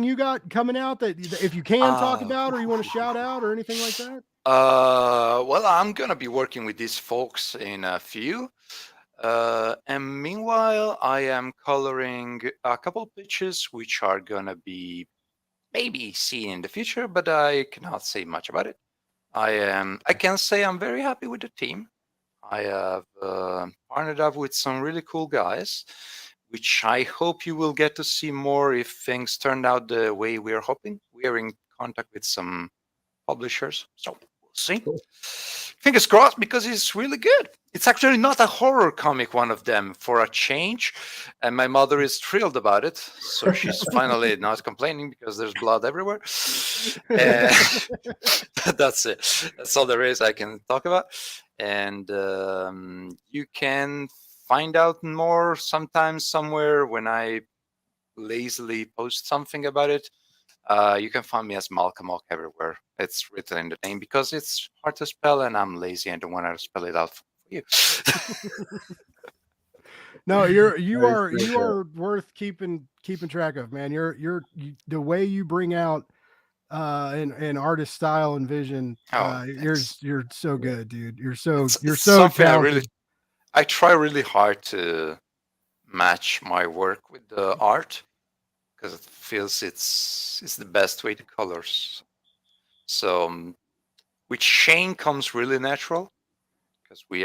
you got coming out that if you can talk about, or you want to shout out, or anything like that? Well, I'm gonna be working with these folks in a few, and meanwhile, I am coloring a couple of pictures which are gonna be maybe seen in the future, but I cannot say much about it. I can say I'm very happy with the team. I have partnered up with some really cool guys, which I hope you will get to see more if things turned out the way we are hoping. We are in contact with some publishers, so we'll see. Cool. Fingers crossed, because it's really good. It's actually not a horror comic, one of them, for a change, and my mother is thrilled about it. So she's finally not complaining because there's blood everywhere. That's it. That's all there is I can talk about. And you can find out more sometimes somewhere when I lazily post something about it. You can find me as Malcolm Ock everywhere. It's written in the name because it's hard to spell, and I'm lazy and don't want to spell it out for you. No, you are worth keeping track of, man. You're the way you bring out an artist style and vision. You're so good, dude. You're so talented. I try really hard to match my work with the art, because it feels it's the best way to colors. So with Shane comes really natural, because we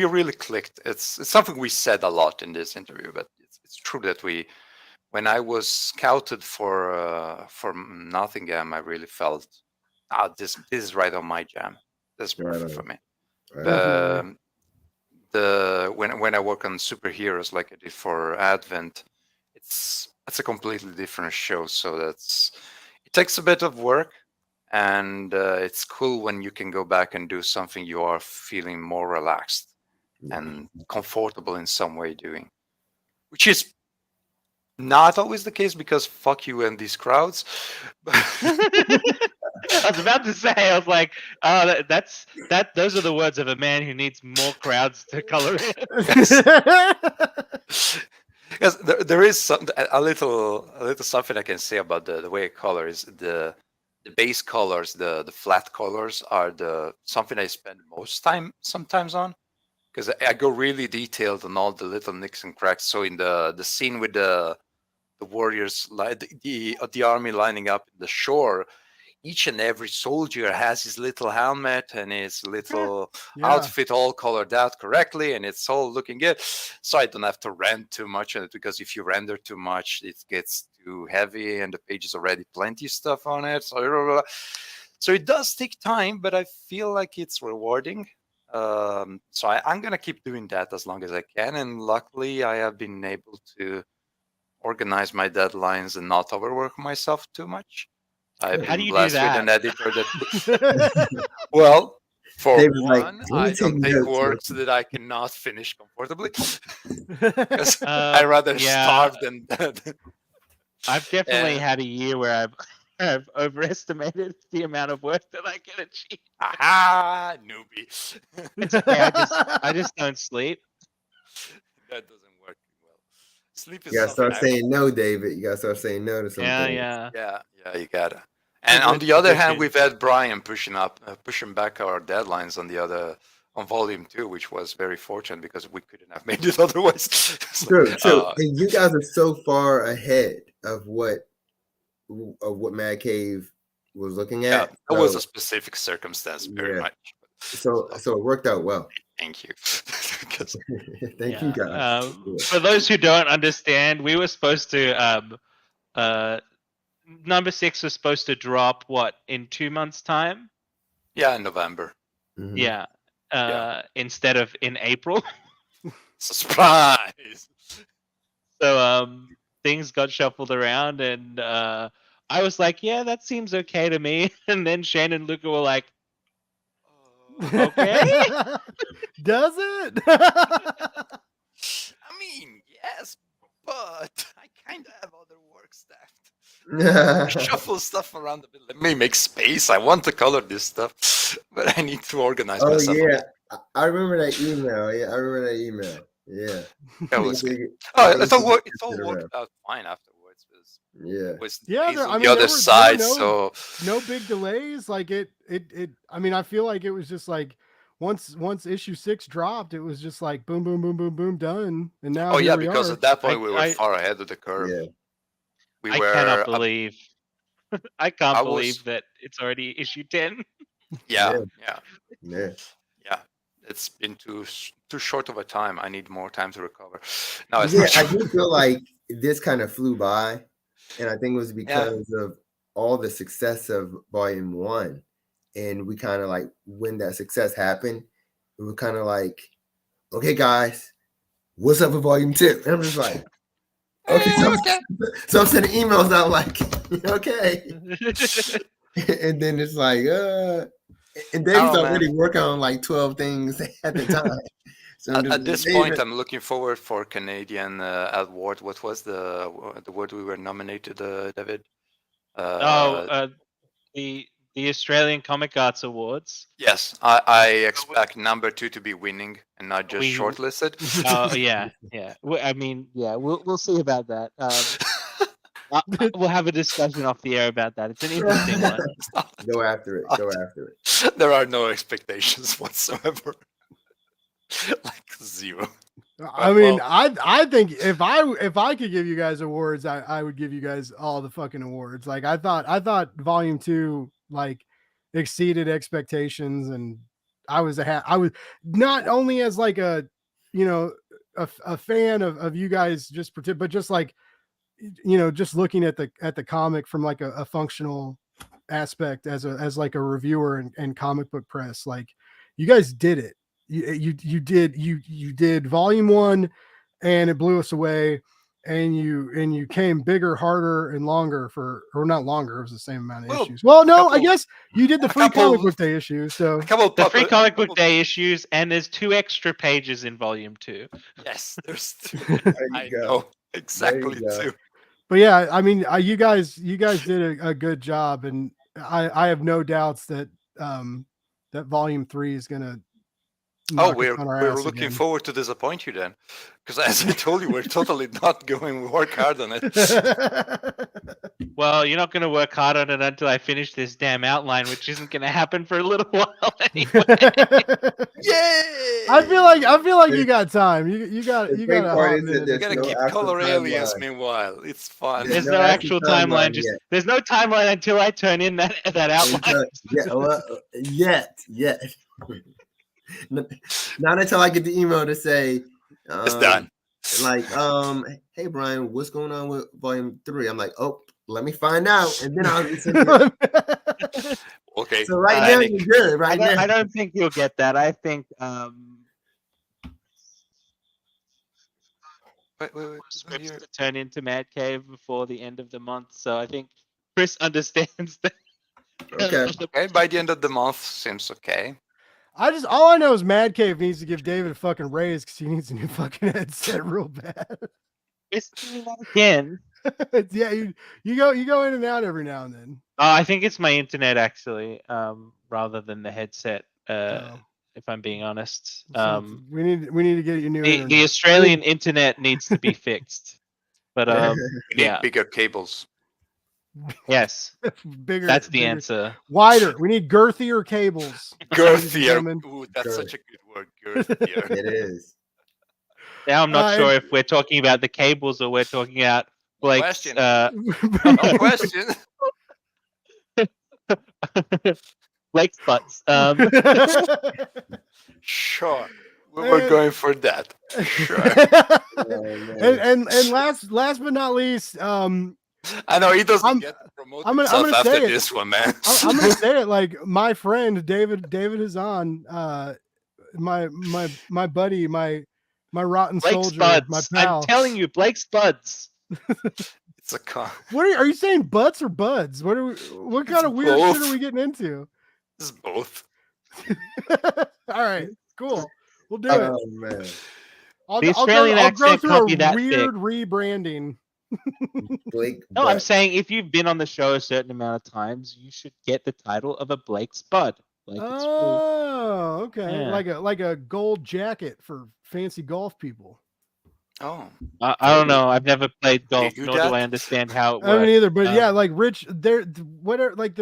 really clicked. It's something we said a lot in this interview, but it's true that when I was scouted for Nottingham, I really felt this is right on my jam. This is perfect for me. When I work on superheroes like I did for Advent, it's a completely different show. So it takes a bit of work, and it's cool when you can go back and do something you are feeling more relaxed and comfortable in some way doing, which is not always the case, because fuck you and these crowds. I was about to say, I was like, those are the words of a man who needs more crowds to color in. Because there is a little something I can say about the way I color is the base colors, the flat colors are something I spend most time sometimes on, because I go really detailed on all the little nicks and cracks. So in the scene with the warriors, the army lining up in the shore, each and every soldier has his little helmet and his little Yeah. outfit all colored out correctly, and it's all looking good. So I don't have to render too much on it, because if you render too much, it gets too heavy and the page is already plenty stuff on it. So it does take time, but I feel like it's rewarding. So I'm going to keep doing that as long as I can. And luckily, I have been able to organize my deadlines and not overwork myself too much. I've How do been you do blessed with that? an editor that, well, David's like, one, "Let me I don't take take notes here." works that I cannot finish comfortably. Because I rather yeah. starve than. I've definitely And- had a year where I've overestimated the amount of work that I can achieve. Aha, newbie. It's okay. I just don't sleep. That doesn't work well. Sleep is You gotta something start saying no, David. You gotta start saying no to some Yeah, things. yeah. Yeah, you gotta. And Good on the other hand, tradition. we've had Brian pushing back our deadlines on volume 2, which was very fortunate because we couldn't have made it otherwise. So, True. And you guys are so far ahead of what MadCave was looking yeah, at. that was So- a specific circumstance, very Yeah. much. So it worked out well. Thank you. 'Cause- Thank you guys. For those who don't understand, we were supposed to number 6 was supposed to drop in 2 months' time? yeah, in November. Mhm. Yeah. Yeah. Instead of in April. Surprise! So things got shuffled around, and I was like, yeah, that seems okay to me. And then Shane and Luca were like, okay. Does it? I mean, yes, but I kind of have other work staffed. Shuffle stuff around a bit. Let me make space. I want to color this stuff, but I need to organize Oh myself. yeah, I remember that email. Yeah, I remember that email. Yeah. That was good. I It's think all, you it's all consider worked out fine afterwards. Yeah. Was Yeah, days there- on I mean, the there other were side, no- so No big delays. Like it. I mean, I feel like it was just like once issue 6 dropped, it was just like boom, boom, boom, boom, boom, done. And now oh here yeah, we because are. at that point we were I- far ahead of the curve. Yeah. We I were cannot up- believe. I can't I was- believe that it's already issue 10. yeah, Yeah. yeah. Yeah. It's been too short of a time. I need more time to recover. No, it's Yeah, not I true. do feel like this kind of flew by, and I think it was because of all the success of volume 1. And we kind of like, when that success happened, we were kind of like, okay, guys, what's up with volume 2? And I'm just like, okay. So I'm sending emails out like, okay. And then it's like, and David's Oh, already working on like 12 things at the time. So I'm just At this like, point, David- I'm looking forward for Canadian award. What was the word we were nominated, David? The Australian Comic Arts Awards. Yes, I expect number 2 to be winning and not just We- shortlisted. Oh yeah. I mean, Yeah, we'll see about that. We'll have a discussion off the air about that. It's an interesting one. Go after it. Go after it. There are no expectations whatsoever. Like zero. I mean, Well- I think if I could give you guys awards, I would give you guys all the fucking awards. Like I thought volume 2 like exceeded expectations, and I was not only as like a fan of you guys but just like just looking at the comic from like a functional aspect as like a reviewer and comic book press. Like you guys did it. You did volume 1 and it blew us away, and you came bigger, harder, and longer or not longer, it was the same amount of Well, issues. Well, no, I couple- guess you did the a free couple- comic book day issues. So A couple The free comic book couple- day issues, and there's 2 extra pages in volume 2. Yes, there's 2. There you I go. know exactly go. 2. but yeah, I mean, you guys did a good job, and I have no doubts that that volume 3 is gonna knock us we're on our we're ass looking again. forward to disappoint you then, because as I told you, we're totally not going to work hard on it. Well, you're not going to work hard on it until I finish this damn outline, which isn't going to happen for a little while anyway. Yay! I feel like you got time. You got The you great got a part hot is that minute. there's Gotta no keep actual color aliens timeline. meanwhile. It's fun. There's no no actual actual timeline. timeline Just yet. there's no timeline until I turn in that outline. Yeah, well, yet. Not until I get the email to say, It's done. like, hey Brian, what's going on with volume 3? I'm like, oh, let me find out, and then I'll send you. Okay. So right now you're good. Right now, I don't think you'll get that. I think Wait. scripts to turn into MadCave before the end of the month. So I think Chris understands that. okay. Okay, by the end of the month seems okay. all I know is MadCave needs to give David a fucking raise because he needs a new fucking headset real bad. It's doing that again. Yeah, you go in and out every now and then. I think it's my internet actually, rather than the headset. Oh. If I'm being honest, So we need to get you new the internet. Australian internet needs to be fixed. But We need yeah, bigger cables. yes, Bigger. that's the bigger, answer. Wider. We need girthier cables. Girthier. gentlemen. Ooh, that's Girth. such a good word. Girthier. It is. Now I'm not sure and- if we're talking about the cables or we're talking about Blake's. Question. No question. Blake's butts. Sure. We were going for that. Sure. and last but not least, I know he doesn't get to promote I'm himself gonna after say it. this one, man. I'm gonna say it like my friend David Hazan, my buddy, my rotten Blake's soldier, buds. my pal. I'm telling you, Blake's buds. It's a con. What are you saying, butts or buds? What kind of weird shit both. are we getting into? It's both. All right, cool. We'll do it. Oh man, The Australian I'll go accent through can't a be that weird rebranding. Blake. No, I'm Butt. saying if you've been on the show a certain amount of times, you should get the title of a Blake's Bud. Like it's really, Oh, okay. Yeah. Like a gold jacket for fancy golf people. Oh. I don't know. I've never played golf, do nor do that? I understand how it I mean, works. either, but yeah, like Rich, they're whatever. Like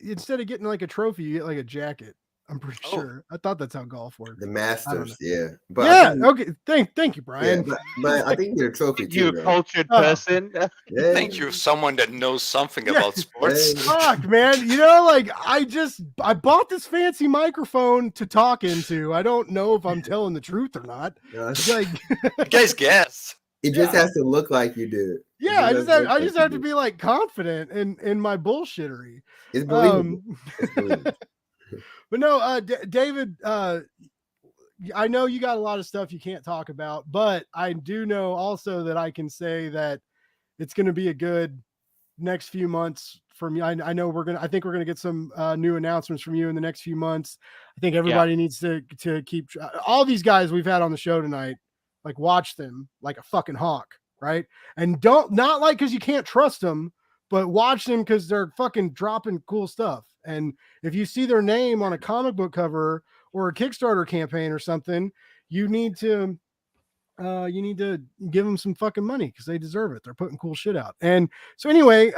instead of getting like a trophy, you get like a jacket. I'm pretty Oh. sure. I thought that's how golf worked. The know. Masters, yeah. But I Yeah. think, Okay. Thank you, yeah, Brian. but I think you're a trophy You too. Though. cultured Oh. person. Yeah. Thank you, someone that knows something Yeah. about sports. Hey. Fuck, man. You know, like I bought this fancy microphone to talk into. I don't know if I'm telling the truth or not. It's like, You guys guess. It just Yeah. has to look like you do. yeah, I just have to be. be like confident in my bullshittery. It's believable. It's believable. But no, David, I know you got a lot of stuff you can't talk about, but I do know also that I can say that it's going to be a good next few months from you. I know I think we're going to get some new announcements from you in the next few months. I think everybody needs to keep all these guys we've had on the show tonight, like watch them like a fucking hawk, right? And not like because you can't trust them, but watch them because they're fucking dropping cool stuff. And if you see their name on a comic book cover or a Kickstarter campaign or something, you need to give them some fucking money because they deserve it. They're putting cool shit out. And so anyway,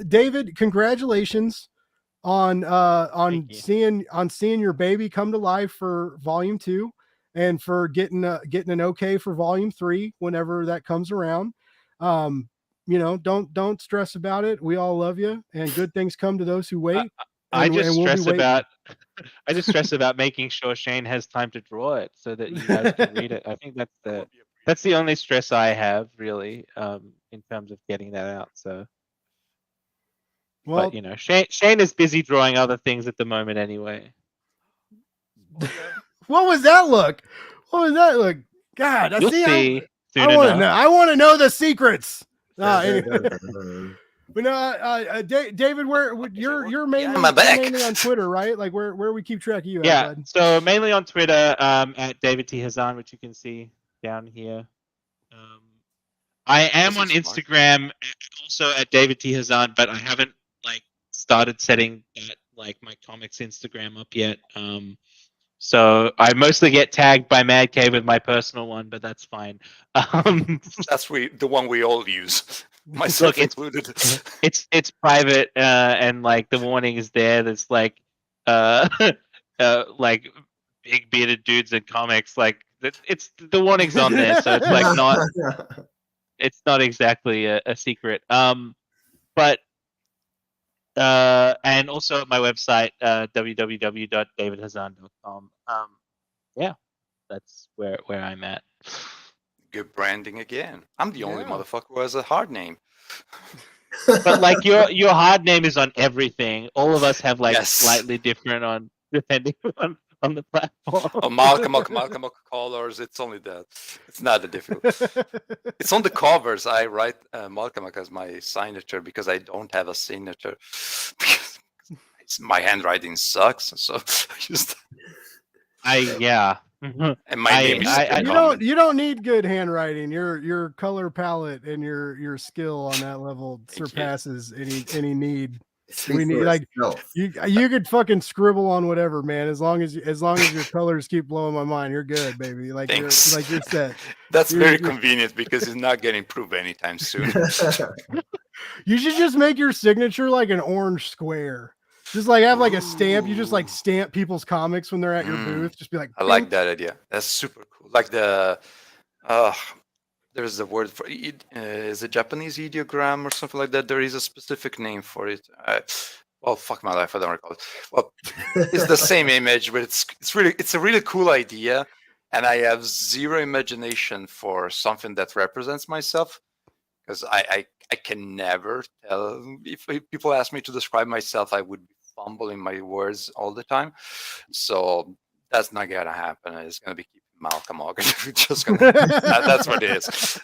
David, congratulations on seeing your baby come to life for volume 2 and for getting an okay for volume 3 whenever that comes around. You know, don't stress about it. We all love you, and good things come to those who wait. I And just we'll be stress waiting. about making sure Shane has time to draw it so that you guys can read it. I think that's the only stress I have really, in terms of getting that out. So, Well, but you know, Shane is busy drawing other things at the moment anyway. what was that look? God, You'll see soon I want to enough. know. I want to know the secrets. Anyway. Um, But no, David, where you're mainly, I'm back. you're mainly on Twitter, right? Like where we keep track of you. Yeah, At, bud? so mainly on Twitter, at David T. Hazan, which you can see down here. I am This on is smart. Instagram, also at David T. Hazan, but I haven't started setting that my comics Instagram up yet. So I mostly get tagged by MadCave with my personal one, but that's fine. That's the one we all use, myself included. It's private, and like the warning is there. That's like like big bearded dudes in comics. Like it's the warning's on there, so it's like not. It's not exactly a secret. But and also at my website, www.davidhazan.com. Yeah, that's where I'm at. Good branding again. I'm the only motherfucker who has a hard name. But like your hard name is on everything. All of us have like slightly different on depending on the platform. Oh, Malcolm colors. It's only that. It's not that difficult. It's on the covers. I write Malcolm as my signature because I don't have a signature. My handwriting sucks. So and my name is you don't need good handwriting. Your color palette and your skill on that level surpasses any need. We need like you could fucking scribble on whatever, man. As long as your colors keep blowing my mind, you're good, baby. Like you're set. That's very convenient because it's not getting improved anytime soon. You should just make your signature like an orange square. Just like have like a stamp. You just like stamp people's comics when they're at your booth. Just be like, I like that idea. That's super cool. Like the there's the word for it. Is it Japanese ideogram or something like that? There is a specific name for it. Well, fuck my life, I don't recall it. Well, it's the same image, but it's a really cool idea, and I have zero imagination for something that represents myself because I can never tell. If people ask me to describe myself, I would be fumbling my words all the time. So that's not gonna happen. It's gonna be Malcolm Hawkins. Just gonna. That's what it is.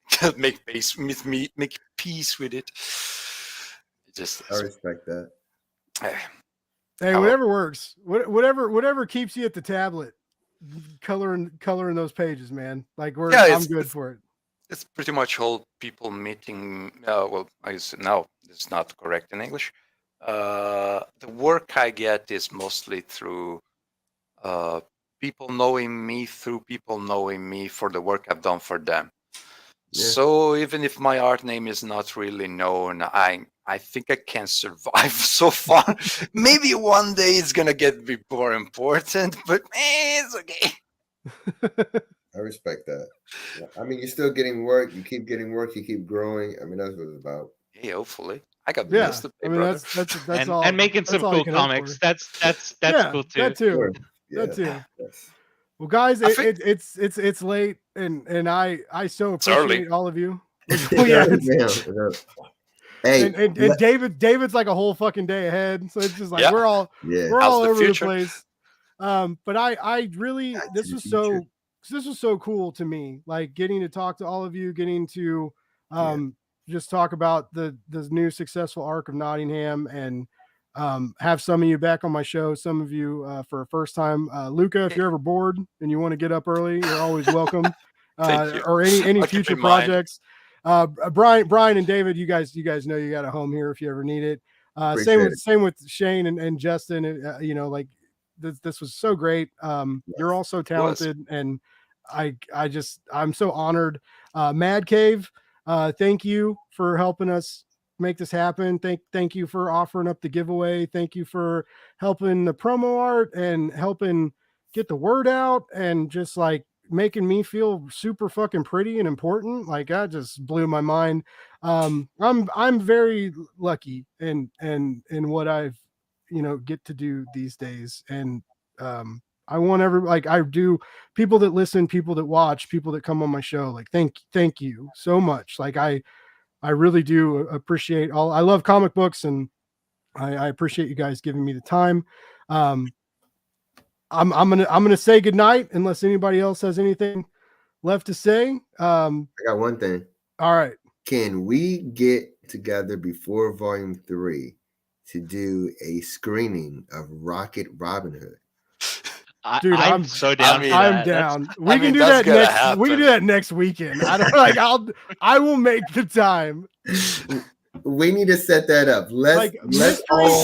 Just make peace with me. Make peace with it. I respect that. Hey, whatever works. Whatever keeps you at the tablet, coloring those pages, man. Like I'm good for it. It's pretty much all people meeting. Well, I guess no, it's not correct in English. The work I get is mostly through people knowing me through people knowing me for the work I've done for them. Yeah. So even if my art name is not really known, I think I can survive so far. Maybe one day it's gonna get more important, but it's okay. I respect that. Yeah. I mean, you're still getting work. You keep getting work. You keep growing. I mean, that's what it's about. Hey, hopefully, I got bills to pay, brother. That's all. And making some cool comics. That's cool too. That too. Sure. Yeah. That too. Yes. Well, guys, it's late, and I so appreciate all of you. Hey, and David's like a whole fucking day ahead, so it's just like we're all over the place. But I really this was so cool to me, like getting to talk to all of you, getting to just talk about the new successful arc of Nottingham, and have some of you back on my show, some of you for a first time. Luca, if you're ever bored and you want to get up early, you're always welcome. Or any future projects. Brian and David, you guys know you got a home here if you ever need it. Same with Shane and Justin. Like this was so great. You're all so talented, and I'm so honored. MadCave, thank you for helping us make this happen. Thank you for offering up the giveaway. Thank you for helping the promo art and helping get the word out, and just like making me feel super fucking pretty and important. Like that just blew my mind. I'm very lucky in what I've get to do these days, and I want I do, people that listen, people that watch, people that come on my show, like thank you so much. Like I really do appreciate all. I love comic books, and I appreciate you guys giving me the time. I'm gonna say goodnight unless anybody else has anything left to say. I got one thing. All right. Can we get together before Volume 3 to do a screening of Rocket Robin Hood? Dude, I'm so down. I'm down. We can do that next. We can do that next weekend. I will make the time. We need to set that up. Let's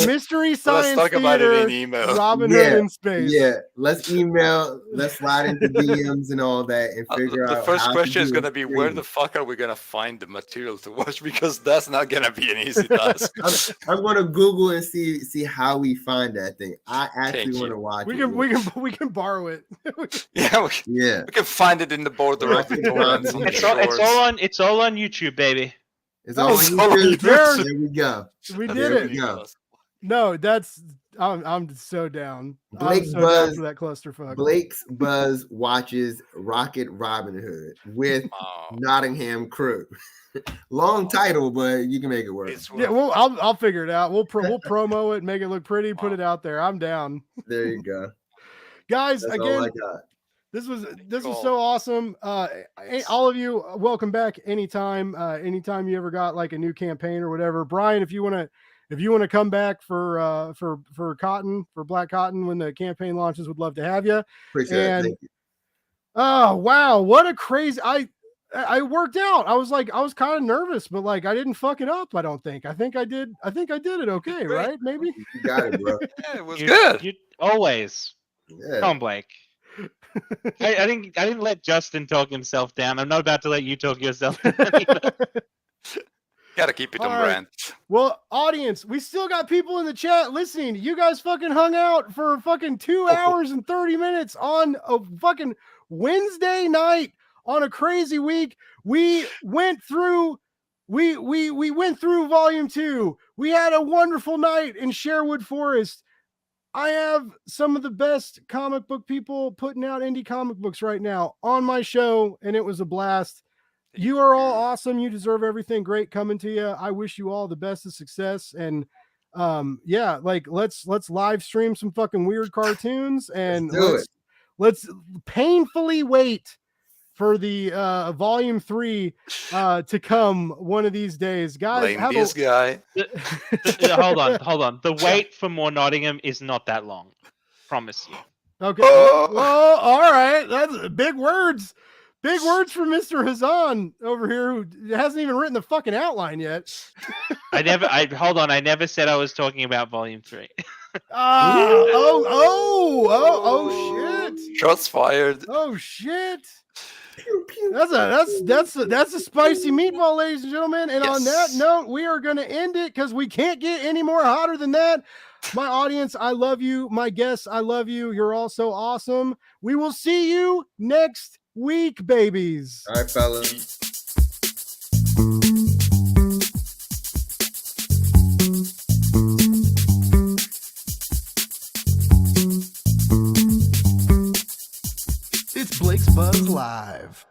mystery science talk about it in theater, email. Robin Hood in space. Yeah, let's email, let's slide into DMs and all that and figure out. The first question is going to be, where crazy. the fuck are we going to find the material to watch? Because that's not going to be an easy task. I'm going to Google and see how we find that thing. I actually want to watch it. We can borrow it. Yeah, we can find it in the border of the torrents. It's all on YouTube, baby. It's all YouTube. There we go. We did it. Go. No, I'm so down. Blake's I'm so Buzz down for that clusterfuck. Blake's Buzz watches Rocket Robin Hood with Nottingham crew. Long title, but you can make it work. Yeah, well, I'll figure it out. We'll promo it, make it look pretty, put it out there. I'm down. There you go, guys. That's again, all I got. This was so awesome. All of you, welcome back anytime. Anytime you ever got like a new campaign or whatever, Brian, if you want to come back for Black Cotton when the campaign launches, would love to have you. Appreciate it. Thank you. Oh wow, what a crazy! I worked out. I was kind of nervous, but like I didn't fuck it up. I don't think. I think I did it okay, right? Maybe. You got it, bro. Yeah, it was good. You always. Yeah. Come on, Blake. I didn't let Justin talk himself down. I'm not about to let you talk yourself down. Gotta keep it on brand. Well, audience, we still got people in the chat listening. You guys fucking hung out for fucking 2 hours and 30 minutes on a fucking Wednesday night on a crazy week. We went through volume 2. We had a wonderful night in Sherwood Forest. I have some of the best comic book people putting out indie comic books right now on my show, and it was a blast. You are all awesome. You deserve everything great coming to you. I wish you all the best of success. And let's live stream some fucking weird cartoons, and let's painfully wait for the volume 3 to come one of these days. Guys, guy. Hold on. The wait for more Nottingham is not that long. Promise you. Okay. Well, all right. That's big words. Big words from Mr. Hazan over here, who hasn't even written the fucking outline yet. I never said I was talking about volume 3. Shit. Shots fired. Oh shit. That's a spicy meatball, ladies and gentlemen. And on that note, we are going to end it because we can't get any more hotter than that. My audience, I love you. My guests, I love you. You're all so awesome. We will see you next week, babies. All right, fellas. It's Blake's Buzz Live.